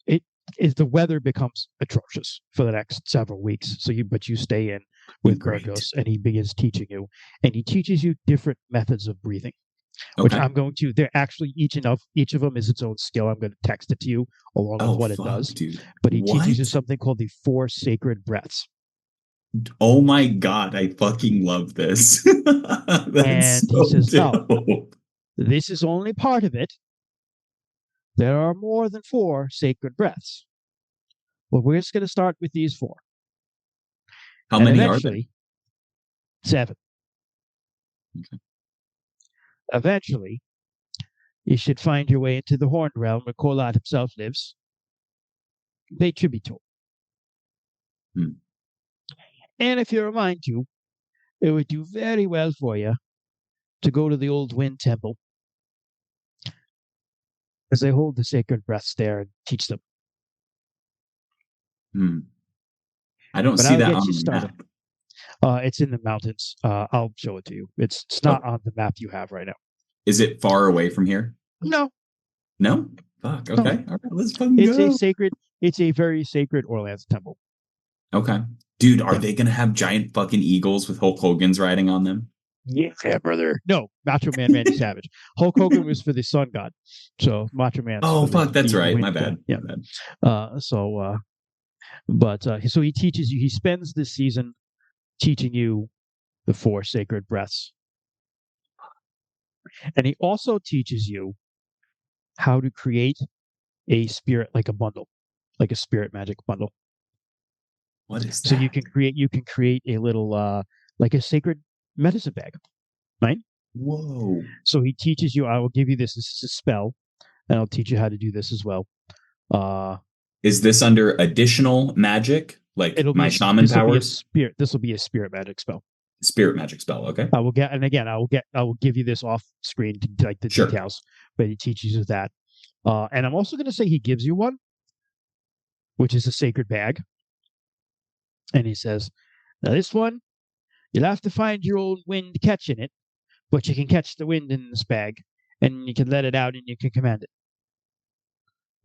[SPEAKER 1] it is the weather becomes atrocious for the next several weeks. So you stay in with
[SPEAKER 3] Great.
[SPEAKER 1] Burgos and he begins teaching you. And he teaches you different methods of breathing, which
[SPEAKER 3] Okay.
[SPEAKER 1] I'm going to they're actually each of them is its own skill. I'm going to text it to you along with
[SPEAKER 3] Oh,
[SPEAKER 1] what it
[SPEAKER 3] fuck,
[SPEAKER 1] does.
[SPEAKER 3] dude.
[SPEAKER 1] But he teaches you
[SPEAKER 3] What?
[SPEAKER 1] something called the 4 sacred breaths.
[SPEAKER 3] Oh my God, I fucking love this. That's
[SPEAKER 1] And he
[SPEAKER 3] so
[SPEAKER 1] says, "Now,
[SPEAKER 3] dope.
[SPEAKER 1] this is only part of it. There are more than 4 sacred breaths. Well, we're just going to start with these 4.
[SPEAKER 3] How
[SPEAKER 1] And
[SPEAKER 3] many are there?
[SPEAKER 1] eventually, 7.
[SPEAKER 3] Okay.
[SPEAKER 1] Eventually, you should find your way into the Horned Realm where Kolat himself lives. Pay tribute to him.
[SPEAKER 3] Hmm.
[SPEAKER 1] And if you're a mind to, it would do very well for you to go to the old Wind Temple, as they hold the sacred breaths there and teach them.
[SPEAKER 3] Hmm. I don't
[SPEAKER 1] But
[SPEAKER 3] see
[SPEAKER 1] I'll
[SPEAKER 3] that
[SPEAKER 1] get
[SPEAKER 3] on
[SPEAKER 1] you
[SPEAKER 3] the
[SPEAKER 1] started.
[SPEAKER 3] map.
[SPEAKER 1] It's in the mountains. I'll show it to you. It's not
[SPEAKER 3] Oh,
[SPEAKER 1] on the map you have right now.
[SPEAKER 3] is it far away from here?
[SPEAKER 1] No,
[SPEAKER 3] No? Fuck.
[SPEAKER 1] no.
[SPEAKER 3] Okay. All right. Let's fucking
[SPEAKER 1] It's a
[SPEAKER 3] go.
[SPEAKER 1] sacred. It's a very sacred Orlan's temple.
[SPEAKER 3] Okay. Dude, are
[SPEAKER 1] Yeah.
[SPEAKER 3] they gonna have giant fucking eagles with Hulk Hogan's riding on them?
[SPEAKER 1] Yeah, brother. No, Macho Man Randy Savage. Hulk Hogan was for the sun god, so Macho Man's
[SPEAKER 3] Oh,
[SPEAKER 1] for
[SPEAKER 3] fuck. That's
[SPEAKER 1] the
[SPEAKER 3] right. My
[SPEAKER 1] wind god.
[SPEAKER 3] bad.
[SPEAKER 1] Yeah.
[SPEAKER 3] My bad.
[SPEAKER 1] So he teaches you. He spends this season teaching you the 4 sacred breaths, and he also teaches you how to create a spirit like a bundle, like a spirit magic bundle.
[SPEAKER 3] What is
[SPEAKER 1] So
[SPEAKER 3] that?
[SPEAKER 1] you can create a little like a sacred medicine bag, right?
[SPEAKER 3] Whoa.
[SPEAKER 1] So he teaches you. I will give you this. This is a spell, and I'll teach you how to do this as well. Uh,
[SPEAKER 3] Is this under additional magic? Like
[SPEAKER 1] it'll be
[SPEAKER 3] my
[SPEAKER 1] a
[SPEAKER 3] shaman
[SPEAKER 1] this will be a
[SPEAKER 3] powers?
[SPEAKER 1] spirit. This will be a spirit magic spell.
[SPEAKER 3] Spirit magic spell. Okay.
[SPEAKER 1] I will get, and again, I will give you this off screen to like the
[SPEAKER 3] Sure.
[SPEAKER 1] details, but he teaches you that. And I'm also going to say he gives you one, which is a sacred bag, and he says, "Now this one, you'll have to find your own wind catch in it, but you can catch the wind in this bag, and you can let it out, and you can command it.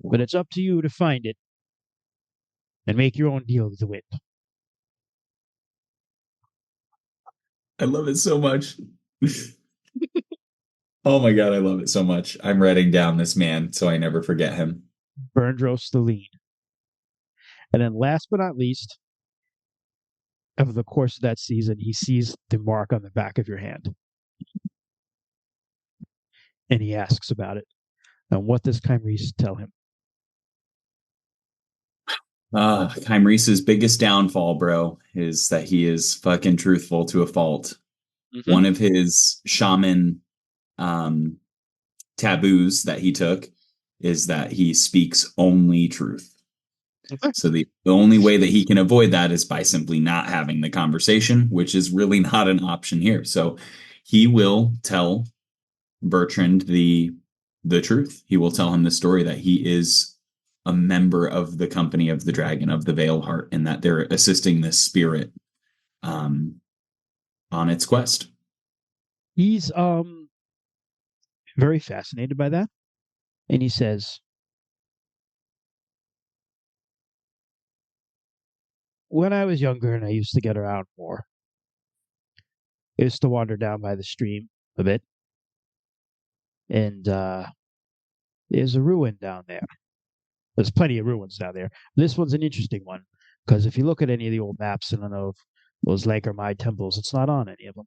[SPEAKER 1] But it's up to you to find it and make your own deal with the wind."
[SPEAKER 3] I love it so much. Oh my God, I love it so much. I'm writing down this man so I never forget him.
[SPEAKER 1] Berndros the Lean. And then last but not least, over the course of that season, he sees the mark on the back of your hand. And he asks about it. And what does Kymrese tell him?
[SPEAKER 3] Kymrese's biggest downfall, bro, is that he is fucking truthful to a fault.
[SPEAKER 1] Mm-hmm.
[SPEAKER 3] One of his shaman um, taboos that he took is that he speaks only truth.
[SPEAKER 1] Okay.
[SPEAKER 3] So the only way that he can avoid that is by simply not having the conversation, which is really not an option here. So he will tell Bertrand the truth. He will tell him the story that he is a member of the company of the dragon, of the Veilheart, and that they're assisting this spirit on its quest.
[SPEAKER 1] He's very fascinated by that. And he says, when I was younger and I used to get around more, I used to wander down by the stream a bit. And there's a ruin down there. There's plenty of ruins down there. This one's an interesting one because if you look at any of the old maps, I don't know if those Lancre temples, it's not on any of them.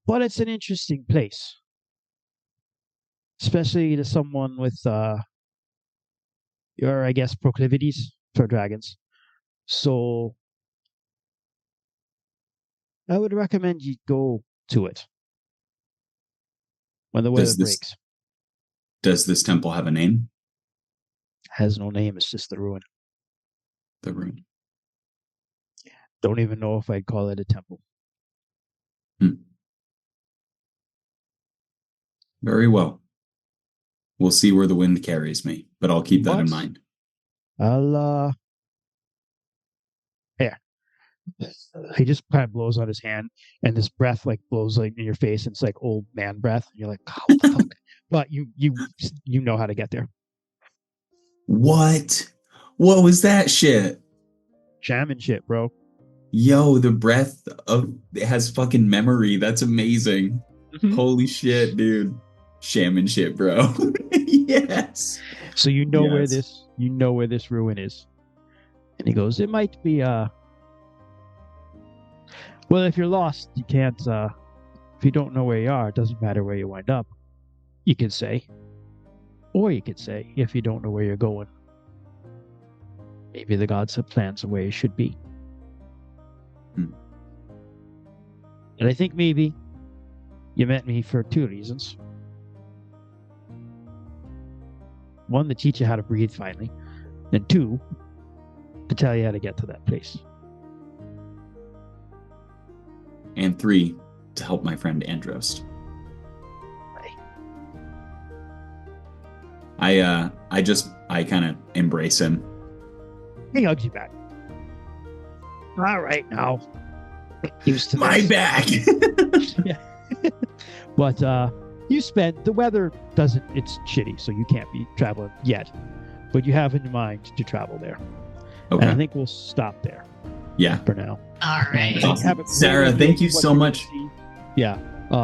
[SPEAKER 1] But it's an interesting place, especially to someone with your, I guess, proclivities for dragons. So I would recommend you go to it when the weather
[SPEAKER 3] Does this
[SPEAKER 1] breaks.
[SPEAKER 3] does this temple have a name?
[SPEAKER 1] Has no name. It's just the ruin.
[SPEAKER 3] The ruin.
[SPEAKER 1] Don't even know if I'd call it a temple.
[SPEAKER 3] Very well. We'll see where the wind carries me, but I'll keep that in
[SPEAKER 1] But
[SPEAKER 3] mind.
[SPEAKER 1] I'll here. He just kind of blows on his hand, and this breath like blows like in your face, and it's like old man breath. And you're like, oh, what the fuck? But you know how to get there.
[SPEAKER 3] What was that shit?
[SPEAKER 1] Shaman shit, bro.
[SPEAKER 3] Yo, the breath of it has fucking memory. That's amazing.
[SPEAKER 1] Mhm.
[SPEAKER 3] Holy shit, dude. Shaman shit, bro. Yes.
[SPEAKER 1] So you know where
[SPEAKER 3] Yes.
[SPEAKER 1] this ruin is. And he goes, it might be well, if you're lost, you can't if you don't know where you are, it doesn't matter where you wind up. You could say. Or you could say, if you don't know where you're going, maybe the gods have plans of where you should be.
[SPEAKER 3] Hmm.
[SPEAKER 1] And I think maybe you met me for two reasons. One, to teach you how to breathe finally. And two, to tell you how to get to that place.
[SPEAKER 3] And 3, to help my friend Andros. I kind of embrace him.
[SPEAKER 1] He hugs you back. All right, now. Used to
[SPEAKER 3] My
[SPEAKER 1] this.
[SPEAKER 3] back.
[SPEAKER 1] Yeah. But you spend the weather it's shitty, so you can't be traveling yet. But you have in your mind to travel there. And I
[SPEAKER 3] Okay.
[SPEAKER 1] think we'll stop there
[SPEAKER 3] Yeah.
[SPEAKER 1] for now.
[SPEAKER 2] All right.
[SPEAKER 1] And
[SPEAKER 3] Awesome.
[SPEAKER 1] have a
[SPEAKER 3] Sarah,
[SPEAKER 1] idea
[SPEAKER 3] thank you
[SPEAKER 1] what
[SPEAKER 3] so
[SPEAKER 1] you're
[SPEAKER 3] much.
[SPEAKER 1] gonna see. Yeah.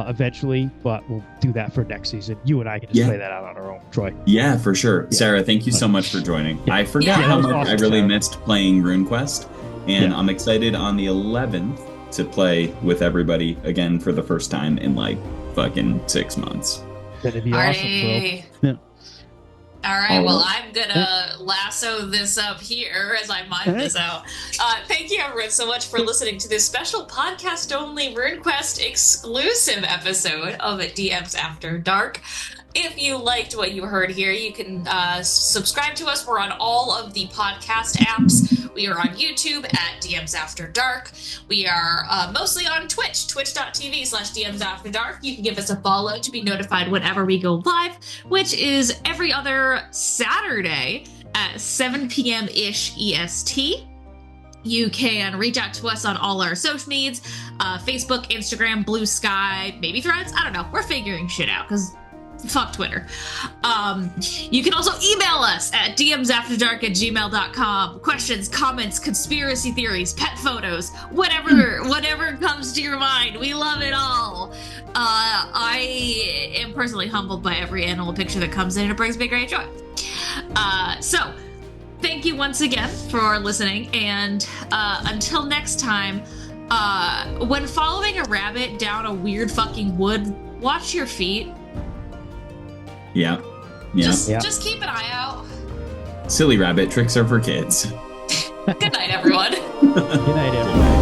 [SPEAKER 1] Eventually, but we'll do that for next season. You and I can just
[SPEAKER 3] Yeah.
[SPEAKER 1] play that out on our own, Troy.
[SPEAKER 3] Yeah, for sure.
[SPEAKER 1] Yeah.
[SPEAKER 3] Sarah, thank you so much for joining.
[SPEAKER 1] Yeah.
[SPEAKER 3] I forgot
[SPEAKER 2] Yeah,
[SPEAKER 3] how
[SPEAKER 2] that was
[SPEAKER 3] much I
[SPEAKER 1] awesome,
[SPEAKER 3] really
[SPEAKER 1] Sarah.
[SPEAKER 3] missed playing RuneQuest, and
[SPEAKER 1] Yeah.
[SPEAKER 3] I'm excited on the 11th to play with everybody again for the first time in like fucking 6 months.
[SPEAKER 1] That'd be awesome, bro.
[SPEAKER 2] Alrighty.
[SPEAKER 1] Yeah.
[SPEAKER 2] All right, well,
[SPEAKER 3] Alright.
[SPEAKER 2] I'm gonna lasso this up here as I mine this out. Thank you, everyone, so much for listening to this special podcast-only RuneQuest exclusive episode of DMs After Dark. If you liked what you heard here, you can subscribe to us. We're on all of the podcast apps. We are on YouTube at DMs After Dark. We are mostly on Twitch, twitch.tv/DMs After Dark. You can give us a follow to be notified whenever we go live, which is every other Saturday at 7 p.m.-ish EST. You can reach out to us on all our social needs, Facebook, Instagram, Blue Sky, maybe Threads. I don't know. We're figuring shit out because fuck Twitter. You can also email us at dmsafterdark@gmail.com. Questions, comments, conspiracy theories, pet photos, whatever comes to your mind. We love it all. I am personally humbled by every animal picture that comes in, and it brings me great joy. So thank you once again for listening, and until next time, when following a rabbit down a weird fucking wood, watch your feet.
[SPEAKER 3] Yeah. Yeah.
[SPEAKER 2] Just keep an eye out.
[SPEAKER 3] Silly rabbit tricks are for kids.
[SPEAKER 2] Good night, everyone.
[SPEAKER 1] Good night, everybody.